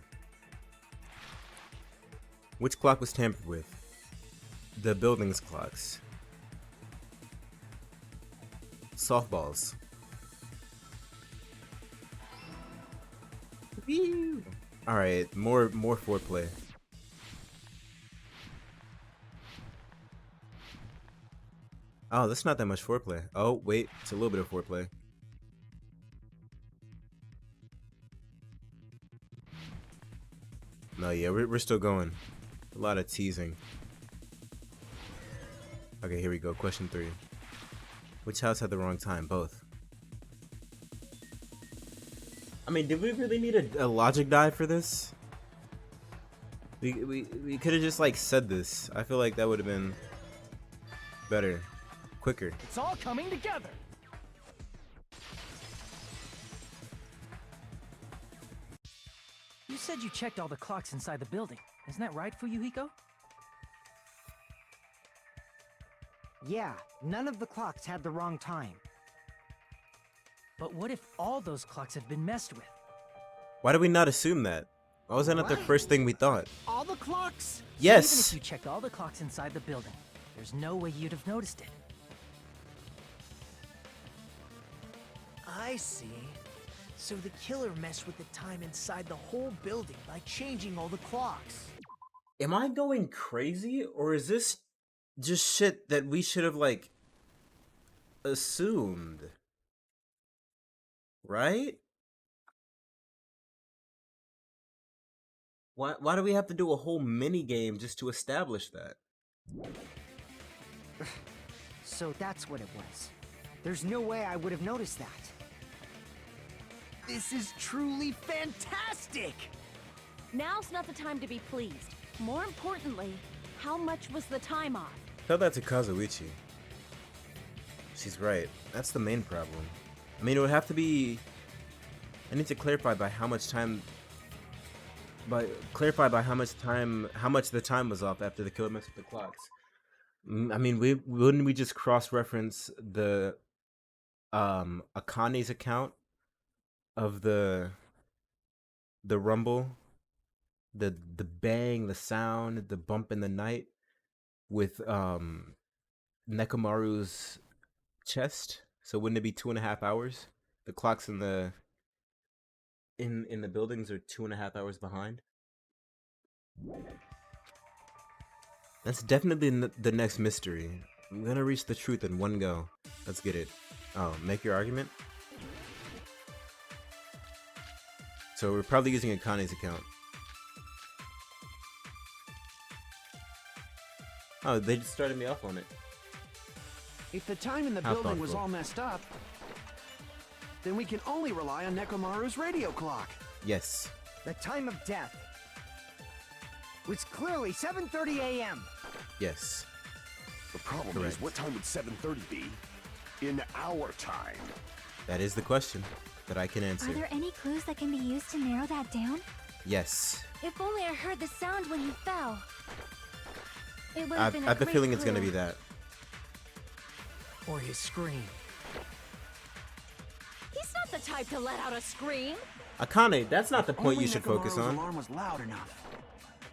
Which clock was tampered with? The building's clocks. softballs. All right, more foreplay. Oh, that's not that much foreplay. Oh, wait, it's a little bit of foreplay. No, yeah, we're still going. A lot of teasing. Okay, here we go. Question 3. Which house had the wrong time? Both. I mean, did we really need a logic dive for this? We could have just like said this. I feel like that would have been better, quicker. It's all coming together. You said you checked all the clocks inside the building. Isn't that right, Fuyuhiko? Yeah, none of the clocks had the wrong time. But what if all those clocks have been messed with? Why did we not assume that? Why was that not the first thing we thought? All the clocks? Yes! Even if you checked all the clocks inside the building, there's no way you'd have noticed it. I see. So the killer messed with the time inside the whole building by changing all the clocks. Am I going crazy, or is this just shit that we should have, like, assumed? Right? Why do we have to do a whole mini game just to establish that? So that's what it was. There's no way I would have noticed that. This is truly fantastic! Now's not the time to be pleased. More importantly, how much was the time off? Tell that to Kazuichi. She's right. That's the main problem. I mean, it would have to be... I need to clarify by how much time... how much the time was off after the killer messed with the clocks. I mean, wouldn't we just cross-reference the Akane's account of the rumble, the bang, the sound, the bump in the night with Nekomaru's chest? So wouldn't it be 2.5 hours? The clocks in the buildings are 2.5 hours behind. That's definitely the next mystery. I'm gonna reach the truth in one go. Let's get it. Oh, make your argument. So we're probably using Akane's account. Oh, they just started me off on it. If the time in the How building was thoughtful. all messed up, then we can only rely on Nekomaru's radio clock. Yes. The time of death was clearly 7:30 a.m. Yes. The problem Correct. is, what time would 7:30 be in our time? That is the question that I can answer. Are there any clues that can be used to narrow that down? Yes. If only I heard the sound when he fell. It would I have been a have the great feeling it's clue. gonna be that. Or his scream. He's not the type to let out a scream. Akane, that's not the point Only you should focus Nekomaru's on. alarm was loud enough.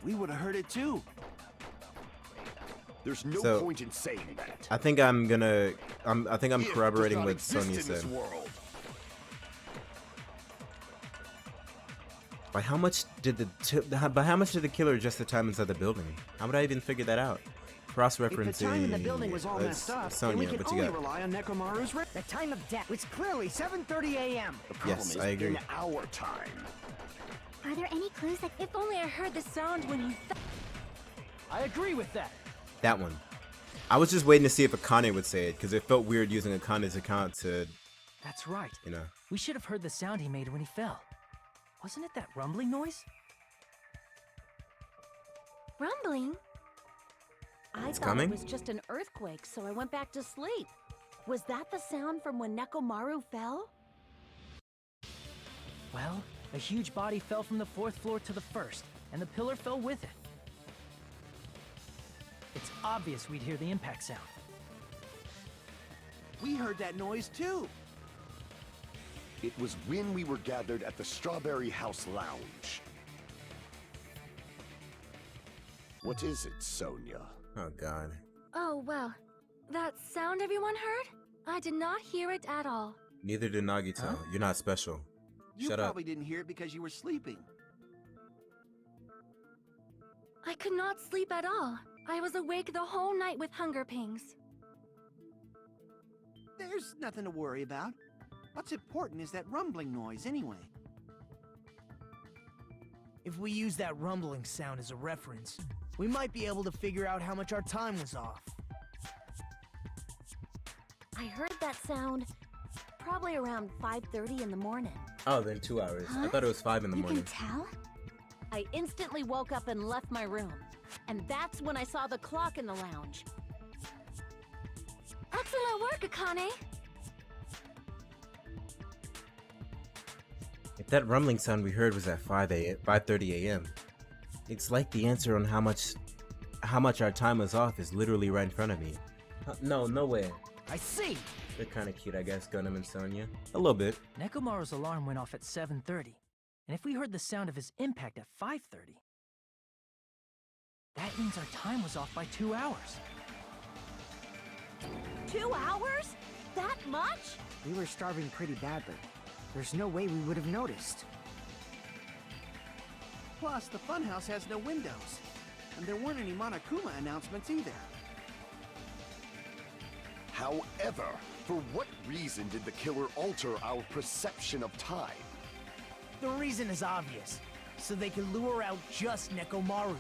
We would have heard it too. There's no So, point in saying that. I think I'm It does corroborating not what exist Sonya in this said. world. By how much did the killer adjust the time inside the building? How would I even figure that out? Cross-referencing. If the time in the building was all messed up, then we Sonya, can what you only got? rely on Nekomaru's The time of death was clearly 7:30 a.m. The problem Yes, is, I agree. in our time. Are there any clues that If only I heard the sound when he fell. I agree with that. That one. I was just waiting to see if Akane would say it, because it felt weird using Akane's account to, That's right. you know. We should have heard the sound he made when he fell. Wasn't it that rumbling noise? Rumbling? I It's thought coming? it was just an earthquake, so I went back to sleep. Was that the sound from when Nekomaru fell? Well, a huge body fell from the 4th floor to the 1st, and the pillar fell with it. It's obvious we'd hear the impact sound. We heard that noise too. It was when we were gathered at the Strawberry House Lounge. What is it, Sonya? Oh god. Oh, well. That sound everyone heard? I did not hear it at all. Neither did Nagito. Huh? You're not special. You Shut up. probably didn't hear it because you were sleeping. I could not sleep at all. I was awake the whole night with hunger pangs. There's nothing to worry about. What's important is that rumbling noise anyway. If we use that rumbling sound as a reference, we might be able to figure out how much our time was off. I heard that sound probably around 5:30 in the morning. Oh, then 2 hours. I Huh? thought it was 5 in the You morning. can tell? I instantly woke up and left my room. And that's when I saw the clock in the lounge. Excellent work, Akane! If that rumbling sound we heard was at 5:30 a.m., it's like the answer on how much our time was off is literally right in front of me. No way. I see! They're kind of cute, I guess, Gundam and Sonya. A little bit. Nekomaru's alarm went off at 7:30, and if we heard the sound of his impact at 5:30, that means our time was off by 2 hours. 2 hours? That much? We were starving pretty badly. There's no way we would have noticed. Plus, the funhouse has no windows. And there weren't any Monokuma announcements either. However, for what reason did the killer alter our perception of time? The reason is obvious. So they can lure out just Nekomaru.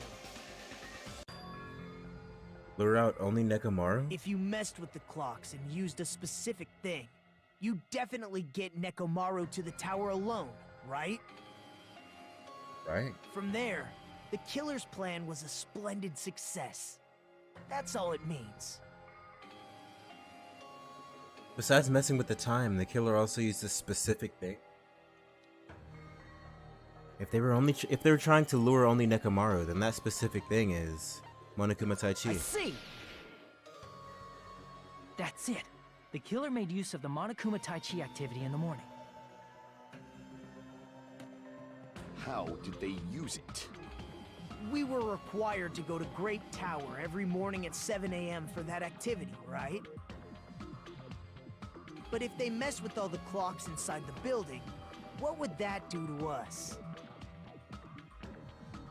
Lure out only Nekomaru? If you messed with the clocks and used a specific thing, you definitely get Nekomaru to the tower alone, right? Right. From there, the killer's plan was a splendid success. That's all it means. Besides messing with the time, the killer also used a specific thing. If they were trying to lure only Nekomaru, then that specific thing is Monokuma I Taichi. see! That's it. The killer made use of the Monokuma Taichi activity in the morning. How did they use it? We were required to go to Great Tower every morning at 7 a.m. for that activity, right? But if they mess with all the clocks inside the building, what would that do to us?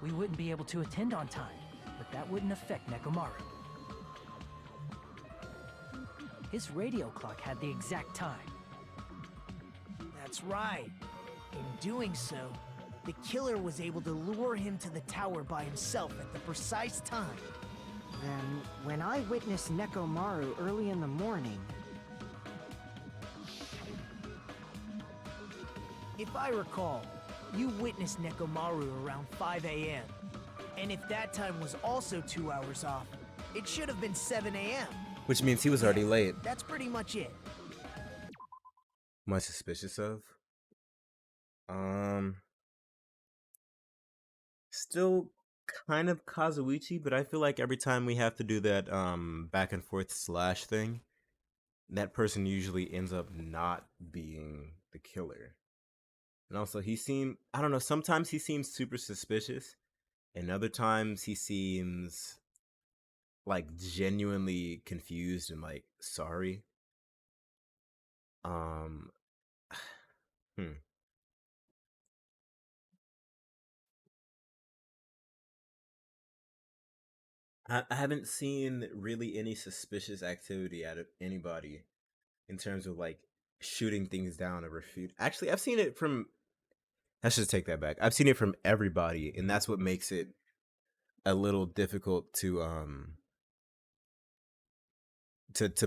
We wouldn't be able to attend on time, but that wouldn't affect Nekomaru. His radio clock had the exact time. That's right. In doing so, the killer was able to lure him to the tower by himself at the precise time. Then, when I witnessed Nekomaru early in the morning, If I recall, you witnessed Nekomaru around 5 a.m. And if that time was also 2 hours off, it should have been 7 a.m. Which means he was already late. That's pretty much it. Am I suspicious of? Still kind of Kazuichi, but I feel like every time we have to do that back and forth slash thing, that person usually ends up not being the killer. And also I don't know, sometimes he seems super suspicious, and other times he seems like genuinely confused and like sorry. I haven't seen really any suspicious activity out of anybody in terms of like shooting things down or refute. Actually, I've seen it from. I should take that back. I've seen it from everybody, and that's what makes it a little difficult to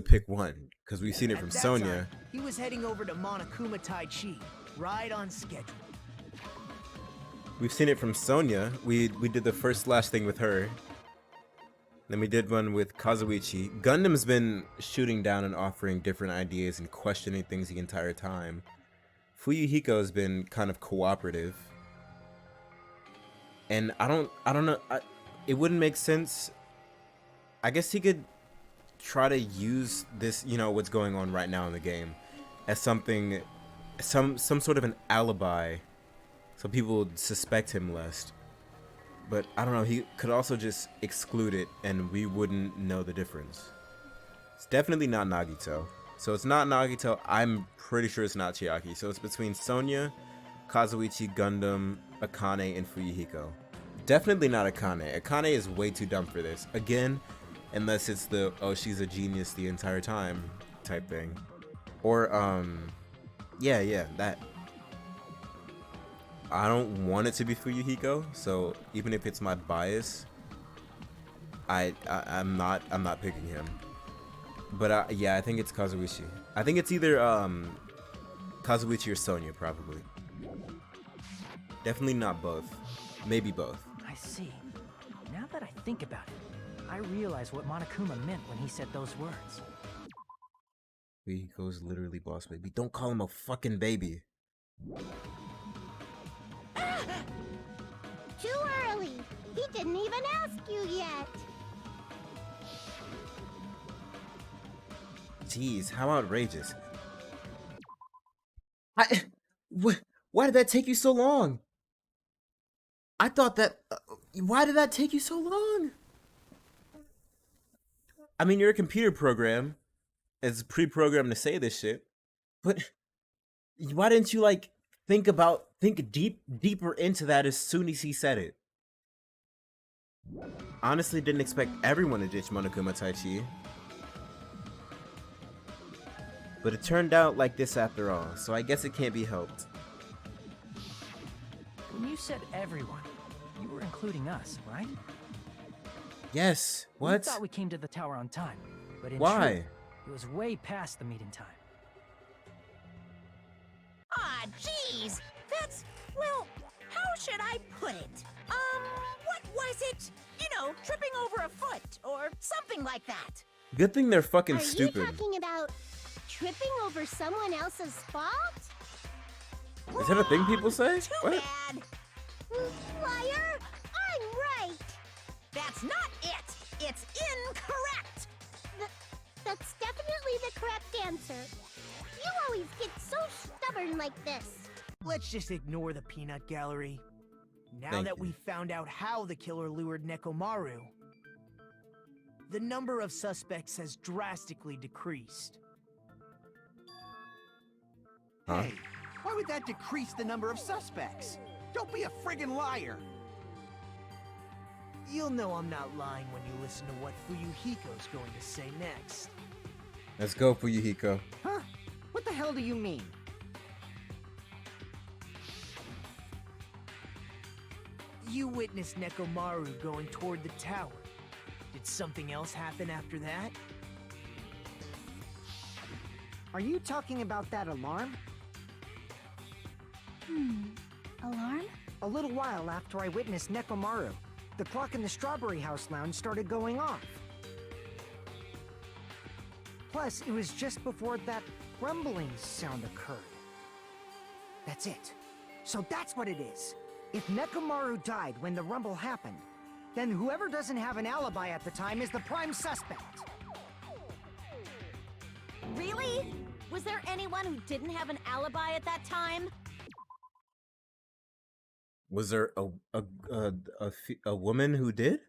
pick one, because we've seen it At from that Sonya. time, he was heading over to Monokuma Taichi, right on schedule. We've seen it from Sonya. We did the first slash thing with her. Then we did one with Kazuichi. Gundam's been shooting down and offering different ideas and questioning things the entire time. Fuyuhiko's been kind of cooperative. And I don't know. It wouldn't make sense. I guess he could try to use this, what's going on right now in the game, as something, some sort of an alibi, so people would suspect him less. But I don't know, he could also just exclude it and we wouldn't know the difference. It's definitely not Nagito. So it's not Nagito. I'm pretty sure it's not Chiaki. So it's between Sonya, Kazuichi, Gundam, Akane, and Fuyuhiko. Definitely not Akane. Akane is way too dumb for this. Again, unless it's the, oh, she's a genius the entire time type thing. Or, yeah, that. I don't want it to be Fuyuhiko, so even if it's my bias, I'm not picking him. But yeah, I think it's Kazuichi. I think it's either Kazuichi or Sonya, probably. Definitely not both. Maybe both. I see. Now that I think about it, I realize what Monokuma meant when he said those words. Fuyuhiko's literally boss baby. Don't call him a fucking baby. Too early. He didn't even ask you yet. Jeez, how outrageous. Why did that take you so long? I thought that... why did that take you so long? I mean, you're a computer program. It's pre-programmed to say this shit. But why didn't you, like, think deeper into that as soon as he said it? Honestly, didn't expect everyone to ditch Monokuma Taichi. But it turned out like this after all, so I guess it can't be helped. When you said everyone, you were including us, right? Yes, We what? thought we came to the tower on time, but in Why? truth, it was way past the meeting time. Ah, jeez. That's, well, how should I put it? What was it? You know, tripping over a foot or something like that. Good thing they're fucking Are stupid. you talking about tripping over someone else's fault? Is that a thing people say? Too What? bad. Liar! I'm right! That's not it. It's incorrect. That's definitely the correct answer. You always get so stubborn like this. Let's just ignore the peanut gallery. Now Thank that you. we've found out how the killer lured Nekomaru, the number of suspects has drastically decreased. Huh? Hey, why would that decrease the number of suspects? Don't be a friggin' liar. You'll know I'm not lying when you listen to what Fuyuhiko's going to say next. Let's go, Fuyuhiko. Huh? What the hell do you mean? You witnessed Nekomaru going toward the tower. Did something else happen after that? Are you talking about that alarm? Alarm? A little while after I witnessed Nekomaru, the clock in the Strawberry House lounge started going off. Plus, it was just before that rumbling sound occurred. That's it. So that's what it is. If Nekomaru died when the rumble happened, then whoever doesn't have an alibi at the time is the prime suspect. Really? Was there anyone who didn't have an alibi at that time? Was there a woman who did?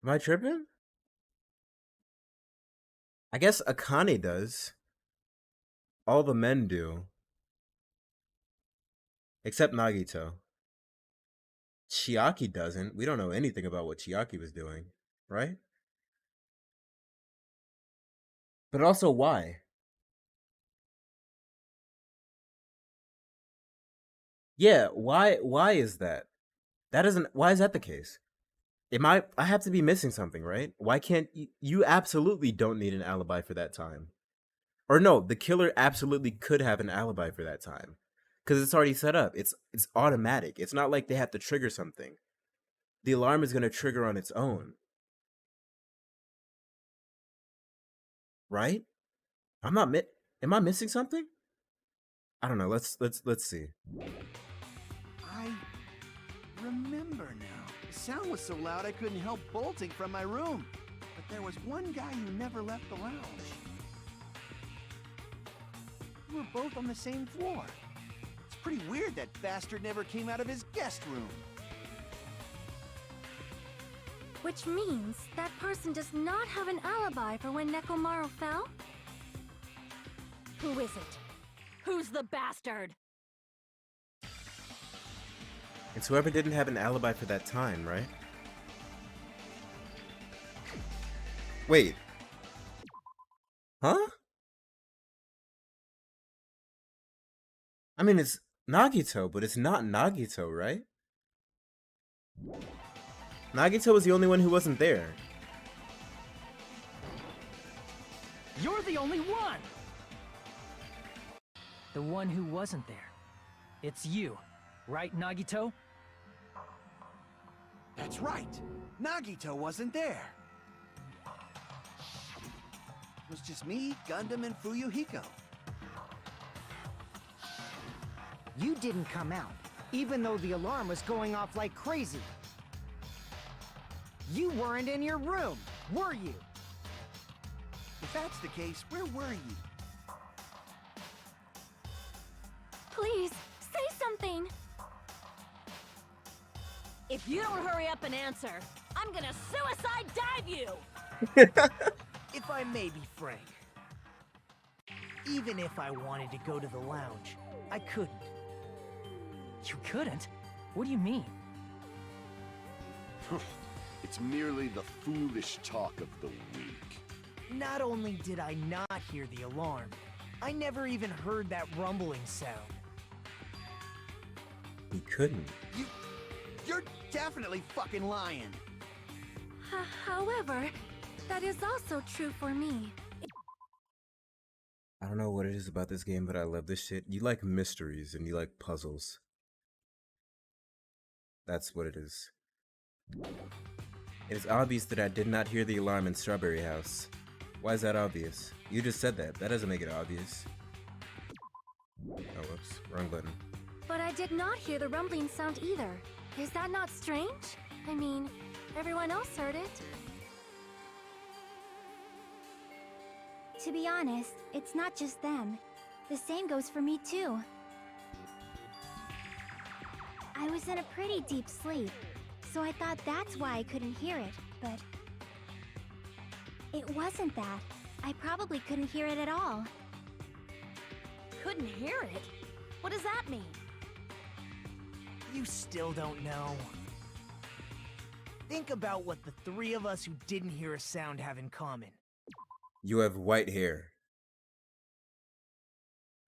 Am I tripping? I guess Akane does. All the men do. Except Nagito. Chiaki doesn't. We don't know anything about what Chiaki was doing, right? But also, why? Yeah, why is that? That isn't, why is that the case? I have to be missing something, right? Why can't you absolutely don't need an alibi for that time. Or no, the killer absolutely could have an alibi for that time. Because it's already set up. It's automatic. It's not like they have to trigger something. The alarm is going to trigger on its own. Right? Am I missing something? I don't know. Let's see. I remember now. The sound was so loud I couldn't help bolting from my room. But there was one guy who never left the lounge. We were both on the same floor. It's pretty weird that bastard never came out of his guest room. Which means that person does not have an alibi for when Nekomaru fell? Who is it? Who's the bastard? It's whoever didn't have an alibi for that time, right? Wait. Huh? I mean, it's Nagito, but it's not Nagito, right? Nagito was the only one who wasn't there. You're the only one! The one who wasn't there. It's you, right, Nagito? That's right. Nagito wasn't there. It was just me, Gundam, and Fuyuhiko. You didn't come out, even though the alarm was going off like crazy. You weren't in your room, were you? If that's the case, where were you? Please, say something! If you don't hurry up and answer, I'm gonna suicide dive you! If I may be frank, even if I wanted to go to the lounge, I couldn't. You couldn't? What do you mean? It's merely the foolish talk of the weak. Not only did I not hear the alarm, I never even heard that rumbling sound. He couldn't. You're definitely fucking lying. However, that is also true for me. I don't know what it is about this game, but I love this shit. You like mysteries and you like puzzles. That's what it is. It is obvious that I did not hear the alarm in Strawberry House. Why is that obvious? You just said that. That doesn't make it obvious. Oh, whoops. Wrong button. But I did not hear the rumbling sound either. Is that not strange? I mean, everyone else heard it. To be honest, it's not just them. The same goes for me too. I was in a pretty deep sleep, so I thought that's why I couldn't hear it, but... it wasn't that. I probably couldn't hear it at all. Couldn't hear it? What does that mean? You still don't know. Think about what the three of us who didn't hear a sound have in common. You have white hair.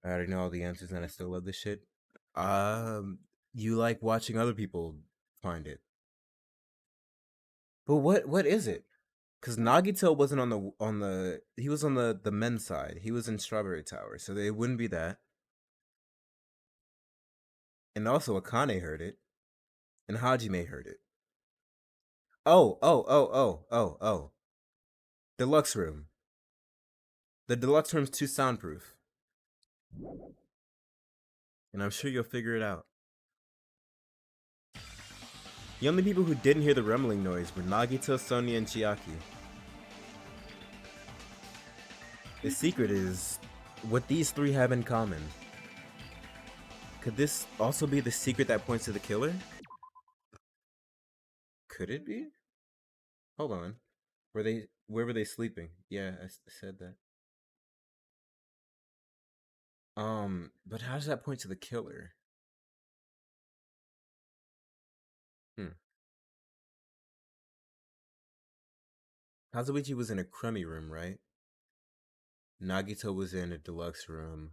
I already know all the answers and I still love this shit. You like watching other people find it. But what is it? Because Nagito wasn't on the he was on the men's side. He was in Strawberry Tower, so it wouldn't be that. And also Akane heard it. And Hajime heard it. Oh. Deluxe room. The deluxe room's too soundproof. And I'm sure you'll figure it out. The only people who didn't hear the rumbling noise were Nagito, Sonia, and Chiaki. The secret is what these three have in common. Could this also be the secret that points to the killer? Could it be? Hold on. Where were they sleeping? Yeah, I said that. But how does that point to the killer? Kazuichi was in a crummy room, right? Nagito was in a deluxe room.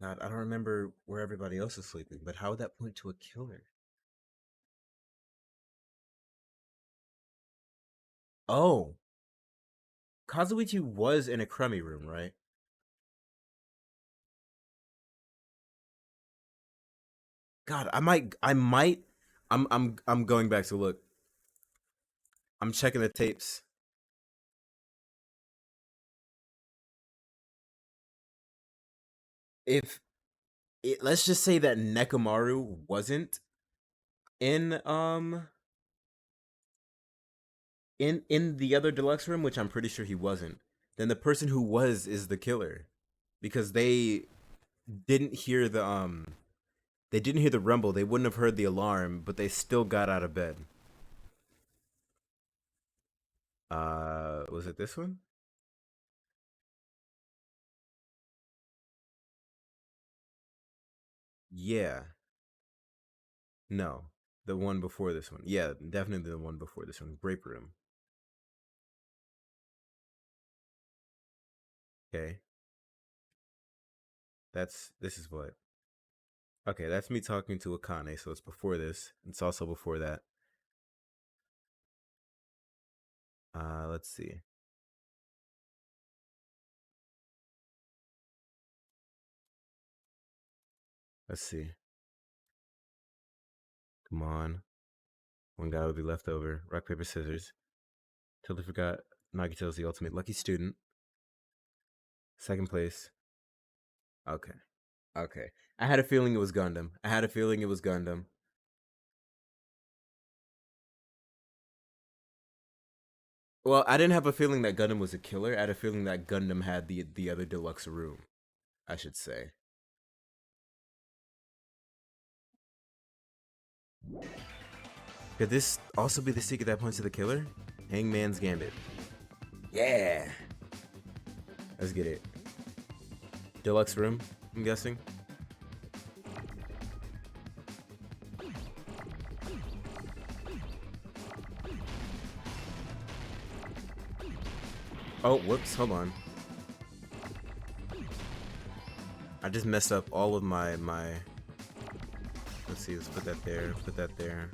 God, I don't remember where everybody else is sleeping, but how would that point to a killer? Oh. Kazuichi was in a crummy room, right? God, I'm going back to look. I'm checking the tapes. Let's just say that Nekomaru wasn't in the other deluxe room, which I'm pretty sure he wasn't, then the person who was is the killer. Because they didn't hear the They didn't hear the rumble, they wouldn't have heard the alarm, but they still got out of bed. Was it this one? Yeah. No. The one before this one. Yeah, definitely the one before this one. Break room. Okay. This is what? Okay, that's me talking to Akane, so it's before this. It's also before that. Let's see. Let's see. Come on. One guy will be left over. Rock, paper, scissors. Totally forgot Nagito's the ultimate lucky student. Second place. Okay. Okay. I had a feeling it was Gundam. I had a feeling it was Gundam. Well, I didn't have a feeling that Gundam was a killer. I had a feeling that Gundam had the other deluxe room, I should say. Could this also be the secret that points to the killer? Hangman's Gambit. Yeah. Let's get it. Deluxe room, I'm guessing. Oh, whoops, hold on. I just messed up all of my... Let's see, let's put that there, put that there.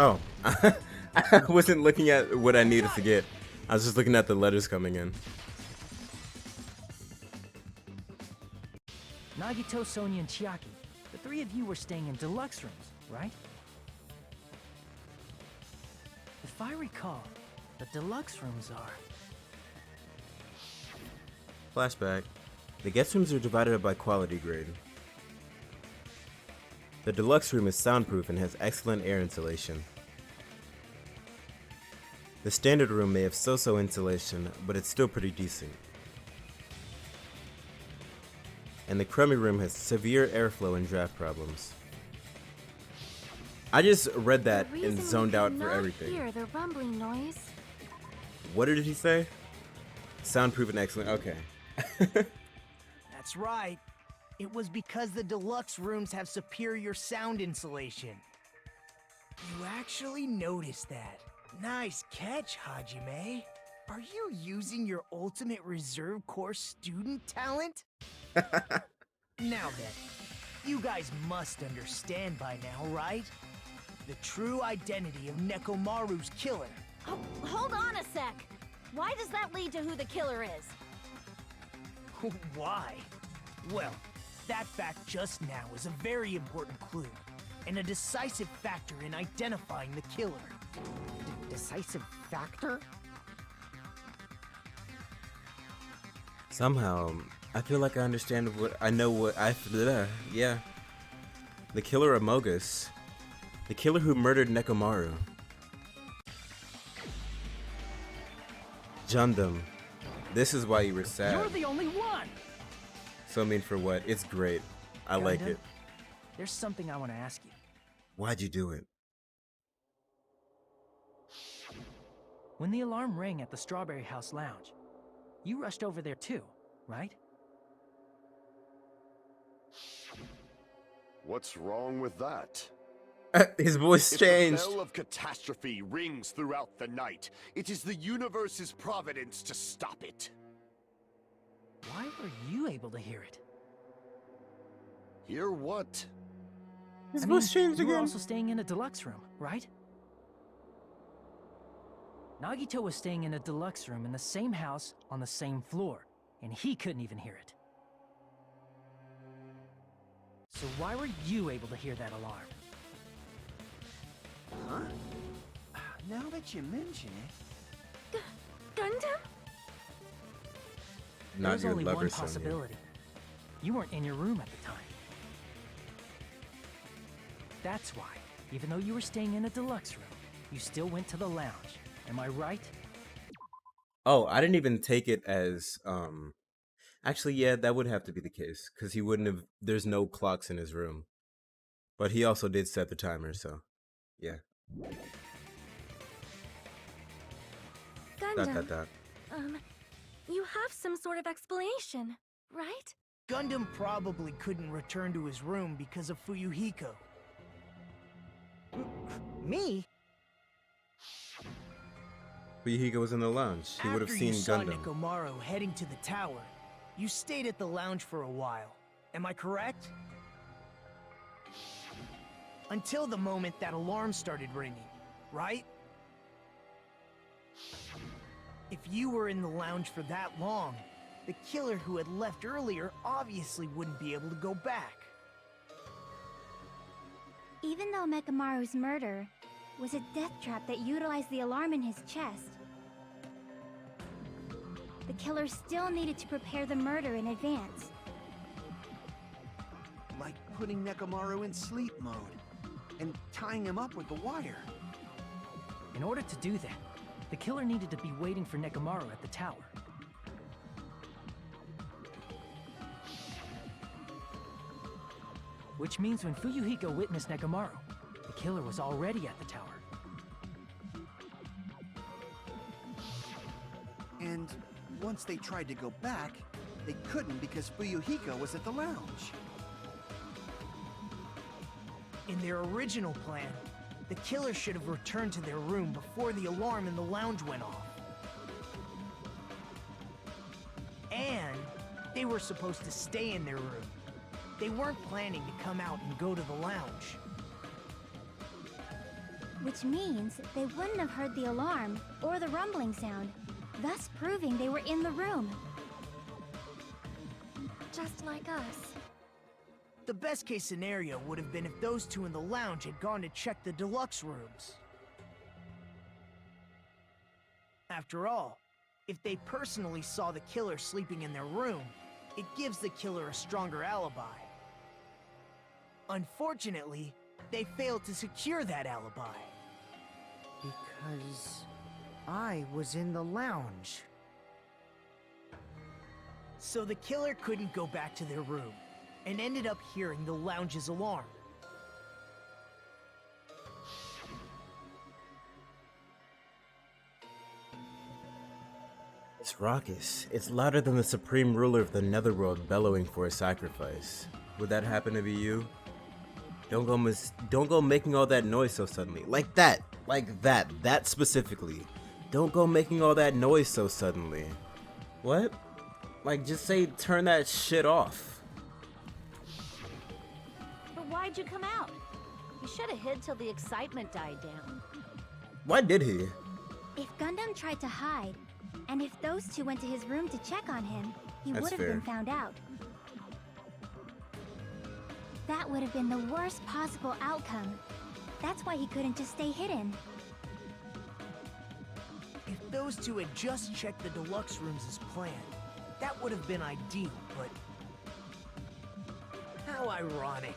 Oh, I wasn't looking at what I needed to get. I was just looking at the letters coming in. Nagito, Sonia, and Chiaki. The three of you were staying in deluxe rooms, right? If I recall, the deluxe rooms are... Flashback. The guest rooms are divided up by quality grade. The deluxe room is soundproof and has excellent air insulation. The standard room may have so-so insulation, but it's still pretty decent. And the crummy room has severe airflow and draft problems. I just read that and zoned out for everything. Hear the rumbling noise. What did he say? Soundproof and excellent. Okay. That's right. It was because the deluxe rooms have superior sound insulation. You actually noticed that. Nice catch, Hajime. Are you using your ultimate reserve corps student talent? Now then, you guys must understand by now, right? The true identity of Nekomaru's killer. Oh, hold on a sec. Why does that lead to who the killer is? Why? Well, that fact just now is a very important clue, and a decisive factor in identifying the killer. Decisive factor? Somehow, I feel like I understand what I know. What I yeah. The killer Amogus, the killer who murdered Nekomaru. Jundam, this is why you were sad. You're the only one! So mean for what? It's great. I like it. There's something I want to ask you. Why'd you do it? When the alarm rang at the Strawberry House Lounge, you rushed over there too, right? What's wrong with that? His voice changed. If the bell of catastrophe rings throughout the night, it is the universe's providence to stop it. Why were you able to hear it? Hear what? His voice changed you were again. also staying in a deluxe room, right? Nagito was staying in a deluxe room in the same house on the same floor, and he couldn't even hear it. So why were you able to hear that alarm? Huh? Now that you mention it... Gundam? Not There's your only lover, one Sonia. possibility. You weren't in your room at the time. That's why, even though you were staying in a deluxe room, you still went to the lounge. Am I right? Oh, I didn't even take it as actually, yeah, that would have to be the case cuz he wouldn't have there's no clocks in his room. But he also did set the timer, so yeah. Gundam, you have some sort of explanation, right? Gundam probably couldn't return to his room because of Fuyuhiko. Me? Fuyuhiko was in the lounge. He would have After seen you saw Gundam. Nekomaru heading to the tower, you stayed at the lounge for a while. Am I correct? Until the moment that alarm started ringing, right? If you were in the lounge for that long, the killer who had left earlier obviously wouldn't be able to go back. Even though Mekamaru's murder was a death trap that utilized the alarm in his chest, the killer still needed to prepare the murder in advance. Like putting Nekomaru in sleep mode and tying him up with the wire. In order to do that, the killer needed to be waiting for Nekomaru at the tower. Which means when Fuyuhiko witnessed Nekomaru, the killer was already at the tower. And once they tried to go back, they couldn't because Fuyuhiko was at the lounge. In their original plan, the killer should have returned to their room before the alarm in the lounge went off. And they were supposed to stay in their room. They weren't planning to come out and go to the lounge. Which means they wouldn't have heard the alarm or the rumbling sound, thus proving they were in the room. Just like us. The best case scenario would have been if those two in the lounge had gone to check the deluxe rooms. After all, if they personally saw the killer sleeping in their room, it gives the killer a stronger alibi. Unfortunately, they failed to secure that alibi. Because I was in the lounge. So the killer couldn't go back to their room, and ended up hearing the lounge's alarm. It's raucous. It's louder than the supreme ruler of the netherworld bellowing for a sacrifice. Would that happen to be you? Don't go making all that noise so suddenly. Like that. That specifically. Don't go making all that noise so suddenly. What? Like, just say turn that shit off. But why'd you come out? You should have hid till the excitement died down. Why did he? If Gundam tried to hide, and if those two went to his room to check on him, he That's would have fair. been found out. That would have been the worst possible outcome. That's why he couldn't just stay hidden. If those two had just checked the deluxe rooms as planned, that would have been ideal, but... How ironic.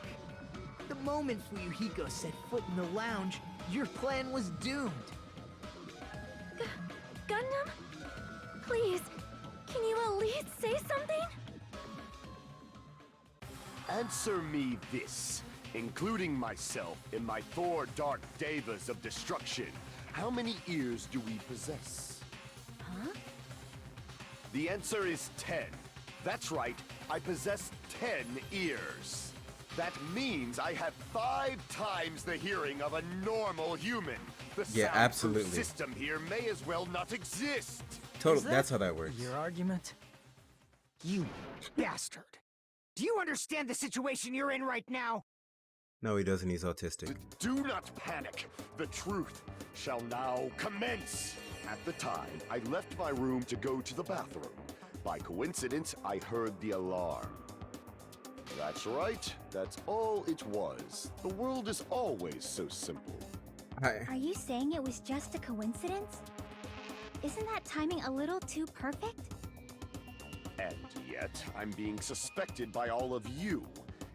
The moment Fuyuhiko set foot in the lounge, your plan was doomed. Gundam? Please, can you at least say something? Answer me this, including myself in my 4 dark devas of destruction. How many ears do we possess? Huh? The answer is 10. That's right, I possess 10 ears. That means I have 5 times the hearing of a normal human. The Yeah, soundproof absolutely. system here may as well not exist. Totally. That's how that works. Your argument? You bastard! Do you understand the situation you're in right now? No, he doesn't. He's autistic. Do not panic. The truth shall now commence. At the time, I left my room to go to the bathroom. By coincidence, I heard the alarm. That's right. That's all it was. The world is always so simple. Hi. Are you saying it was just a coincidence? Isn't that timing a little too perfect? And yet, I'm being suspected by all of you.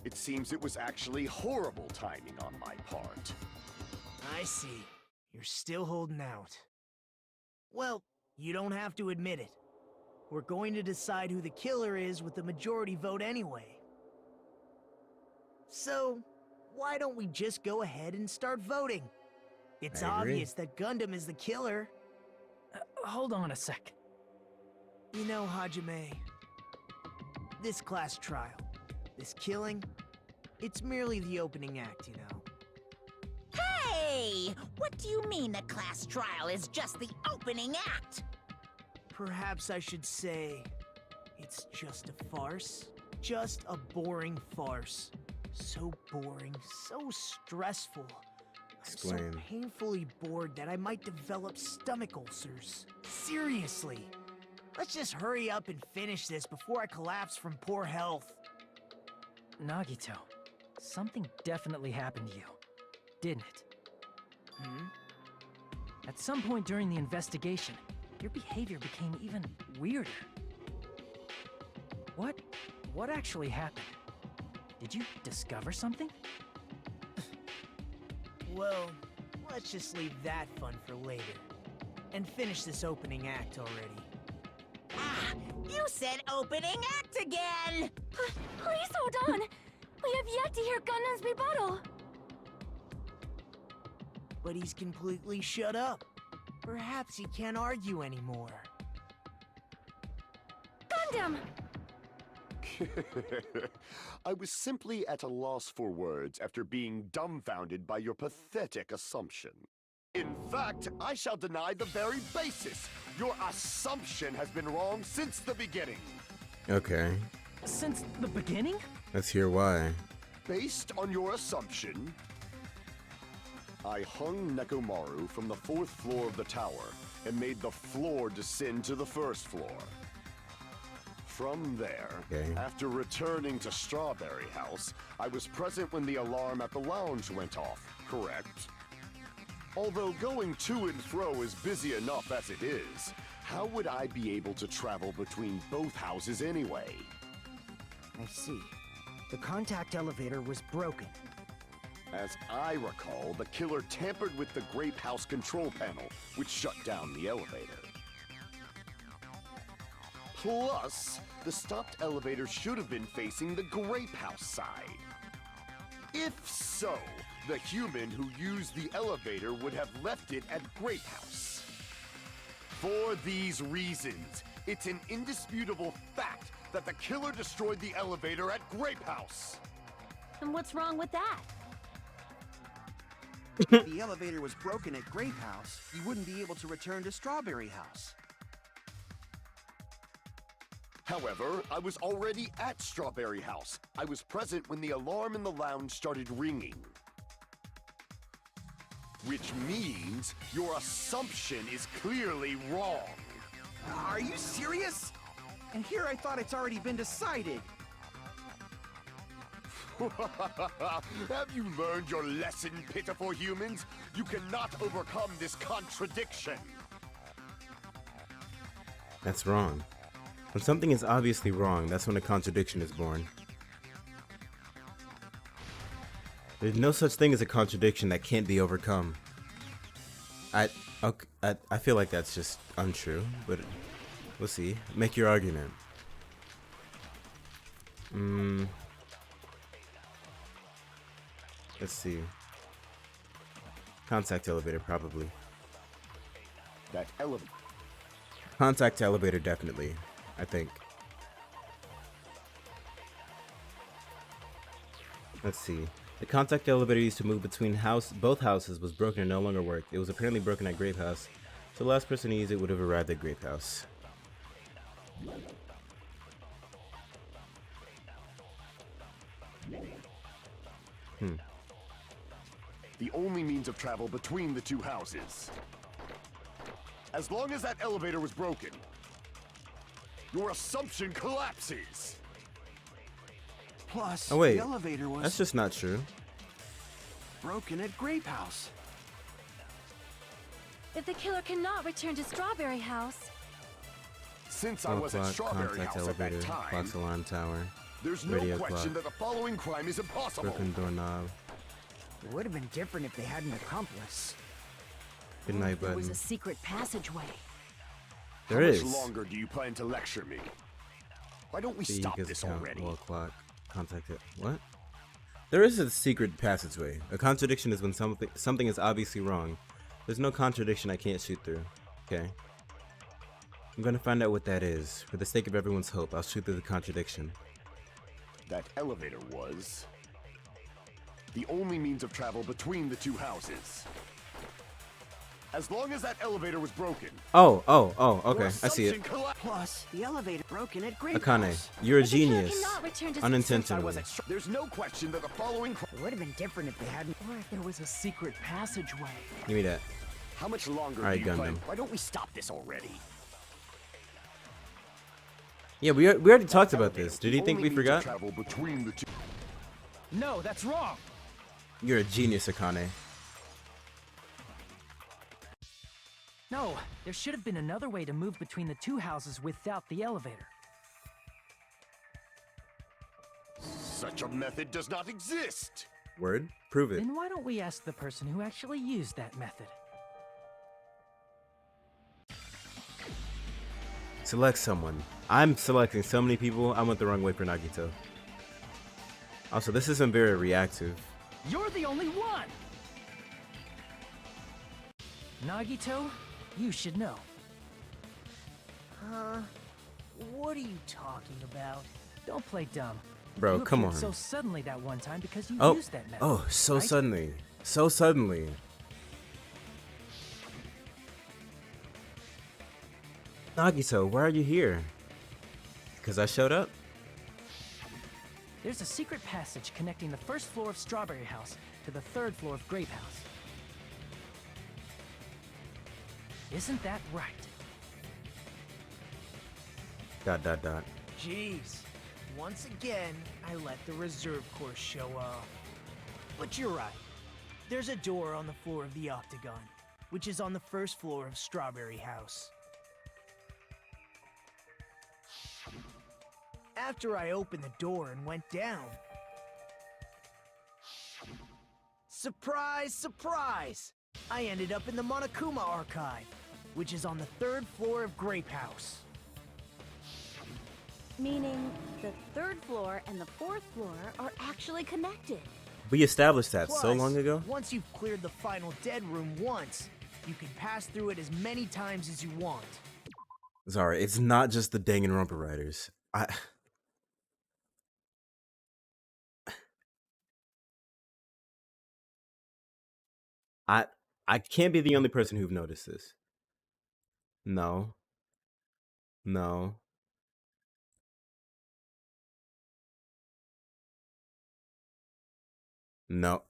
It seems it was actually horrible timing on my part. I see. You're still holding out. Well, you don't have to admit it. We're going to decide who the killer is with the majority vote anyway. So, why don't we just go ahead and start voting? It's I agree. obvious that Gundam is the killer. Hold on a sec. You know, Hajime, this class trial, this killing, it's merely the opening act, you know. Hey! What do you mean a class trial is just the opening act? Perhaps I should say, it's just a farce. Just a boring farce. So boring, so stressful. I'm so Explain. painfully bored that I might develop stomach ulcers. Seriously. Let's just hurry up and finish this before I collapse from poor health. Nagito, something definitely happened to you, didn't it? At some point during the investigation, your behavior became even weirder. What actually happened? Did you discover something? Well, let's just leave that fun for later. And finish this opening act already. Ah, you said opening act again! Please hold on! We have yet to hear Gundam's rebuttal! But he's completely shut up. Perhaps he can't argue anymore. Gundam! I was simply at a loss for words after being dumbfounded by your pathetic assumption. In fact, I shall deny the very basis. Your assumption has been wrong since the beginning. Okay. Since the beginning? Let's hear why. Based on your assumption, I hung Nekomaru from the 4th floor of the tower and made the floor descend to the 1st floor. From there, Okay. after returning to Strawberry House, I was present when the alarm at the lounge went off, correct? Although going to and fro is busy enough as it is, how would I be able to travel between both houses anyway? I see. The contact elevator was broken. As I recall, the killer tampered with the Grape House control panel, which shut down the elevator. Plus, the stopped elevator should have been facing the Grape House side. If so, the human who used the elevator would have left it at Grape House. For these reasons, it's an indisputable fact that the killer destroyed the elevator at Grape House. And what's wrong with that? If the elevator was broken at Grape House, you wouldn't be able to return to Strawberry House. However, I was already at Strawberry House. I was present when the alarm in the lounge started ringing. Which means your assumption is clearly wrong. Are you serious? And here I thought it's already been decided. Have you learned your lesson, pitiful humans? You cannot overcome this contradiction. That's wrong. When something is obviously wrong, that's when a contradiction is born. There's no such thing as a contradiction that can't be overcome. I feel like that's just untrue, but we'll see. Make your argument. Let's see. Contact elevator, probably. That elevator. Contact elevator, definitely. I think. Let's see. The contact elevator used to move between both houses was broken and no longer worked. It was apparently broken at Grape House, so the last person to use it would have arrived at Grape House. The only means of travel between the two houses. As long as that elevator was broken, your assumption collapses. Plus, Oh wait, the elevator was that's just not true. broken at Grape House. If the killer cannot return to Strawberry House, Since I 4 was at o'clock, Strawberry contact House at elevator, that time, clock's alarm tower, there's no radio question clock, that the following crime is impossible. broken doorknob, It would have been different if they had an accomplice. good night There was button. a secret passageway. There How is. much longer do you plan to lecture me? Why don't we See, stop gives this account, already? wall clock, contact it. What? There is a secret passageway. A contradiction is when something is obviously wrong. There's no contradiction I can't shoot through. Okay. I'm gonna find out what that is. For the sake of everyone's hope, I'll shoot through the contradiction. That elevator was the only means of travel between the two houses. As long as that elevator was broken, Oh, your okay. I see it. assumption colla- Plus, the elevator broken at Grape Akane, House. you're a if the killer genius. cannot return to Since I Unintentionally. was at There's no question that the following It would have been different if they hadn't. Or if there was a secret passageway. Give me that. How much longer Alright, do you plan? Gundam. Why don't we stop this already? Yeah, we already talked about Elevator, this. Did the you think only we means of forgot? Travel between the two. No, that's wrong. You're a genius, Akane. No, there should have been another way to move between the two houses without the elevator. Such a method does not exist. Word? Prove it. Then why don't we ask the person who actually used that method? Select someone. I'm selecting so many people, I went the wrong way for Nagito. Also, this isn't very reactive. You're the only one! Nagito, you should know. Huh? What are you talking about? Don't play dumb. Bro, You come appeared on. so suddenly that one time because you Oh, used that method. oh, so right? suddenly. So suddenly. Nagito, why are you here? Because I showed up? There's a secret passage connecting the first floor of Strawberry House to the third floor of Grape House. Isn't that right? Dot, dot, dot. Jeez. Once again, I let the reserve course show off. But you're right. There's a door on the floor of the Octagon, which is on the first floor of Strawberry House. After I opened the door and went down... Surprise, surprise! I ended up in the Monokuma Archive, which is on the third floor of Grape House. Meaning the third floor and the fourth floor are actually connected. We established that so Plus, long ago. Once you've cleared the final dead room once, you can pass through it as many times as you want. Sorry, it's not just the Danganronpa writers. I can't be the only person who've noticed this. No. No. No.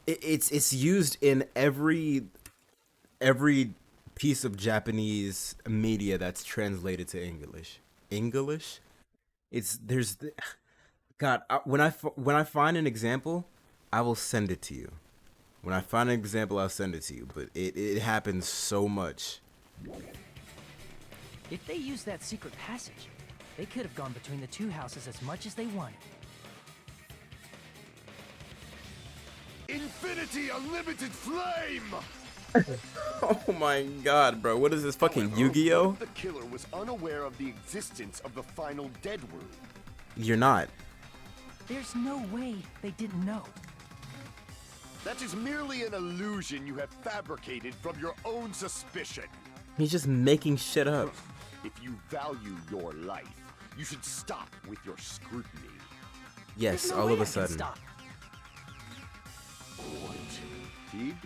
It's used in every piece of Japanese media that's translated to English. English? God, when I find an example, I will send it to you. When I find an example, I'll send it to you. But it happens so much. If they used that secret passage, they could have gone between the two houses as much as they wanted. Infinity Unlimited Flame! Oh my god, bro. What is this, fucking However, Yu-Gi-Oh? what if the killer was unaware of the existence of the final dead room? You're not. There's no way they didn't know. That is merely an illusion you have fabricated from your own suspicion. He's just making shit up. If you value your life, you should stop with your scrutiny. Yes, There's no all way of a I can sudden. stop. What did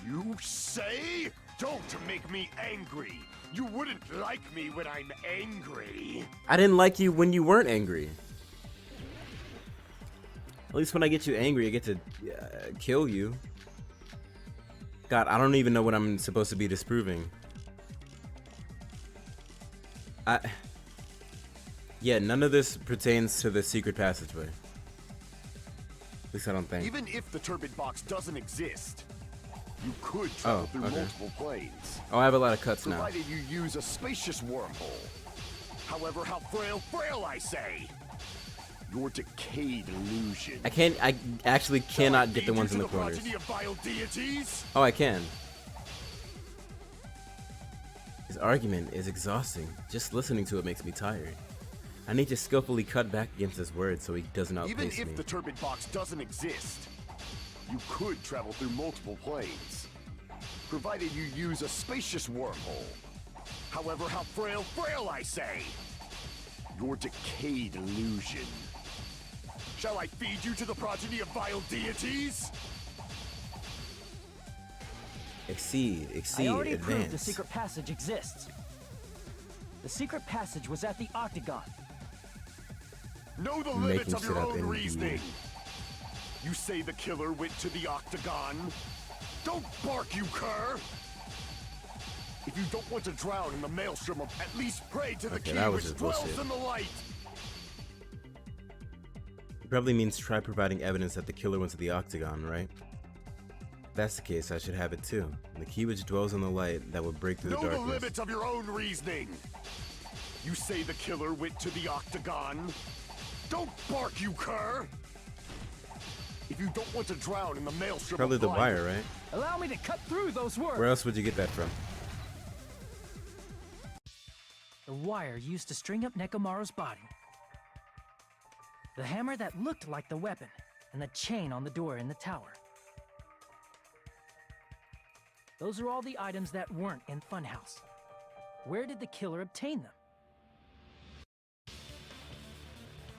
you say? Don't make me angry. You wouldn't like me when I'm angry. I didn't like you when you weren't angry. At least when I get you angry, I get to kill you. God, I don't even know what I'm supposed to be disproving. Yeah, none of this pertains to the secret passageway. At least I don't think. Even if the turbid box doesn't exist, you could travel through multiple planes. Oh, I have a lot of cuts now. Provided you use a spacious wormhole. However, how frail I say. Your decayed illusion. I actually cannot get the ones in the corners. Oh, I can. His argument is exhausting. Just listening to it makes me tired. I need to skillfully cut back against his words so he doesn't outpace me. Even if the turbid box doesn't exist, you could travel through multiple planes. Provided you use a spacious wormhole. However, how frail I say. Your decayed illusion. Shall I feed you to the progeny of vile deities? Exceed, I already advance. proved the secret passage exists. The secret passage was at the Octagon. Know the limits of your own reasoning. You say the killer went to the Octagon? Don't bark, you cur! If you don't want to drown in the maelstrom, at least pray to the key which dwells in the light. He probably means try providing evidence that the killer went to the Octagon, right? If that's the case, I should have it too. The key which dwells in the light that will break through the darkness. Know the limits of your own reasoning. You say the killer went to the Octagon? Don't bark, you cur! If you don't want to drown in the maelstrom, probably the wire, right? Allow me to cut through those words. Where else would you get that from? The wire used to string up Nekomaru's body. The hammer that looked like the weapon, and the chain on the door in the tower. Those are all the items that weren't in Funhouse. Where did the killer obtain them?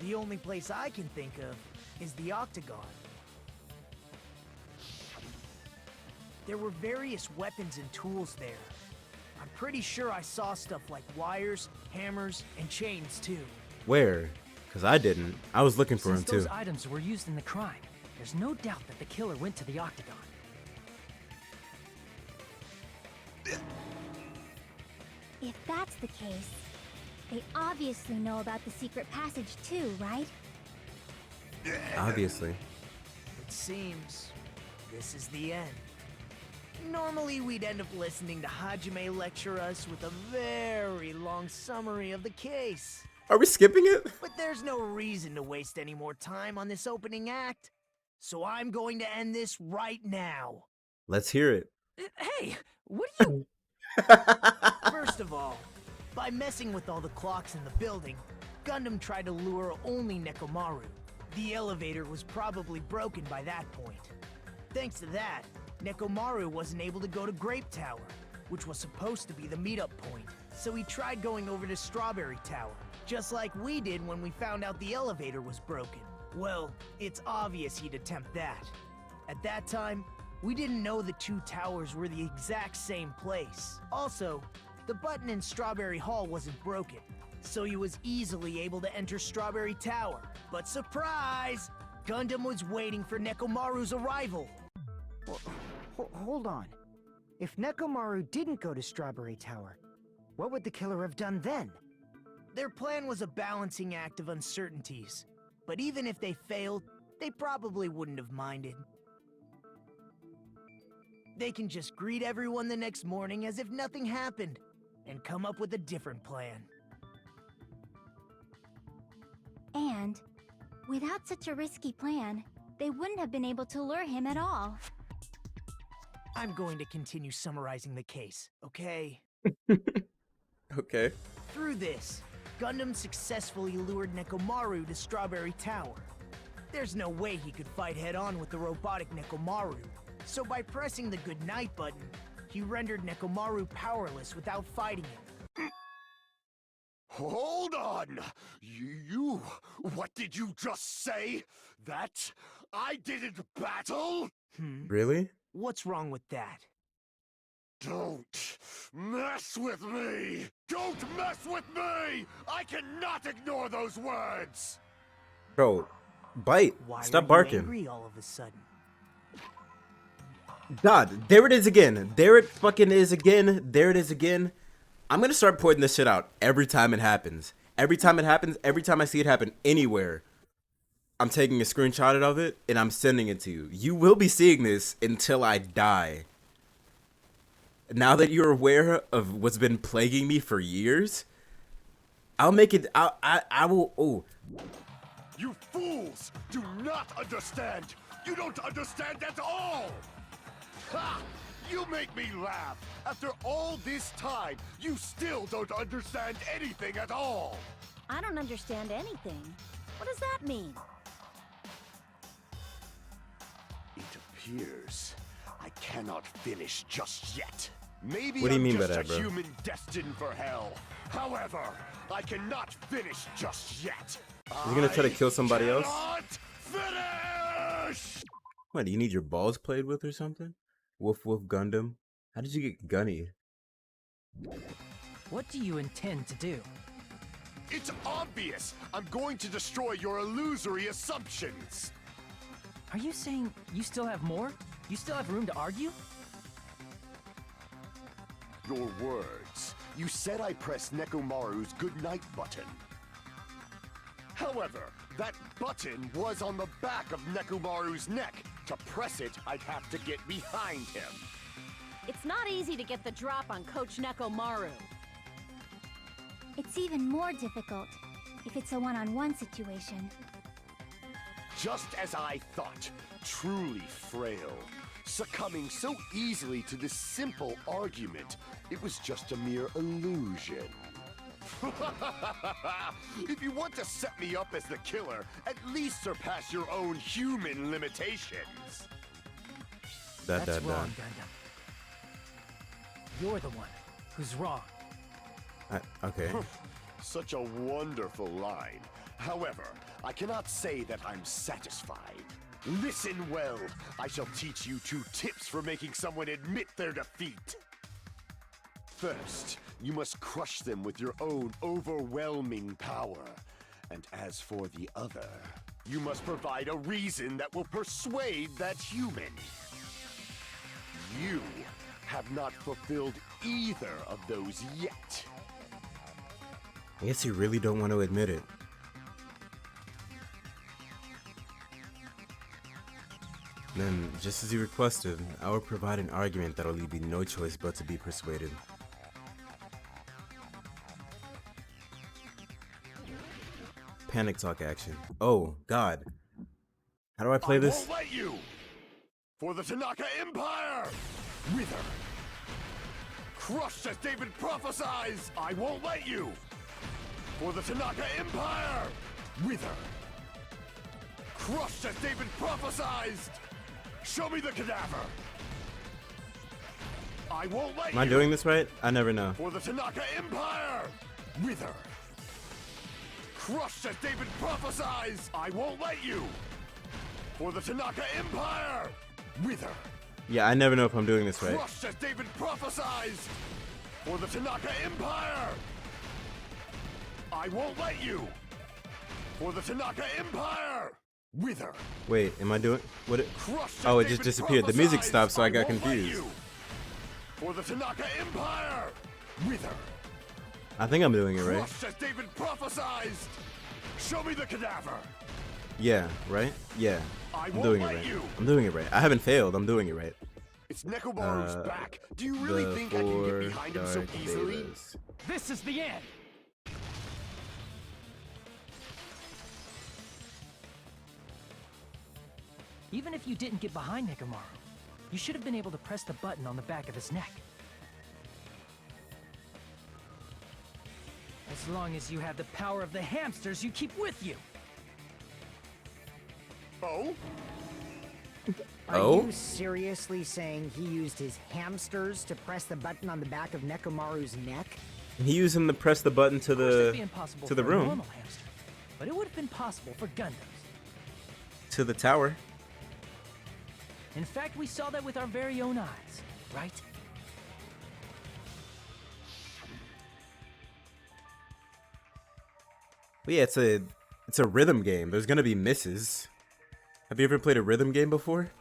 The only place I can think of is the Octagon. There were various weapons and tools there. I'm pretty sure I saw stuff like wires, hammers, and chains too. Where? Because I didn't. I was looking for him too. Since those items were used in the crime, there's no doubt that the killer went to the Octagon. If that's the case, they obviously know about the secret passage too, right? Obviously. It seems this is the end. Normally we'd end up listening to Hajime lecture us with a very long summary of the case. Are we skipping it? But there's no reason to waste any more time on this opening act. So I'm going to end this right now. Let's hear it. Hey, what are you... First of all, by messing with all the clocks in the building, Gundam tried to lure only Nekomaru. The elevator was probably broken by that point. Thanks to that, Nekomaru wasn't able to go to Grape Tower, which was supposed to be the meetup point. So he tried going over to Strawberry Tower, just like we did when we found out the elevator was broken. Well, it's obvious he'd attempt that. At that time, we didn't know the two towers were the exact same place. Also, the button in Strawberry Hall wasn't broken, so he was easily able to enter Strawberry Tower. But surprise! Gundam was waiting for Nekomaru's arrival. Hold on. If Nekomaru didn't go to Strawberry Tower, what would the killer have done then? Their plan was a balancing act of uncertainties. But even if they failed, they probably wouldn't have minded. They can just greet everyone the next morning as if nothing happened, and come up with a different plan. And, without such a risky plan, they wouldn't have been able to lure him at all. I'm going to continue summarizing the case, okay? Okay. Through this, Gundam successfully lured Nekomaru to Strawberry Tower. There's no way he could fight head-on with the robotic Nekomaru, so by pressing the goodnight button, he rendered Nekomaru powerless without fighting him. Hold on! What did you just say? That I didn't battle? Really? What's wrong with that? Don't mess with me! Don't mess with me! I cannot ignore those words! Bro, bite. Why Stop are barking. you angry all of a sudden? God, there it is again. There it fucking is again. There it is again. I'm gonna start pointing this shit out every time it happens. Every time it happens, every time I see it happen anywhere, I'm taking a screenshot of it and I'm sending it to you. You will be seeing this until I die. Now that you're aware of what's been plaguing me for years, I'll make it. I will. Oh. You fools do not understand. You don't understand at all. Ha! You make me laugh. After all this time, you still don't understand anything at all. I don't understand anything. What does that mean? It appears I cannot finish just yet. Maybe What do you I'm mean by just that, a bro? human destined for hell. However, I cannot finish just yet. You're gonna try to kill somebody else? Cannot finish! What, do you need your balls played with or something? Woof Woof Gundam? How did you get gunny? What do you intend to do? It's obvious. I'm going to destroy your illusory assumptions. Are you saying you still have more? You still have room to argue? Your words. You said I pressed Nekomaru's goodnight button. However, that button was on the back of Nekomaru's neck. To press it, I'd have to get behind him. It's not easy to get the drop on Coach Nekomaru. It's even more difficult if it's a one-on-one situation. Just as I thought, truly frail. Succumbing so easily to this simple argument, it was just a mere illusion. If you want to set me up as the killer, at least surpass your own human limitations. That's wrong, Gundam. You're the one who's wrong. Okay. Such a wonderful line. However, I cannot say that I'm satisfied. Listen well. I shall teach you 2 tips for making someone admit their defeat. First, you must crush them with your own overwhelming power. And as for the other, you must provide a reason that will persuade that human. You have not fulfilled either of those yet. I guess you really don't want to admit it. Then, just as you requested, I will provide an argument that'll leave you no choice but to be persuaded. Panic talk action. Oh, God. How do I play this? I won't let you! For the Tanaka Empire! Wither! Crushed as David prophesies! I won't let you! For the Tanaka Empire! Wither! Crushed as David prophesied! Show me the cadaver! I won't let you! Am I doing this right? I never know. For the Tanaka Empire! Wither! Crushed as David prophesied! I won't let you! For the Tanaka Empire! Wither! Yeah, I never know if I'm doing this right. Crushed as David prophesied! For the Tanaka Empire! I won't let you! For the Tanaka Empire! Wither! Wait, am I doing what? Crushed as Oh, it just David disappeared. The music prophesied! stopped, so I got won't let confused. you. For the Tanaka Empire! Wither! I think I'm doing it right. Crushed as David prophesied! Show me the cadaver! Yeah, right? Yeah. I I'm won't doing it let right. you. I'm doing it right. I haven't failed. I'm doing it right. It's Nekomaru's back. Do you really The think I can get four behind him so dark easily? Vedas. This is the end! Even if you didn't get behind Nekomaru, you should have been able to press the button on the back of his neck. As long as you have the power of the hamsters you keep with you. Oh? Are Oh? you seriously saying he used his hamsters to press the button on the back of Nekomaru's neck? He used him to press the button to Of course, it'd be the impossible to the for a room, normal hamster, but it would have been possible for Gundams. to the tower. In fact, we saw that with our very own eyes, right? But yeah, it's a rhythm game. There's gonna be misses. Have you ever played a rhythm game before?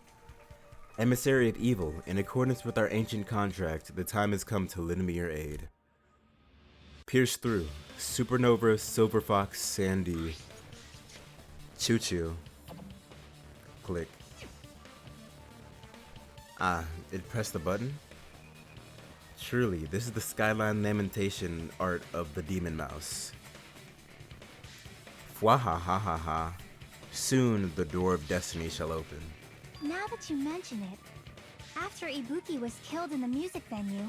Emissary of Evil, in accordance with our ancient contract, the time has come to lend me your aid. Pierce through. Supernova, Silver Fox, Sandy. Choo Choo. Click. Ah, it pressed the button? Truly, this is the Skyline Lamentation art of the Demon Mouse. Fwahahaha. Soon the door of destiny shall open. Now that you mention it, after Ibuki was killed in the music venue,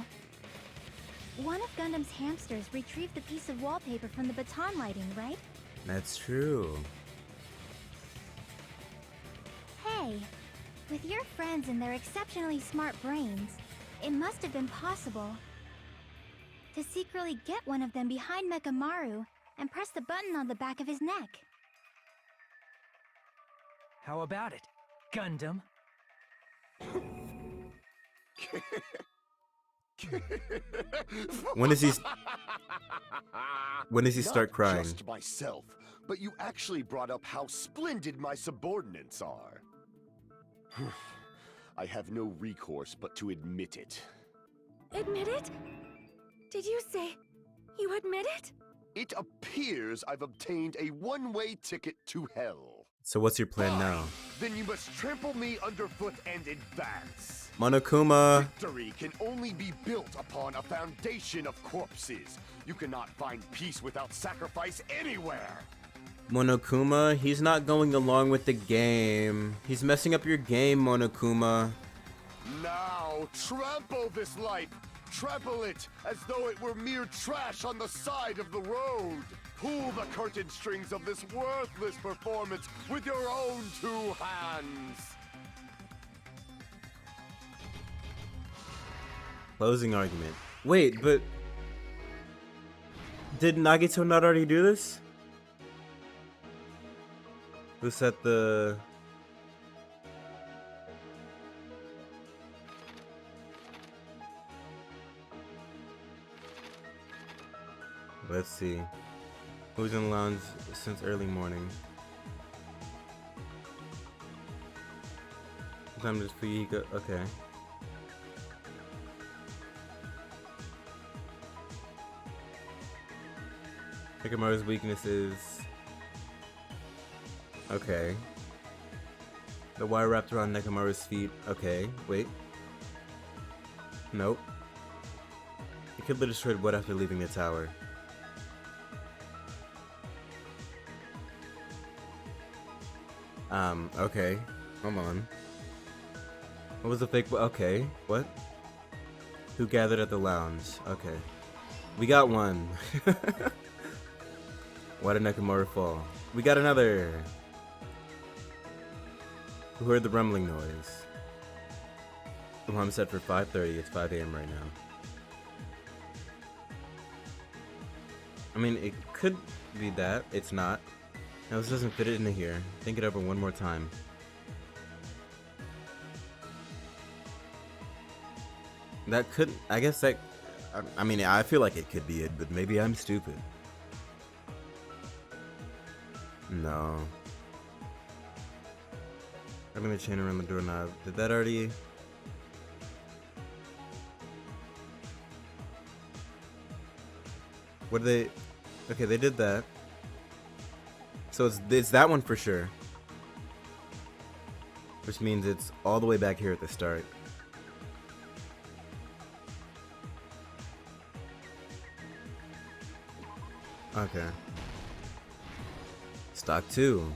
one of Gundam's hamsters retrieved the piece of wallpaper from the baton lighting, right? That's true. Hey, with your friends and their exceptionally smart brains, it must have been possible to secretly get one of them behind Mekamaru and press the button on the back of his neck. How about it, Gundam? When does he start crying? Not just myself, but you actually brought up how splendid my subordinates are. I have no recourse but to admit it. Admit it? Did you say you admit it? It appears I've obtained a one-way ticket to hell. So what's your plan now? Then you must trample me underfoot and advance. Monokuma. Victory can only be built upon a foundation of corpses. You cannot find peace without sacrifice anywhere. Monokuma, he's not going along with the game. He's messing up your game, Monokuma. Now, trample this life. Trample it as though it were mere trash on the side of the road. Pull the curtain strings of this worthless performance with your own two hands. Closing argument. Wait, but did Nagito not already do this? Who set the... Let's see. Who's in the lounge since early morning? Time just for you. Okay. Hikamaru's weakness is... Okay. The wire wrapped around Nekamaru's feet. Okay, wait. Nope. He could have destroyed what after leaving the tower? Okay. Hold on. What was the fake? Okay. What? Who gathered at the lounge? Okay. We got one. Why did Nekamaru fall? We got another. Who heard the rumbling noise? Well, I'm set for 5:30. It's 5 a.m. right now. I mean, it could be that. It's not. No, this doesn't fit it into here. Think it over one more time. That could... I guess that... I mean, I feel like it could be it, but maybe I'm stupid. No. I'm gonna chain around the doorknob. Did that already... What did they... Okay, they did that. So it's that one for sure. Which means it's all the way back here at the start. Okay. Stock 2.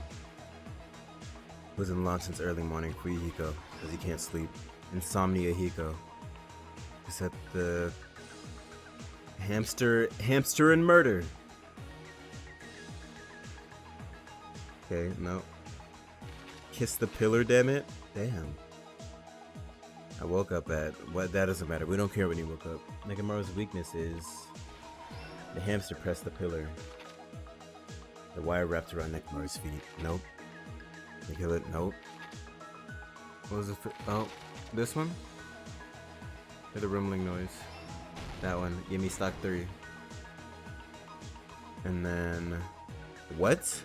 Was in launch since early morning. Free Hiko, because he can't sleep. Insomnia Hiko. Is that the... Hamster and murder. Okay, no. Kiss the pillar, damn it. Damn. I woke up at... What? That doesn't matter. We don't care when you woke up. Nekamaru's weakness is... The hamster pressed the pillar. The wire wrapped around Nekamaru's feet. Nope. They kill it. Nope. What was it? Oh, this one? Hear the rumbling noise. That one. Give me stock 3. And then... What?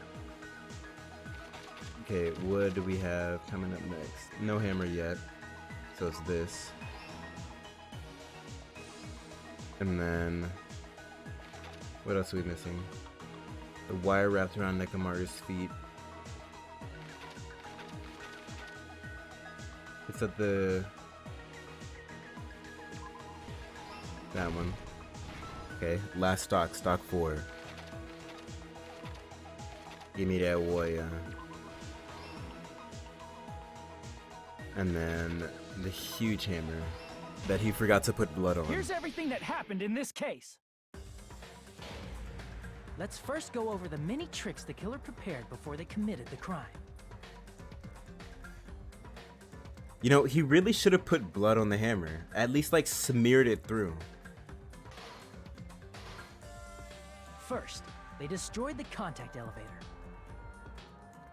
Okay, what do we have coming up next? No hammer yet. So it's this. And then... What else are we missing? The wire wrapped around Nekomaru's feet. It's at the... that one. Okay, last stock, stock 4. Give me that warrior. And then the huge hammer that he forgot to put blood on. Here's everything that happened in this case. Let's first go over the many tricks the killer prepared before they committed the crime. You know, he really should have put blood on the hammer. At least, like, smeared it through. First, they destroyed the contact elevator.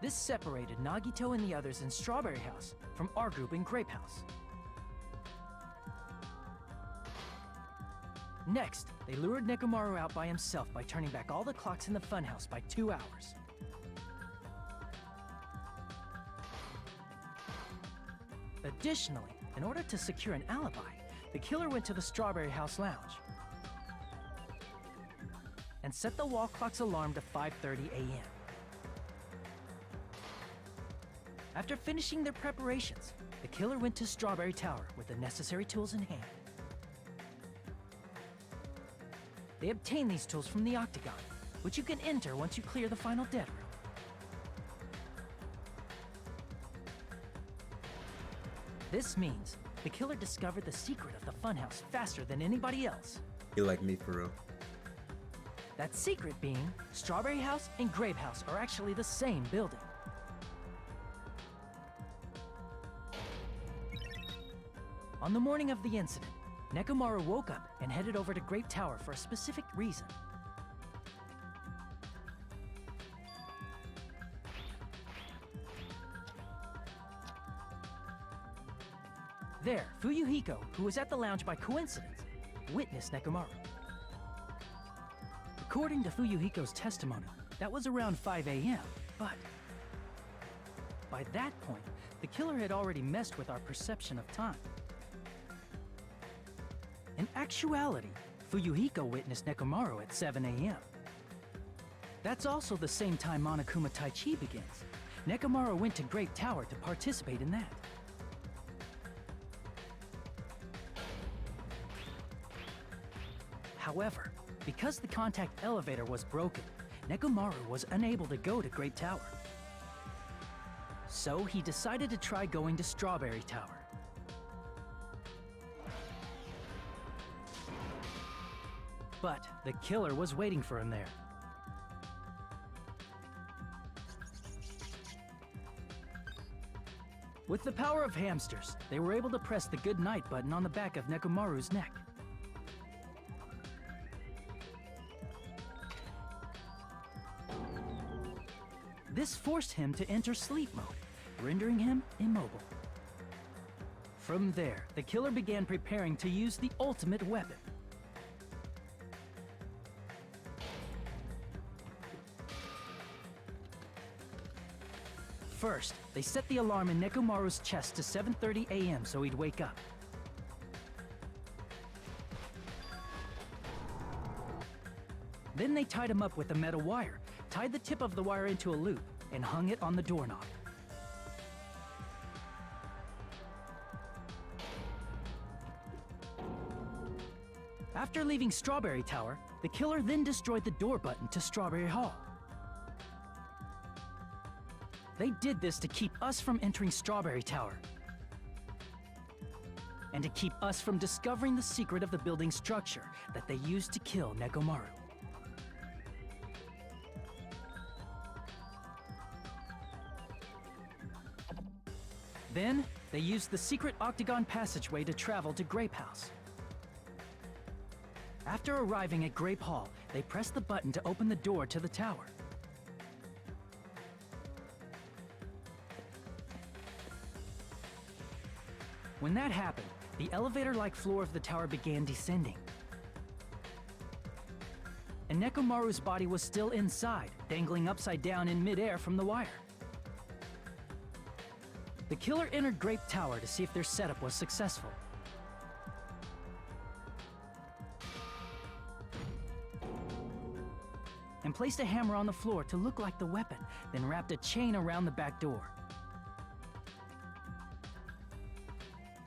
This separated Nagito and the others in Strawberry House from our group in Grape House. Next, they lured Nekomaru out by himself by turning back all the clocks in the funhouse by 2 hours. Additionally, in order to secure an alibi, the killer went to the Strawberry House lounge and set the wall clock's alarm to 5:30 a.m. After finishing their preparations, the killer went to Strawberry Tower with the necessary tools in hand. They obtained these tools from the Octagon, which you can enter once you clear the final dead room. This means the killer discovered the secret of the funhouse faster than anybody else. You like me for real. That secret being, Strawberry House and Grape House are actually the same building. On the morning of the incident, Nekomaru woke up and headed over to Grape Tower for a specific reason. There, Fuyuhiko, who was at the lounge by coincidence, witnessed Nekomaru. According to Fuyuhiko's testimony, that was around 5 a.m., but by that point, the killer had already messed with our perception of time. In actuality, Fuyuhiko witnessed Nekomaru at 7 a.m. That's also the same time Monokuma Taichi begins. Nekomaru went to Grape Tower to participate in that. However, because the contact elevator was broken, Nekomaru was unable to go to Grape Tower. So he decided to try going to Strawberry Tower. But the killer was waiting for him there. With the power of hamsters, they were able to press the good night button on the back of Nekomaru's neck. This forced him to enter sleep mode, rendering him immobile. From there, the killer began preparing to use the ultimate weapon. First, they set the alarm in Nekomaru's chest to 7:30 a.m. so he'd wake up. Then they tied him up with a metal wire, tied the tip of the wire into a loop, and hung it on the doorknob. After leaving Strawberry Tower, the killer then destroyed the door button to Strawberry Hall. They did this to keep us from entering Strawberry Tower, and to keep us from discovering the secret of the building's structure that they used to kill Nekomaru. Then, they used the secret Octagon passageway to travel to Grape House. After arriving at Grape Hall, they pressed the button to open the door to the tower. When that happened, the elevator-like floor of the tower began descending. And Nekomaru's body was still inside, dangling upside down in midair from the wire. The killer entered Grape Tower to see if their setup was successful. and placed a hammer on the floor to look like the weapon, then wrapped a chain around the back door.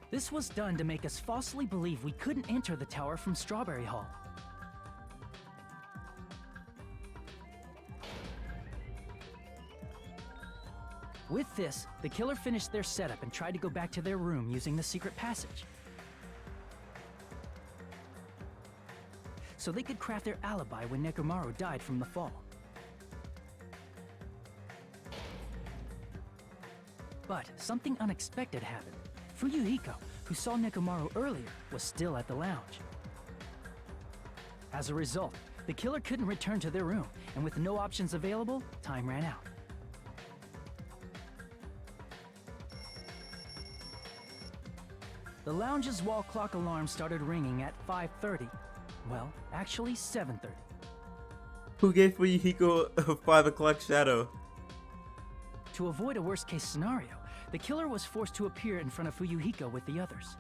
This was done to make us falsely believe we couldn't enter the tower from Strawberry Hall. With this, the killer finished their setup and tried to go back to their room using the secret passage, so they could craft their alibi when Nekomaru died from the fall. But something unexpected happened. Fuyuhiko, who saw Nekomaru earlier, was still at the lounge. As a result, the killer couldn't return to their room, and with no options available, time ran out. The lounge's wall clock alarm started ringing at 5:30. Well, actually 7:30. Who gave Fuyuhiko a 5 o'clock shadow? To avoid a worst-case scenario, the killer was forced to appear in front of Fuyuhiko with the others.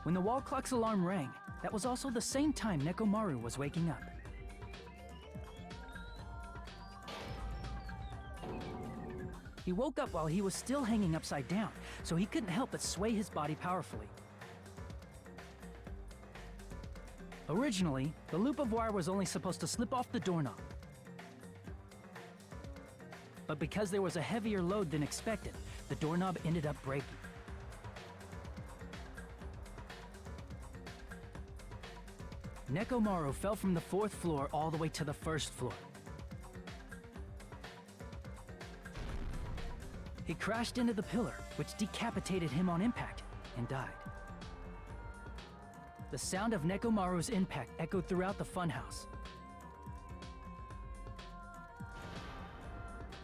When the wall clock's alarm rang, that was also the same time Nekomaru was waking up. He woke up while he was still hanging upside down, so he couldn't help but sway his body powerfully. Originally, the loop of wire was only supposed to slip off the doorknob. But because there was a heavier load than expected, the doorknob ended up breaking. Nekomaru fell from the 4th floor all the way to the 1st floor. He crashed into the pillar, which decapitated him on impact, and died. The sound of Nekomaru's impact echoed throughout the funhouse.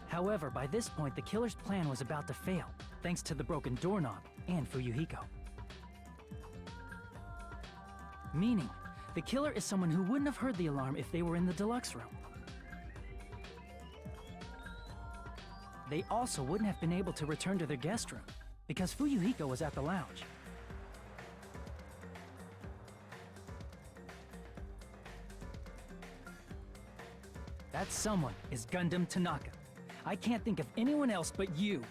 However, by this point, the killer's plan was about to fail, thanks to the broken doorknob and Fuyuhiko. Meaning, the killer is someone who wouldn't have heard the alarm if they were in the deluxe room. They also wouldn't have been able to return to their guest room, because Fuyuhiko was at the lounge. That someone is Gundam Tanaka. I can't think of anyone else but you.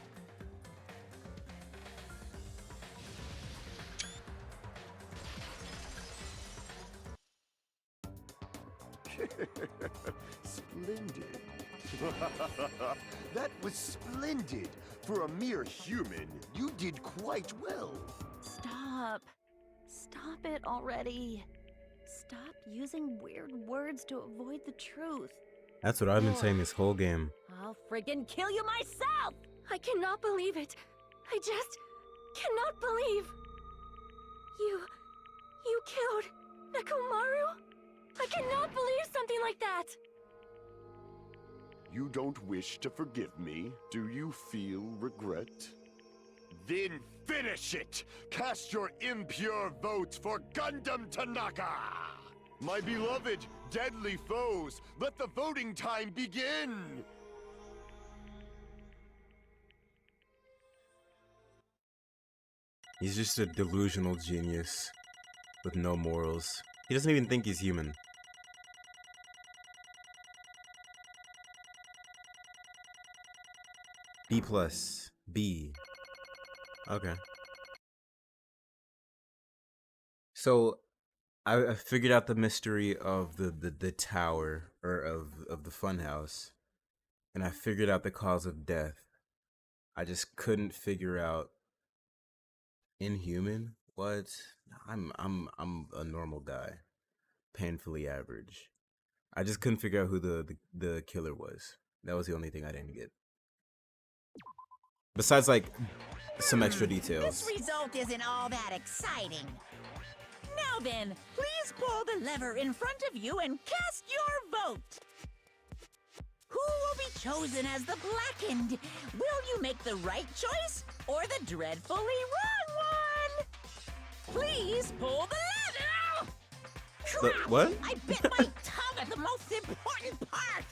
Splendid. That was splendid. For a mere human, you did quite well. Stop. Stop it already. Stop using weird words to avoid the truth. That's what I've been saying this whole game. I'll friggin' kill you myself! I cannot believe it. I just cannot believe. You killed Nekomaru? I cannot believe something like that. You don't wish to forgive me? Do you feel regret? Then finish it! Cast your impure votes for Gundam Tanaka! My beloved, deadly foes, let the voting time begin! He's just a delusional genius with no morals. He doesn't even think he's human. B+. B. Okay. So, I figured out the mystery of the tower, or of the funhouse, and I figured out the cause of death. I just couldn't figure out inhuman. What? I'm a normal guy, painfully average. I just couldn't figure out who the killer was. That was the only thing I didn't get. Besides, like, some extra details. This result isn't all that exciting. Now then, please pull the lever in front of you and cast your vote. Who will be chosen as the blackened? Will you make the right choice or the dreadfully wrong one? Please pull the lever! Crap! What? I bit my tongue at the most important part!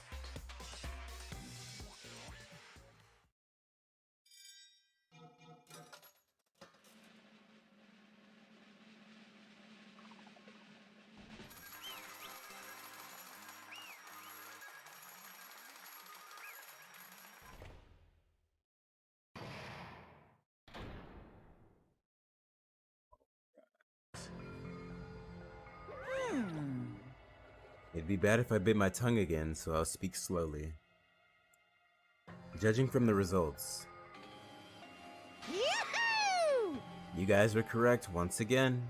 It'd be bad if I bit my tongue again, so I'll speak slowly. Judging from the results, Yahoo! you guys were correct once again.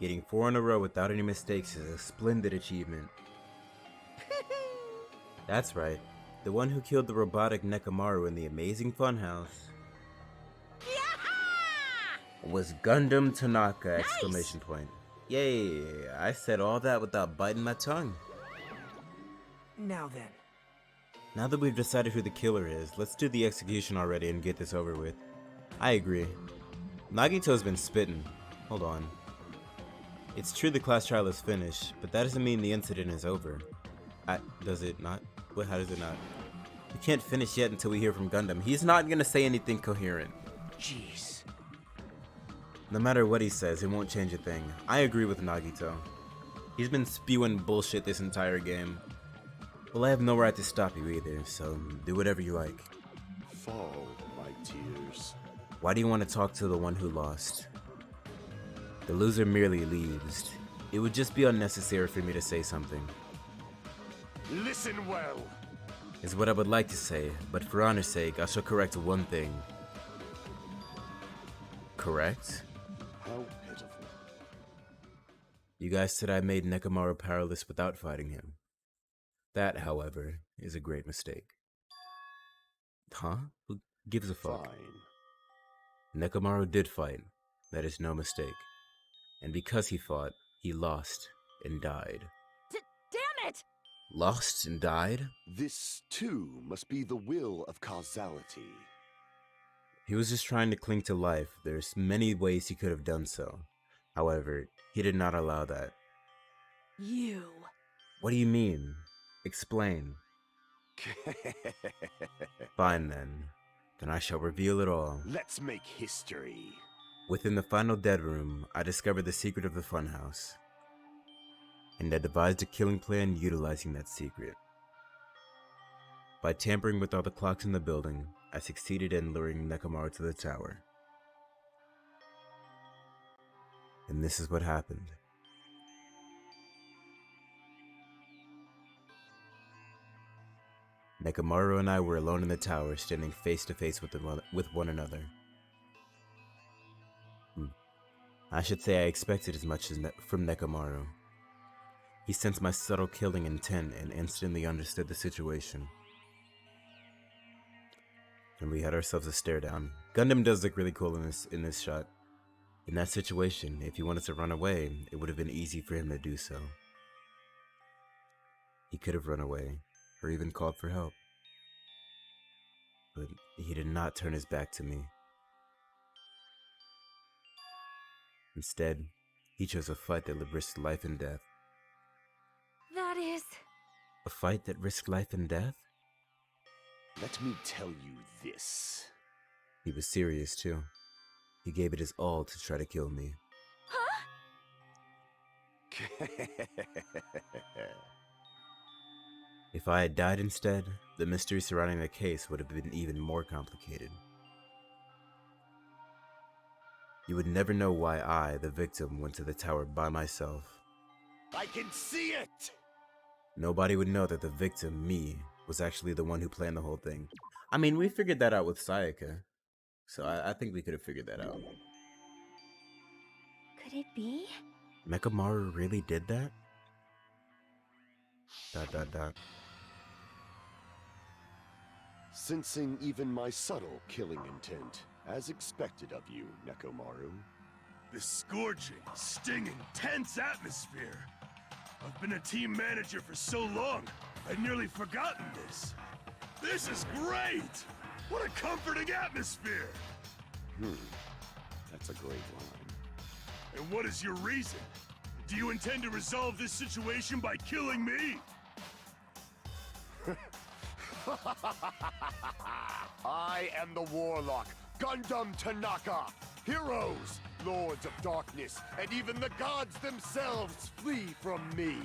Getting 4 in a row without any mistakes is a splendid achievement. That's right, the one who killed the robotic Nekomaru in the Amazing Funhouse was Gundam Tanaka! Exclamation point. Yay, I said all that without biting my tongue. Now then. Now that we've decided who the killer is, let's do the execution already and get this over with. I agree. Nagito's been spitting. Hold on. It's true the class trial is finished, but that doesn't mean the incident is over. Does it not? What? How does it not? We can't finish yet until we hear from Gundam. He's not gonna say anything coherent. Jeez. No matter what he says, it won't change a thing. I agree with Nagito. He's been spewing bullshit this entire game. Well, I have no right to stop you either, so do whatever you like. Fall, my tears. Why do you want to talk to the one who lost? The loser merely leaves. It would just be unnecessary for me to say something. Listen well. Is what I would like to say, but for honor's sake, I shall correct one thing. Correct? How pitiful. You guys said I made Nekomaru powerless without fighting him. That, however, is a great mistake. Huh? Who gives a fuck? Fine. Nekomaru did fight. That is no mistake. And because he fought, he lost and died. Damn it! Lost and died? This, too, must be the will of causality. He was just trying to cling to life. There's many ways he could have done so. However, he did not allow that. You. What do you mean? Explain. Fine then. Then I shall reveal it all. Let's make history. Within the final dead room, I discovered the secret of the funhouse. And I devised a killing plan utilizing that secret. By tampering with all the clocks in the building, I succeeded in luring Nekomaru to the tower. And this is what happened. Nekomaru and I were alone in the tower, standing face to face with one another. I should say I expected as much from Nekomaru. He sensed my subtle killing intent and instantly understood the situation. And we had ourselves a stare down. Gundam does look really cool in this shot. In that situation, if he wanted to run away, it would have been easy for him to do so. He could have run away, or even called for help. But he did not turn his back to me. Instead, he chose a fight that risked life and death. That is... A fight that risked life and death? Let me tell you this. He was serious too. He gave it his all to try to kill me. Huh? If I had died instead, the mystery surrounding the case would have been even more complicated. You would never know why I, the victim, went to the tower by myself. I can see it! Nobody would know that the victim, me, was actually the one who planned the whole thing. I mean, we figured that out with Sayaka. So I think we could have figured that out. Could it be? Nekomaru really did that? ... Sensing even my subtle killing intent, as expected of you, Nekomaru. This scorching, stinging, tense atmosphere. I've been a team manager for so long, I'd nearly forgotten this. This is great! What a comforting atmosphere! That's a great line. And what is your reason? Do you intend to resolve this situation by killing me? I am the Warlock, Gundam Tanaka! Heroes, Lords of Darkness, and even the gods themselves flee from me!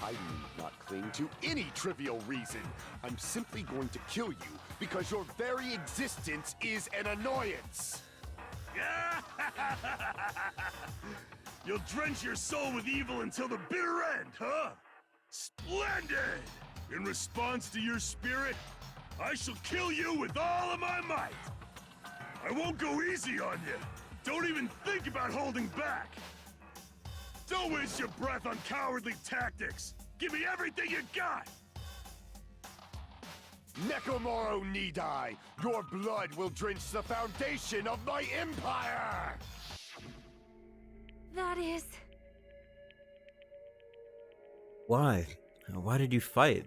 I need not cling to any trivial reason. I'm simply going to kill you because your very existence is an annoyance! You'll drench your soul with evil until the bitter end, huh? Splendid! In response to your spirit, I shall kill you with all of my might! I won't go easy on you! Don't even think about holding back! Don't waste your breath on cowardly tactics! Give me everything you got! Nekomaru Nidai, your blood will drench the foundation of my empire! That is... Why? Why did you fight?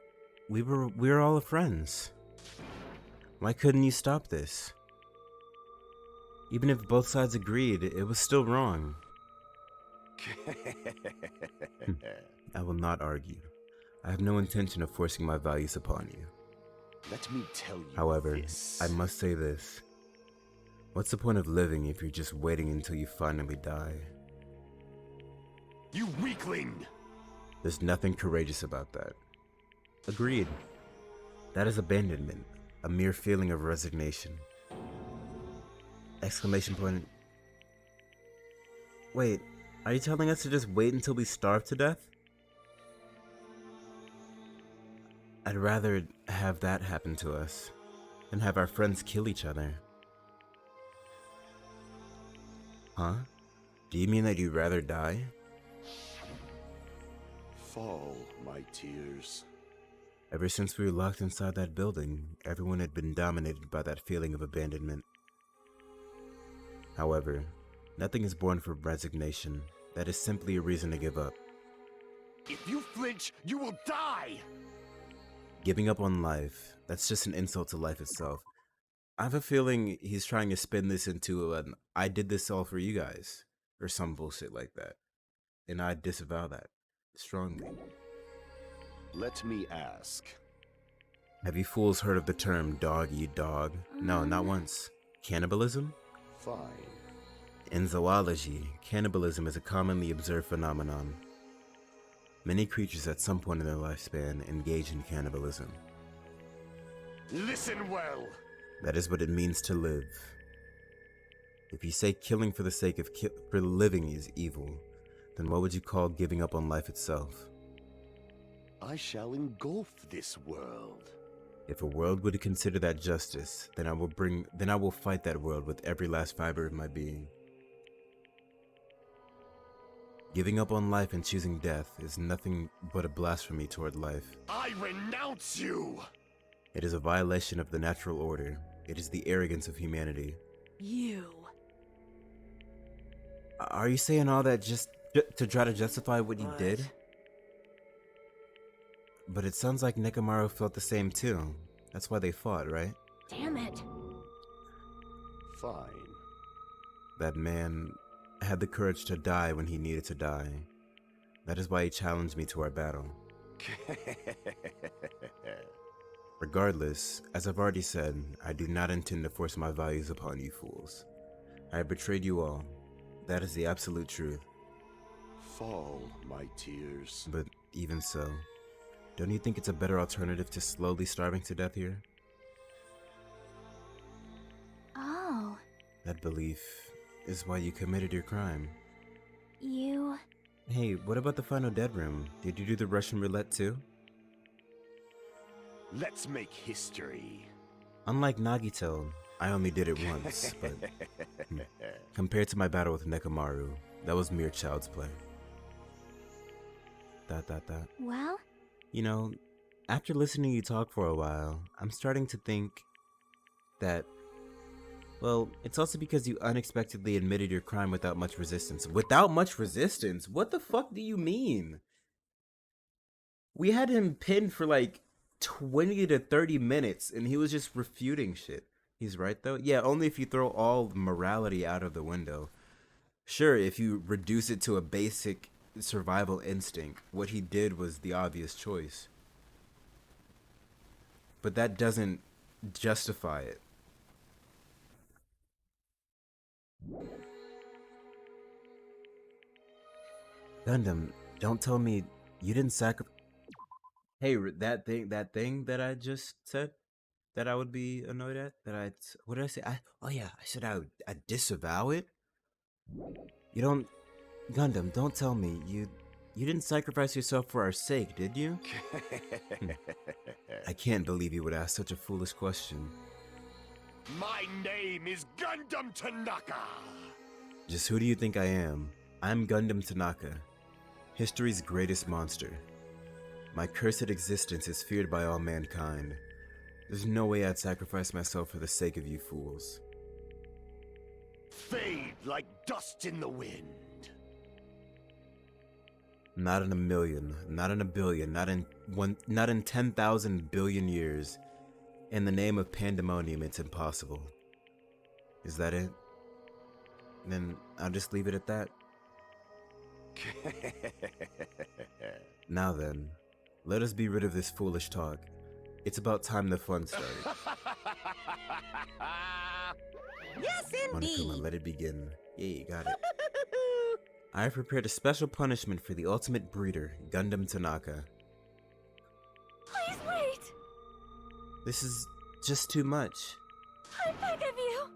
We were all friends. Why couldn't you stop this? Even if both sides agreed, it was still wrong. I will not argue. I have no intention of forcing my values upon you. Let me tell you However, this. I must say this. What's the point of living if you're just waiting until you finally die? You weakling! There's nothing courageous about that. Agreed. That is abandonment, a mere feeling of resignation. Exclamation point. Wait, are you telling us to just wait until we starve to death? I'd rather have that happen to us than have our friends kill each other. Huh? Do you mean that you'd rather die? Fall, my tears. Ever since we were locked inside that building, everyone had been dominated by that feeling of abandonment. However, nothing is born from resignation. That is simply a reason to give up. If you flinch, you will die! Giving up on life, that's just an insult to life itself. I have a feeling he's trying to spin this into an I did this all for you guys, or some bullshit like that. And I disavow that strongly. Let me ask. Have you fools heard of the term dog eat dog? No, not once. Cannibalism? Fine. In zoology, cannibalism is a commonly observed phenomenon. Many creatures at some point in their lifespan engage in cannibalism. Listen well! That is what it means to live. If you say killing for the sake of for living is evil, then what would you call giving up on life itself? I shall engulf this world. If a world would consider that justice, then I will fight that world with every last fiber of my being. Giving up on life and choosing death is nothing but a blasphemy toward life. I renounce you! It is a violation of the natural order. It is the arrogance of humanity. You. Are you saying all that just to try to justify what you did? But it sounds like Nekomaru felt the same too. That's why they fought, right? Damn it. Fine. That man had the courage to die when he needed to die. That is why he challenged me to our battle. Regardless, as I've already said, I do not intend to force my values upon you fools. I have betrayed you all. That is the absolute truth. Fall, my tears. But even so, don't you think it's a better alternative to slowly starving to death here? Oh. That belief is why you committed your crime. You... Hey, what about the final dead room? Did you do the Russian roulette too? Let's make history. Unlike Nagito, I only did it once, but compared to my battle with Nekomaru, that was mere child's play. Well? You know, after listening to you talk for a while, I'm starting to think that, well, it's also because you unexpectedly admitted your crime without much resistance. Without much resistance? What the fuck do you mean? We had him pinned for like 20 to 30 minutes and he was just refuting shit. He's right though? Yeah, only if you throw all morality out of the window. Sure, if you reduce it to a basic survival instinct, what he did was the obvious choice. But that doesn't justify it. Gundam, don't tell me you didn't sacrifice. Hey, that thing that I just said that I would be annoyed at, what did I say? Oh yeah, I said I'd disavow it. You don't, Gundam, don't tell me You didn't sacrifice yourself for our sake, did you? I can't believe you would ask such a foolish question. My name is Gundam Tanaka! Just who do you think I am? I'm Gundam Tanaka, history's greatest monster. My cursed existence is feared by all mankind. There's no way I'd sacrifice myself for the sake of you fools. Fade like dust in the wind. Not in a million, not in a billion, not in 10,000 billion years. In the name of pandemonium, it's impossible. Is that it? Then I'll just leave it at that. Now then, let us be rid of this foolish talk. It's about time the fun started. Yes, indeed. Monokuma, let it begin. Yeah, you got it. I have prepared a special punishment for the ultimate breeder, Gundam Tanaka. Please wait! This is just too much. I beg of you!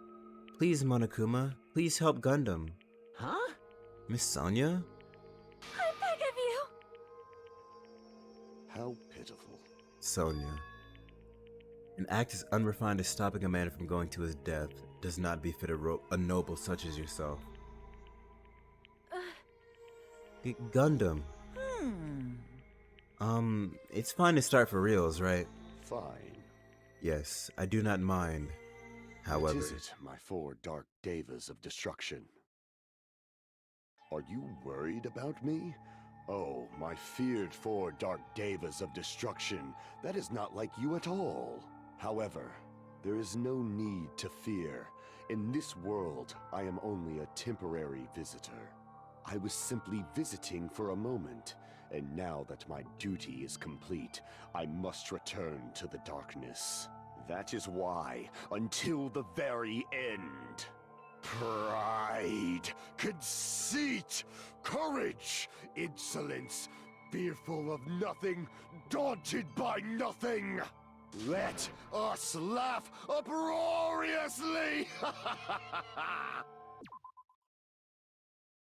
Please, Monokuma, please help Gundam. Huh? Miss Sonia? I beg of you! How pitiful. Sonia. An act as unrefined as stopping a man from going to his death does not befit a noble such as yourself. Gundam. It's fine to start for reals, right? Fine. Yes, I do not mind. However... What is it, my four dark devas of destruction? Are you worried about me? Oh, my feared four dark devas of destruction, that is not like you at all. However, there is no need to fear. In this world, I am only a temporary visitor. I was simply visiting for a moment, and now that my duty is complete, I must return to the darkness. That is why, until the very end, pride, conceit, courage, insolence, fearful of nothing, daunted by nothing. Let us laugh uproariously!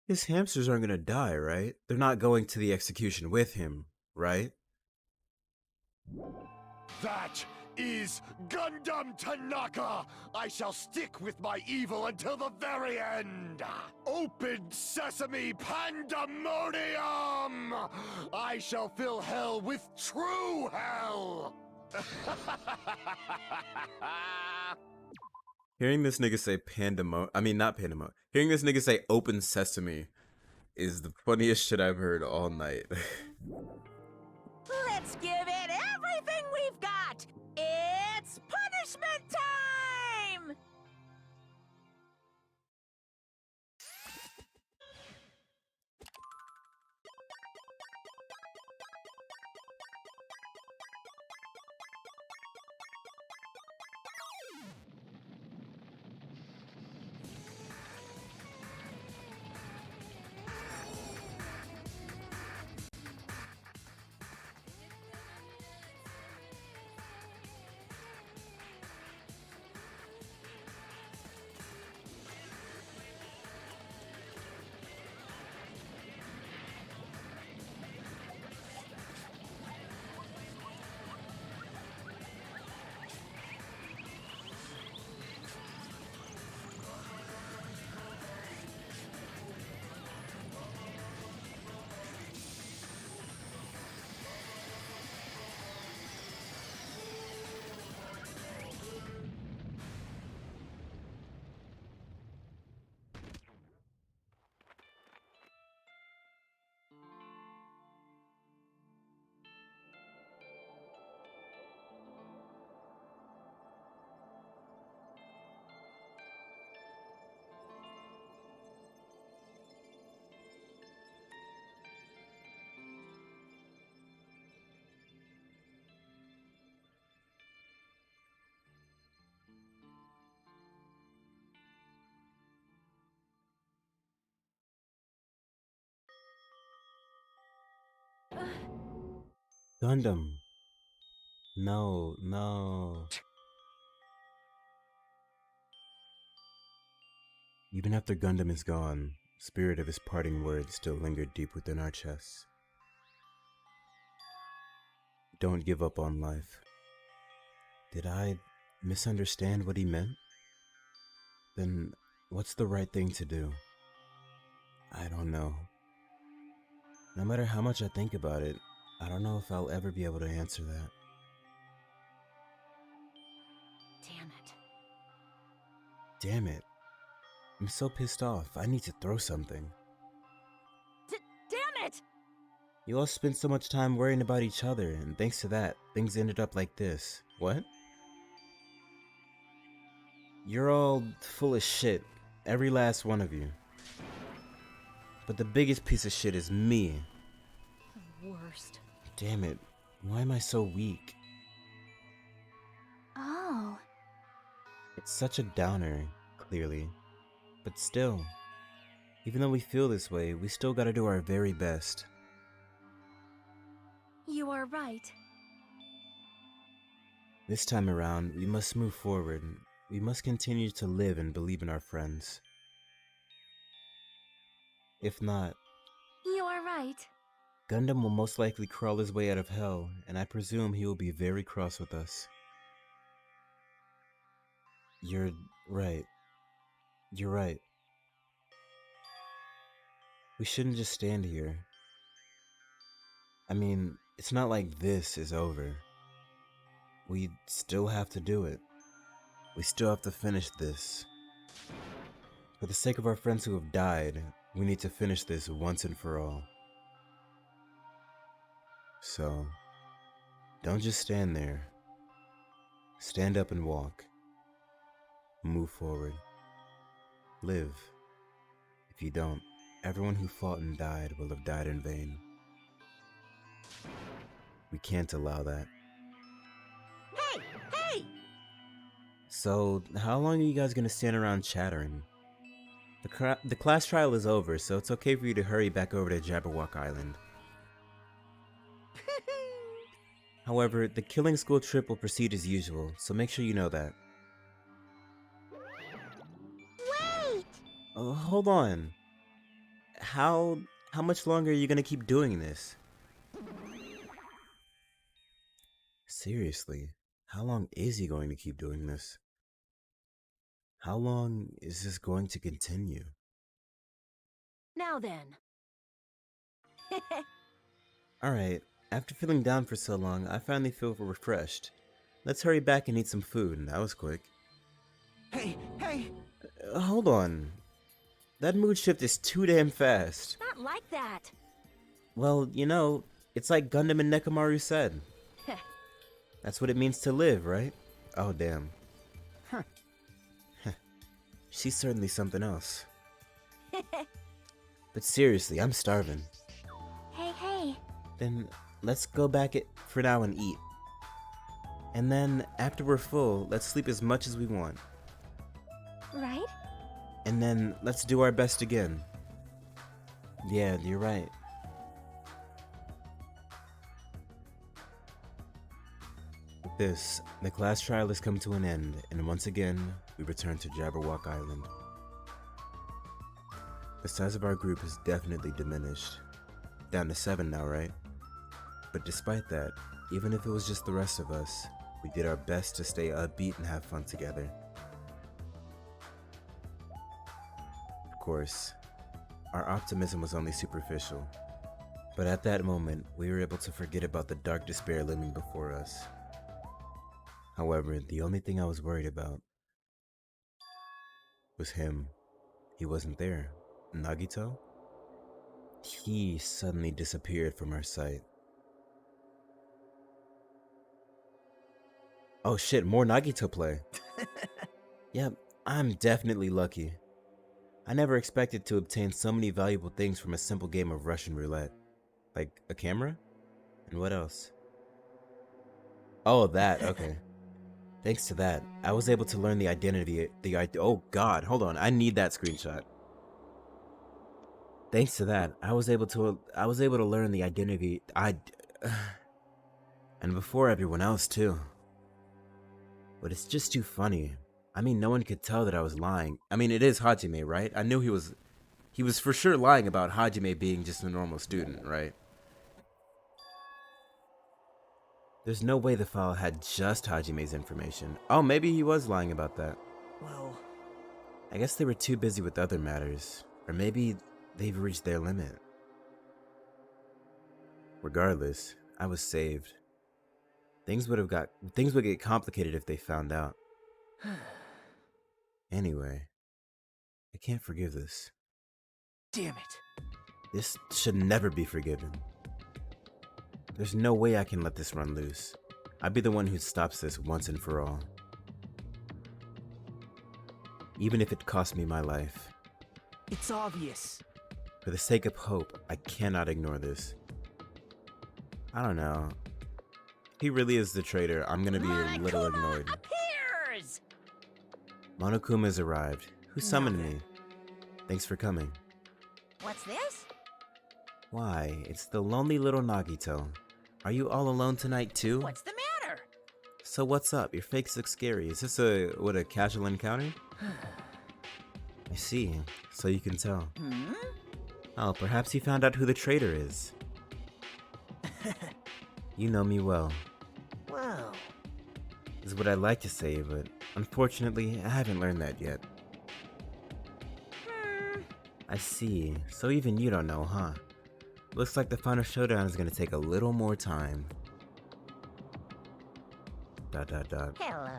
His hamsters aren't gonna die, right? They're not going to the execution with him, right? That is Gundam Tanaka! I shall stick with my evil until the very end! Open sesame pandemonium! I shall fill hell with true hell! Hearing this nigga say hearing this nigga say open sesame is the funniest shit I've heard all night. Let's give it everything we've got. It's punishment time! Gundam. No, no. Even after Gundam is gone, spirit of his parting words still lingered deep within our chests. Don't give up on life. Did I misunderstand what he meant? Then what's the right thing to do? I don't know. No matter how much I think about it, I don't know if I'll ever be able to answer that. Damn it. Damn it. I'm so pissed off. I need to throw something. Damn it! You all spent so much time worrying about each other, and thanks to that, things ended up like this. What? You're all full of shit. Every last one of you. But the biggest piece of shit is me. The worst. Damn it. Why am I so weak? Oh. It's such a downer, clearly. But still, even though we feel this way, we still gotta do our very best. You are right. This time around, we must move forward. We must continue to live and believe in our friends. If not, You are right. Gundam will most likely crawl his way out of hell, and I presume he will be very cross with us. You're right. You're right. We shouldn't just stand here. I mean, it's not like this is over. We still have to do it. We still have to finish this. For the sake of our friends who have died, we need to finish this once and for all. So, don't just stand there. Stand up and walk. Move forward. Live. If you don't, everyone who fought and died will have died in vain. We can't allow that. Hey! Hey! So, how long are you guys gonna stand around chattering? The class trial is over, so it's okay for you to hurry back over to Jabberwock Island. However, the killing school trip will proceed as usual, so make sure you know that. Wait! Hold on. How much longer are you gonna keep doing this? Seriously, how long is he going to keep doing this? How long is this going to continue? Now then. Alright, after feeling down for so long, I finally feel refreshed. Let's hurry back and eat some food. That was quick. Hey, hey! Hold on. That mood shift is too damn fast. Not like that. Well, you know, it's like Gundam and Nekomaru said. That's what it means to live, right? Oh, damn. Huh. She's certainly something else. But seriously, I'm starving. Hey. Then let's go back for now and eat. And then, after we're full, let's sleep as much as we want. Right? And then, let's do our best again. Yeah, you're right. With this, the class trial has come to an end, and once again, we return to Jabberwock Island. The size of our group has definitely diminished. Down to 7 now, right? But despite that, even if it was just the rest of us, we did our best to stay upbeat and have fun together. Of course, our optimism was only superficial, but at that moment, we were able to forget about the dark despair looming before us. However, the only thing I was worried about was him. He wasn't there. Nagito? He suddenly disappeared from our sight. Oh shit, more Nagito play. Yep, I'm definitely lucky. I never expected to obtain so many valuable things from a simple game of Russian roulette. Like a camera? And what else? Oh, that, okay. Thanks to that, I was able to learn the identity, oh god, hold on, I need that screenshot. Thanks to that, I was able to learn the identity, and before everyone else too. But it's just too funny. I mean, no one could tell that I was lying. I mean, it is Hajime, right? I knew he was for sure lying about Hajime being just a normal student, right? There's no way the file had just Hajime's information. Oh, maybe he was lying about that. Well, I guess they were too busy with other matters. Or maybe they've reached their limit. Regardless, I was saved. Things would get complicated if they found out. Anyway, I can't forgive this. damn it. This should never be forgiven. There's no way I can let this run loose. I'd be the one who stops this once and for all. Even if it cost me my life. It's obvious. For the sake of hope, I cannot ignore this. I don't know. If he really is the traitor, I'm gonna be a little annoyed. Appears! Monokuma's arrived. Who summoned me? Thanks for coming. What's this? Why, it's the lonely little Nagito. Are you all alone tonight too? What's the matter? So what's up? Your fakes look scary. Is this a casual encounter? I see. So you can tell. Hmm? Oh, perhaps you found out who the traitor is. You know me well. Well, Is what I'd like to say, but unfortunately, I haven't learned that yet. I see. So even you don't know, huh? Looks like the final showdown is gonna take a little more time. ... Hello.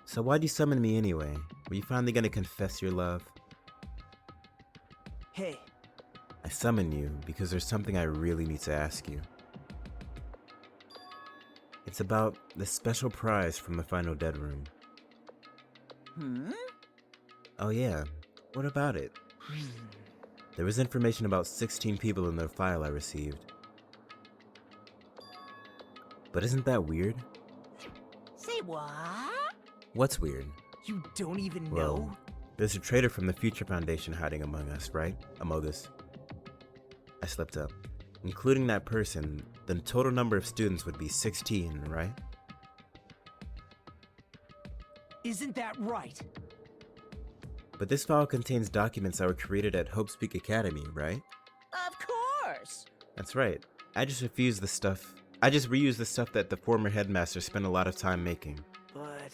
So why'd you summon me anyway? Were you finally gonna confess your love? hey, I summoned you because there's something I really need to ask you. It's about the special prize from the final dead room. Hmm? Oh yeah, what about it? There was information about 16 people in the file I received. But isn't that weird? Say what? What's weird? you don't even Well, know? there's a traitor from the Future Foundation hiding among us, right? Among us. I slipped up. Including that person, the total number of students would be 16, right? Isn't that right? But this file contains documents that were created at Hope's Peak Academy, right? Of course. That's right. I just reused the stuff that the former headmaster spent a lot of time making. But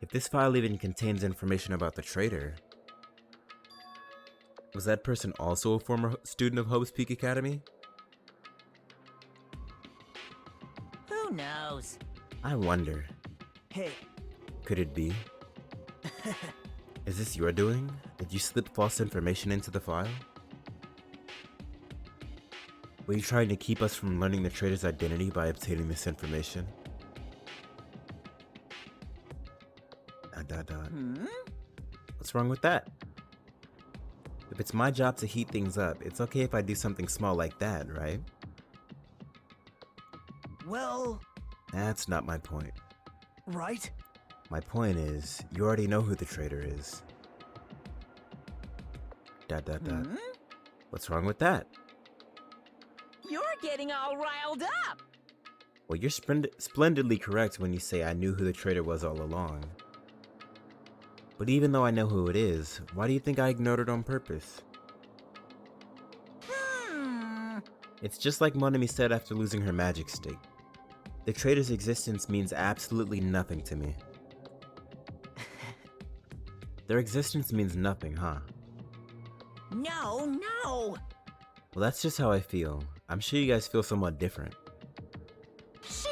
If this file even contains information about the traitor, was that person also a former student of Hope's Peak Academy? Who knows? I wonder. hey, Could it be? Is this your doing? Did you slip false information into the file? Were you trying to keep us from learning the traitor's identity by obtaining this information? ... Hmm? What's wrong with that? If it's my job to heat things up, it's okay if I do something small like that, right? well, That's not my point. right? My point is, you already know who the traitor is. ... Hmm? What's wrong with that? You're getting all riled up. Well, you're splendidly correct when you say I knew who the traitor was all along. But even though I know who it is, why do you think I ignored it on purpose? It's just like Monami said after losing her magic stick. The traitor's existence means absolutely nothing to me. Their existence means nothing, huh? No, no. Well, that's just how I feel. I'm sure you guys feel somewhat different. Shing!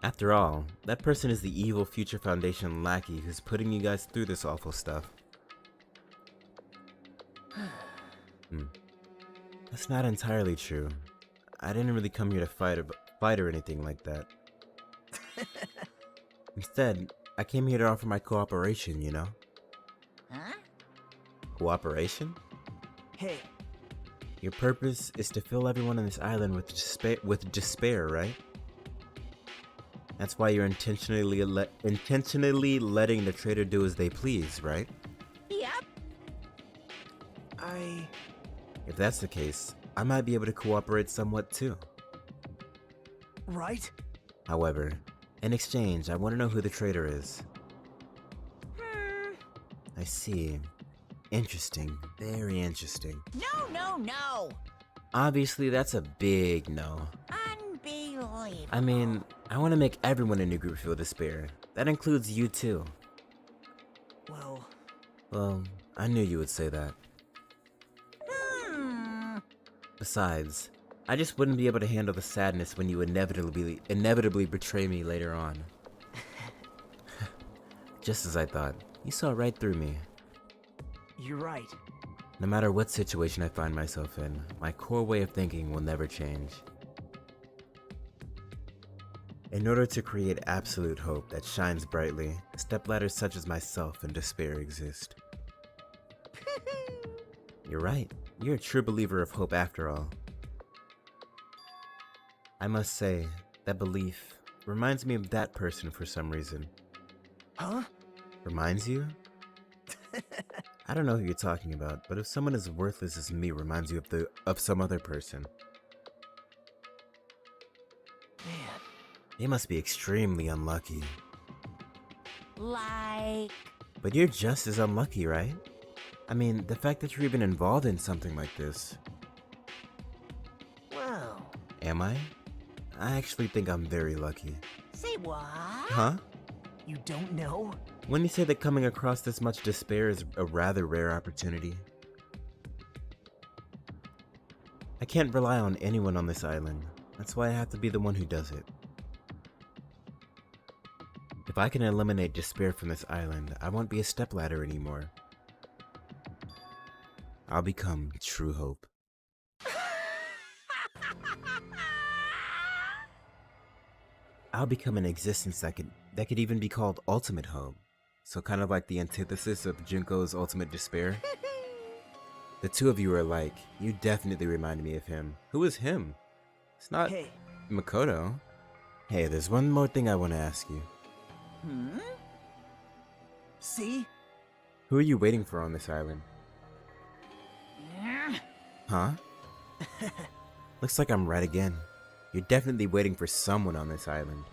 After all, that person is the evil Future Foundation lackey who's putting you guys through this awful stuff. That's not entirely true. I didn't really come here to fight or anything like that. Instead, I came here to offer my cooperation, you know? Huh? Cooperation? Hey, Your purpose is to fill everyone on this island with despair, right? That's why you're intentionally letting the traitor do as they please, right? Yep. If that's the case, I might be able to cooperate somewhat too. right? However, in exchange, I want to know who the traitor is. I see. Interesting. Very interesting. No, no, no. Obviously, that's a big no. Unbelievable. unbelievable. I mean, I want to make everyone in your group feel despair. That includes you too. Well, I knew you would say that. Besides, I just wouldn't be able to handle the sadness when you inevitably betray me later on. Just as I thought. You saw right through me. You're right. No matter what situation I find myself in, my core way of thinking will never change. In order to create absolute hope that shines brightly, stepladders such as myself and despair exist. You're right. You're a true believer of hope after all. I must say, that belief reminds me of that person for some reason. Huh? Reminds you? I don't know who you're talking about, but if someone as worthless as me reminds you of some other person, Man. they must be extremely unlucky. Like... But you're just as unlucky, right? I mean, the fact that you're even involved in something like this. Well... Am I? I actually think I'm very lucky. Say what? Huh? You don't know? When you say that coming across this much despair is a rather rare opportunity. I can't rely on anyone on this island. That's why I have to be the one who does it. If I can eliminate despair from this island, I won't be a stepladder anymore. I'll become true hope. I'll become an existence that could even be called ultimate hope. So kind of like the antithesis of Junko's ultimate despair. The two of you are alike. You definitely remind me of him. Who is him? It's not Hey. Makoto. Hey, there's one more thing I want to ask you. See? Who are you waiting for on this island? Huh? Looks like I'm right again. You're definitely waiting for someone on this island.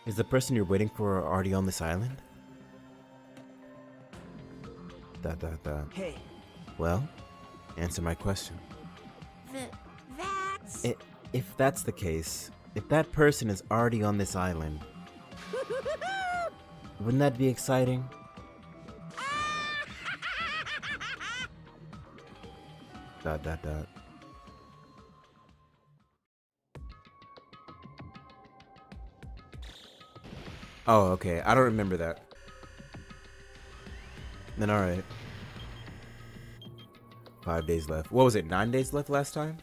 Is the person you're waiting for already on this island? Hey. Well, answer my question. That's... If that's the case, if that person is already on this island, wouldn't that be exciting? Oh, okay. I don't remember that. Then alright. 5 days left. What was it? 9 days left last time?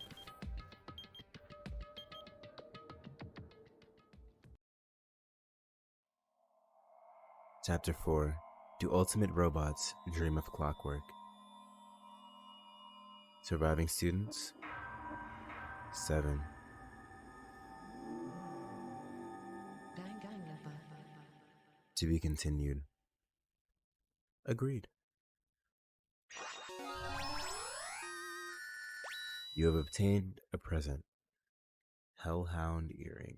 Chapter 4. Do ultimate robots dream of clockwork? Surviving students? 7. To be continued. Agreed. You have obtained a present. Hellhound earring.